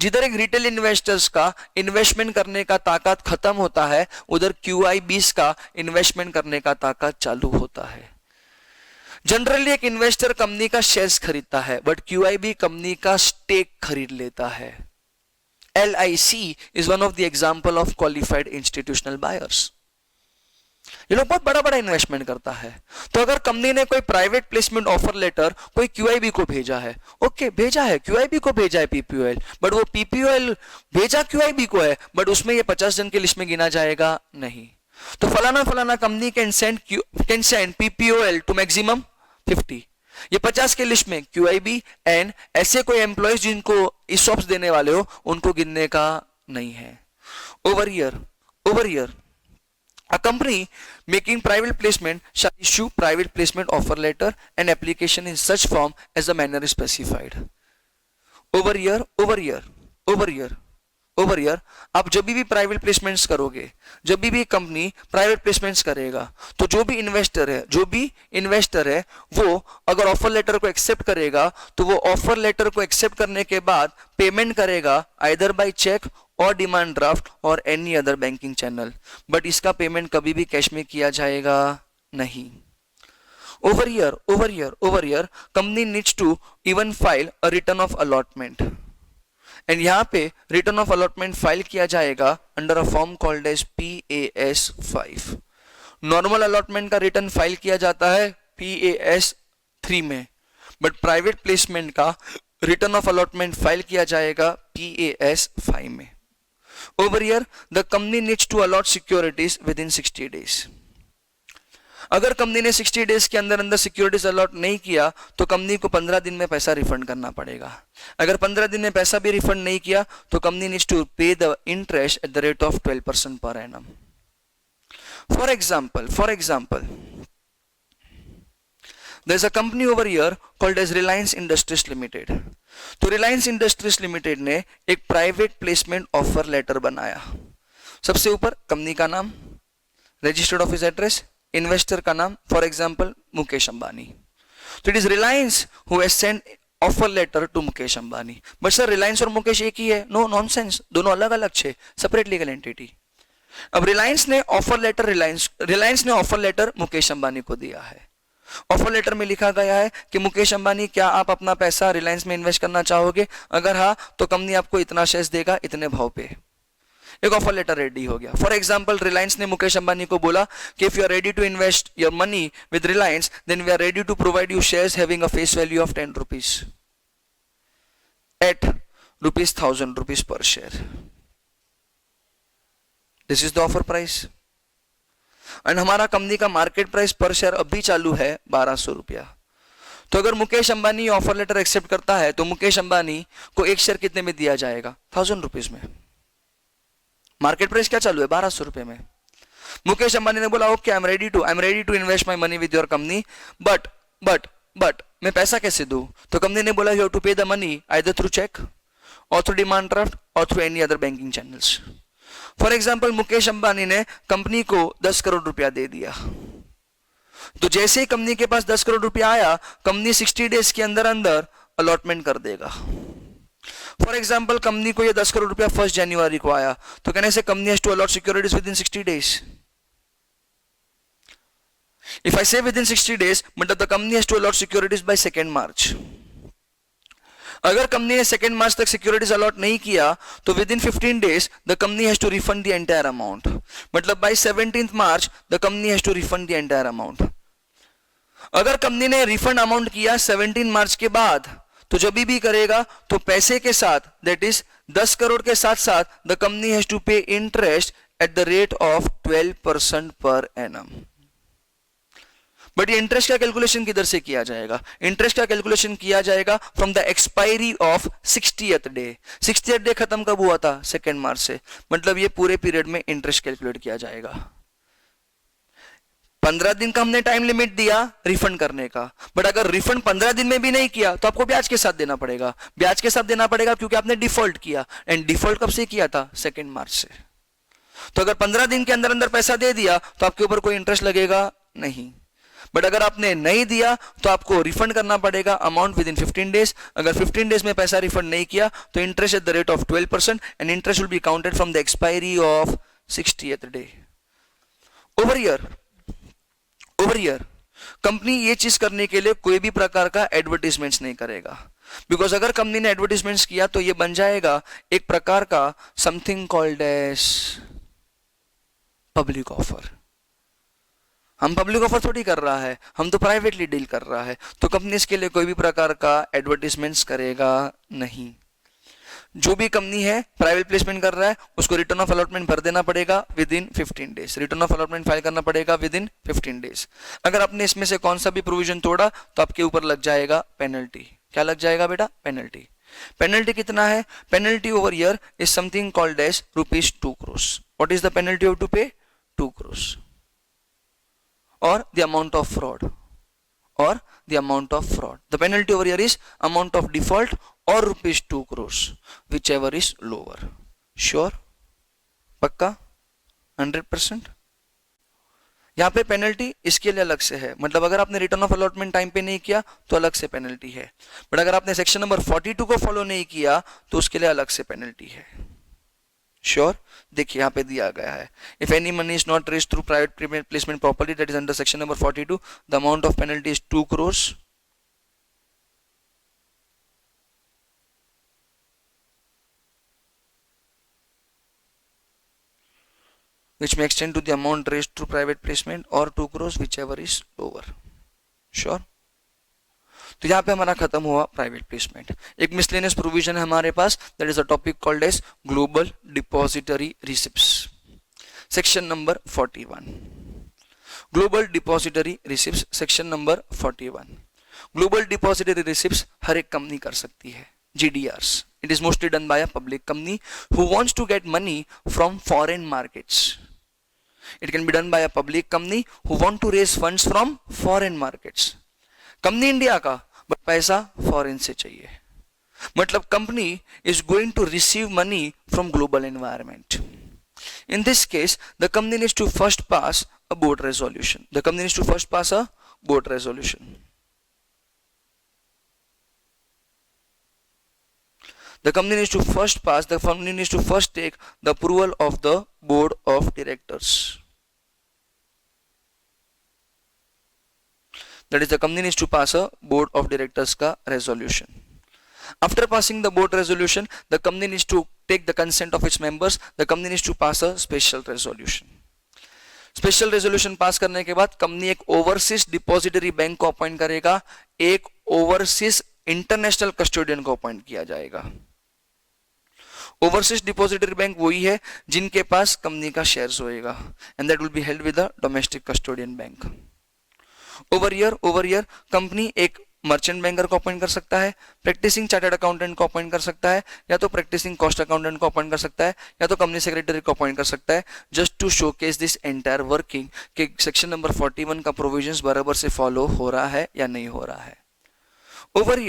जिधर एक रिटेल इन्वेस्टर्स का इन्वेस्टमेंट करने का ताकत खत्म होता है, उधर QIBs का इन्वेस्टमेंट करने का ताकत चालू होता है। जनरली एक इन्वेस्टर कंपनी का शेयर्स खरीदता है, बट QIB कंपनी का स्टेक खरीद लेता है। LIC is one of the example of qualified institutional buyers. ये लोग बहुत बड़ा बड़ा इन्वेस्टमेंट करता है। तो अगर कंपनी ने कोई प्राइवेट प्लेसमेंट ऑफर लेटर कोई QIB को भेजा है, ओके भेजा है, QIB को भेजा है PPOL, बट वो PPOL भेजा QIB को है, बट उसमें ये 50 जन की लिस्ट में गिना जाएगा नहीं। तो फलाना फलाना company can send PPOL to maximum 50, ये 50 के लिस्ट में QIB एंड ऐसे कोई एम्प्लॉयज जिनको ESOPs देने वाले हो उनको गिनने का नहीं है। Over year a company making private placement shall issue private placement offer letter and application in such form as the manner is specified. Over year आप जब भी प्राइवेट प्लेसमेंट्स करोगे, जब भी कंपनी प्राइवेट प्लेसमेंट्स करेगा, तो जो भी इन्वेस्टर है वो अगर ऑफर लेटर को एक्सेप्ट करेगा तो वो ऑफर लेटर को एक्सेप्ट करने के बाद पेमेंट करेगा आइदर बाय चेक और डिमांड ड्राफ्ट और any other banking channel, but इसका पेमेंट कभी भी कैश में किया जाएगा नहीं। Over here company needs to even file a return of allotment, and यहाँ पे रिटर्न ऑफ अलॉटमेंट फाइल किया जाएगा under a form called as PAS 5। Normal allotment का रिटर्न फाइल किया जाता है PAS 3 में, बट प्राइवेट प्लेसमेंट का रिटर्न ऑफ अलॉटमेंट फाइल किया जाएगा PAS 5 में। Over here, the company needs to allot securities within 60 days. अगर कंपनी ने 60 डेज के अंदर अंदर सिक्योरिटीज अलॉट नहीं किया तो कंपनी को 15 दिन में पैसा रिफंड करना पड़ेगा। अगर 15 दिन में पैसा भी रिफंड नहीं किया तो company needs to pay the interest at the rate of 12% per annum. For example there is a company over here called as Reliance Industries Limited. तो रिलायंस इंडस्ट्रीज लिमिटेड ने एक प्राइवेट प्लेसमेंट ऑफर लेटर बनाया। सबसे ऊपर company का नाम, registered office address, investor का नाम, फॉर एग्जांपल मुकेश अंबानी। तो it is Reliance who has sent offer letter to Mukesh Ambani. But sir Reliance और मुकेश एक ही है? नो, नॉनसेंस, दोनों अलग अलग छे, सेपरेट लीगल एंटिटी। अब रिलायंस ने ऑफर लेटर मुकेश अंबानी को दिया है। ऑफर लेटर में लिखा गया है कि मुकेश अंबानी क्या आप अपना पैसा रिलायंस में इन्वेस्ट करना चाहोगे? अगर हाँ तो कंपनी आपको इतना शेयर्स देगा इतने भाव पे। एक ऑफर लेटर रेडी हो गया। फॉर एग्जांपल रिलायंस ने मुकेश अंबानी को बोला कि if you are ready to invest your money with Reliance then we are ready to provide you shares having a face value of 10 rupees at ₹1000 per share. This is the offer price and हमारा company का market price per share अभी चालू है 1200 रुपया। तो अगर Mukesh Ambani offer letter accept करता है तो मुकेश अंबानी को एक शेयर कितने में दिया जाएगा? 1000 रुपीज में। मार्केट प्राइस क्या चालू है? 1200 रुपए में। मुकेश अंबानी ने बोला okay I am ready to invest my money with your company, but मैं पैसा कैसे दूं? तो कंपनी ने बोला you have to pay the money either through cheque और थ्रू डिमांड ड्राफ्ट और through any other banking channels. For example Mukesh Ambani ने कंपनी को 10 करोड़ रुपया दे दिया। तो जैसे ही कंपनी के पास 10 करोड़ रुपया आया, कंपनी 60 डेज के अंदर अंदर अलॉटमेंट कर देगा। फॉर एग्जाम्पल कंपनी को ये 10 करोड़ रुपया 1 जनवरी को आया, तो कहने से company has to allot securities within 60 days. If I say within 60 days मतलब the company has to allot securities by 2 March. अगर कंपनी ने 2 मार्च तक सिक्योरिटीज अलॉट नहीं किया तो within 15 days the company has to refund the entire amount. मतलब by 17 March the company has to refund the entire amount. अगर company ने refund amount किया 17 मार्च के बाद, तो जब भी करेगा तो पैसे के साथ, दैट इज 10 करोड़ के साथ साथ the company has to pay interest at the rate of 12% per annum. But ये इंटरेस्ट का कैलकुलेशन किधर से किया जाएगा? इंटरेस्ट का कैलकुलेशन किया जाएगा from the expiry of 60th day. 60th day खत्म कब हुआ था? 2 मार्च से, मतलब ये पूरे पीरियड में इंटरेस्ट कैलकुलेट किया जाएगा। 15 दिन का हमने टाइम लिमिट दिया रिफंड करने का, बट अगर रिफंड 15 दिन में भी नहीं किया तो आपको ब्याज के साथ देना पड़ेगा। ब्याज के साथ देना पड़ेगा क्योंकि आपने डिफॉल्ट किया, एंड डिफॉल्ट कब से किया था? 2 मार्च से। तो अगर 15 दिन के अंदर अंदर पैसा दे दिया तो आपके ऊपर कोई इंटरेस्ट लगेगा नहीं, बट अगर आपने नहीं दिया तो आपको रिफंड करना पड़ेगा अमाउंट विद इन 15 डेज। अगर 15 डेज में पैसा रिफंड नहीं किया तो interest at the rate of 12% and interest will be counted from the expiry of 60th day. Over here company ये चीज करने के लिए कोई भी प्रकार का एडवर्टीजमेंट्स नहीं करेगा, बिकॉज अगर कंपनी ने एडवर्टीजमेंट्स किया तो ये बन जाएगा एक प्रकार का something called as public offer. हम पब्लिक ऑफर थोड़ी कर रहा है, हम तो प्राइवेटली डील कर रहा है, तो कंपनी इसके लिए कोई भी प्रकार का एडवर्टीजमेंट्स करेगा नहीं। जो भी कंपनी है प्राइवेट प्लेसमेंट कर रहा है उसको रिटर्न ऑफ अलॉटमेंट भर देना पड़ेगा with in 15 days. Return of allotment file करना पड़ेगा विद इन 15 डेज। अगर आपने इसमें से कौन सा भी प्रोविजन तोड़ा तो आपके ऊपर लग जाएगा पेनल्टी। क्या लग जाएगा बेटा? पेनल्टी। पेनल्टी कितना है? Penalty over here is something called as ₹2 crore। What is the penalty you have to pay? 2 crore, or the amount of fraud, or the amount of fraud. The penalty over here is amount of default or ₹2 crore, whichever is lower. Sure? पक्का? 100%? यहाँ पे penalty इसके लिए अलग से है, मतलब अगर आपने रिटर्न ऑफ अलॉटमेंट टाइम पे नहीं किया तो अलग से पेनल्टी है, बट अगर आपने सेक्शन नंबर 42 को फॉलो नहीं किया तो उसके लिए अलग से पेनल्टी है। श्योर? देखिए यहाँ पे दिया गया है, if any money is not raised through private placement property that is under section number 42, the amount of penalty is 2 crore, which may extend to the amount raised through private placement or 2 crore, whichever is lower. Sure? तो यहाँ पे हमारा खत्म हुआ private placement. एक miscellaneous provision है हमारे पास, that is a topic called as global depository receipts, section number 41। Global depository receipts section number 41। Global depository receipts हर एक कंपनी कर सकती है, GDRs. It is mostly done by a public company who wants to get money from foreign markets. It can be done by a public company who want to raise funds from foreign markets. Company India का but पैसा foreign से चाहिए, मतलब company is going to receive money from global environment. In this case, the company needs to first pass a board resolution. The company needs to first pass a board resolution. The company needs to first take the approval of the board of directors. That is, the company needs to pass a board of directors का resolution. After passing the board resolution, the company needs to take the consent of its members. The company needs to pass a special resolution. Special resolution pass करने के बाद company एक overseas depository bank को appoint करेगा, एक overseas international custodian को appoint किया जाएगा। ओवरसीज डिपॉजिटरी बैंक वही है जिनके पास कंपनी का शेयर्स होएगा, and that will be held with the domestic custodian bank. Over here company एक मर्चेंट बैंकर को अपॉइंट कर सकता है, प्रैक्टिसिंग चार्टर्ड अकाउंटेंट को अपॉइंट कर सकता है, या तो प्रैक्टिसिंग कॉस्ट अकाउंटेंट को अपॉइंट कर सकता है, या तो कंपनी सेक्रेटरी को अपॉइंट कर सकता है, just to showcase this entire working कि सेक्शन नंबर 41 का प्रोविजंस बराबर से फॉलो हो रहा है या नहीं हो रहा है। ओवर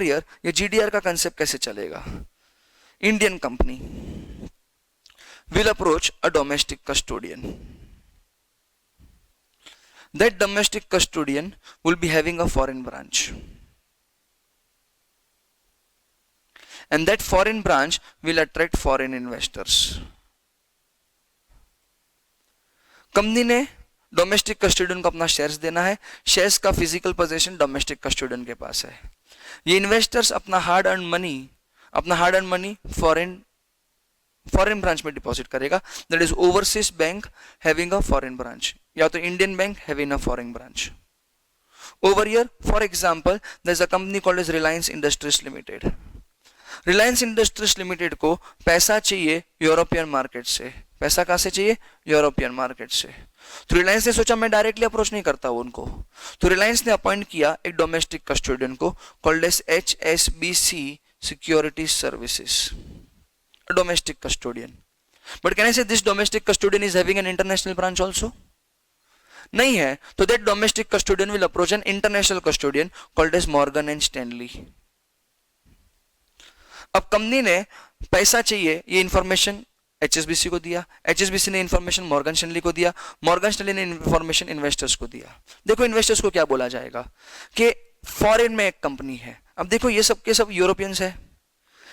ईयर ये GDR का कंसेप्ट कैसे चलेगा? Indian company will approach a domestic custodian. That domestic custodian will be having a foreign branch, and that foreign branch will attract foreign investors. Company ने डोमेस्टिक कस्टोडियन को अपना shares देना है, shares का physical position domestic custodian के पास है। ये investors अपना hard earn money foreign branch में डिपॉजिट करेगा, that is overseas bank having a foreign branch, या तो Indian bank having a foreign branch. Over here for example there is a company called as Reliance industries Limited. Reliance industries limited को पैसा चाहिए European market से, पैसा कहाँ से चाहिए? यूरोपियन मार्केट से। तो रिलायंस ने सोचा मैं डायरेक्टली अप्रोच नहीं करता हूं उनको, तो रिलायंस ने अपॉइंट किया एक डोमेस्टिक कस्टोडियन को called as HSBC securities services, domestic custodian. But can I say this domestic custodian is having an international branch also? नहीं है, तो that domestic custodian will approach an international custodian called as Morgan and Stanley. अब company ने पैसा चाहिए, ये information HSBC को दिया, HSBC ने इंफॉर्मेशन मॉर्गन स्टैनली को दिया, मॉर्गन स्टैनली ने इंफॉर्मेशन इन्वेस्टर्स को दिया। देखो इन्वेस्टर्स को क्या बोला जाएगा कि फॉरेन में एक कंपनी है। अब देखो ये सब के सब यूरोपियंस है,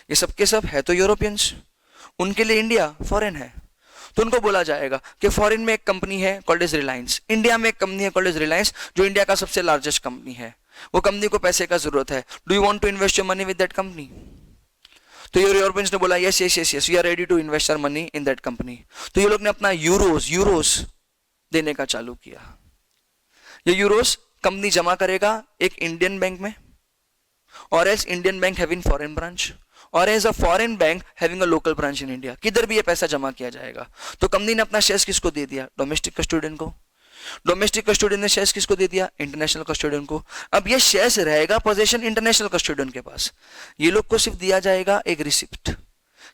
ये सब के सब है तो यूरोपियंस, उनके लिए इंडिया फॉरेन है, तो उनको बोला जाएगा कि फॉरेन में एक कंपनी है कॉल्ड एज रिलायंस, इंडिया में एक कंपनी है कॉल्ड एज रिलायंस जो इंडिया का सबसे लार्जेस्ट कंपनी है, वो कंपनी को पैसे का जरूरत है, do you want to invest your money with that company? तो यूरोपियंस ने बोला yes yes yes yes we are ready to invest our money in that company. तो ये लोग ने अपना यूरोस देने का चालू किया। ये यूरोस कंपनी जमा करेगा एक इंडियन बैंक में, और else Indian bank having foreign branch, और as a foreign bank having a local branch in India, किधर भी ये पैसा जमा किया जाएगा। तो कंपनी ने अपना शेयर्स किसको दे दिया? डोमेस्टिक कस्टोडियन को। डोमेस्टिक कस्टोडियन ने शेयर्स किसको दे दिया? इंटरनेशनल कस्टोडियन को। अब ये शेयर्स रहेगा पोजीशन इंटरनेशनल कस्टोडियन के पास, ये लोग को सिर्फ दिया जाएगा एक रिसिप्ट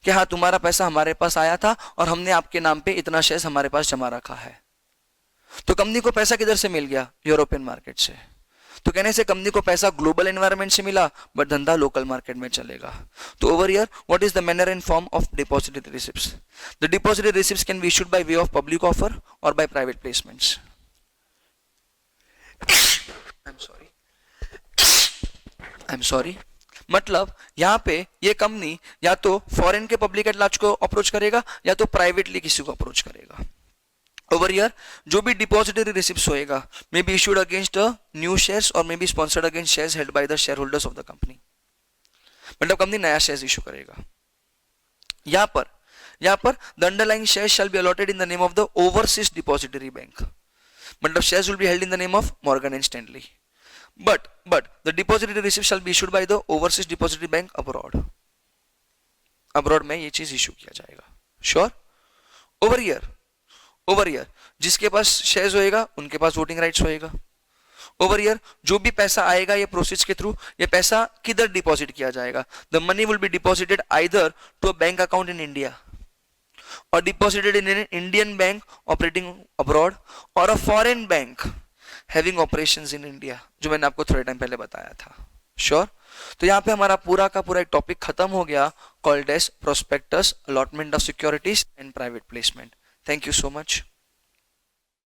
कि हाँ तुम्हारा पैसा हमारे पास आया था और हमने आपके नाम पे इतना शेयर्स हमारे पास जमा रखा है। तो कंपनी को पैसा किधर से मिल गया? यूरोपियन मार्केट से। तो कहने से कंपनी को पैसा ग्लोबल एनवायरनमेंट से मिला बट धंधा लोकल मार्केट में चलेगा। तो over here what is the manner and form of depository receipts? The depository receipts can be issued by way of public offer और by private placements. I am sorry, मतलब यहां पे ये company या तो फॉरेन के पब्लिक एट लार्ज को approach करेगा या तो प्राइवेटली किसी को अप्रोच करेगा। ओवर हियर जो भी डिपॉजिटरी रिसिप्ट्स होएगा may be issued against new shares और may be sponsored against shares held by the share holders of the company. मतलब कंपनी नया शेयर्स इशू करेगा। यहां पर the underlying shares shall be allotted in the name of the overseas depository bank, मतलब shares will be held in the name of Morgan and Stanley. But the depository receipt shall be issued by the overseas depository bank abroad. Abroad में ये चीज issue किया जाएगा। Sure? Over here जिसके पास shares होएगा उनके पास voting rights होएगा। Over here जो भी पैसा आएगा ये प्रोसेस के थ्रू, ये पैसा किधर डिपॉजिट किया जाएगा? The money will be deposited either to a bank account in India or deposited in an Indian bank operating abroad or a foreign bank having operations in India, जो मैंने आपको थोड़े टाइम पहले बताया था। श्योर? तो यहाँ पे हमारा पूरा का पूरा एक टॉपिक खत्म हो गया called as prospectus, allotment of securities and private placement. Thank you so much.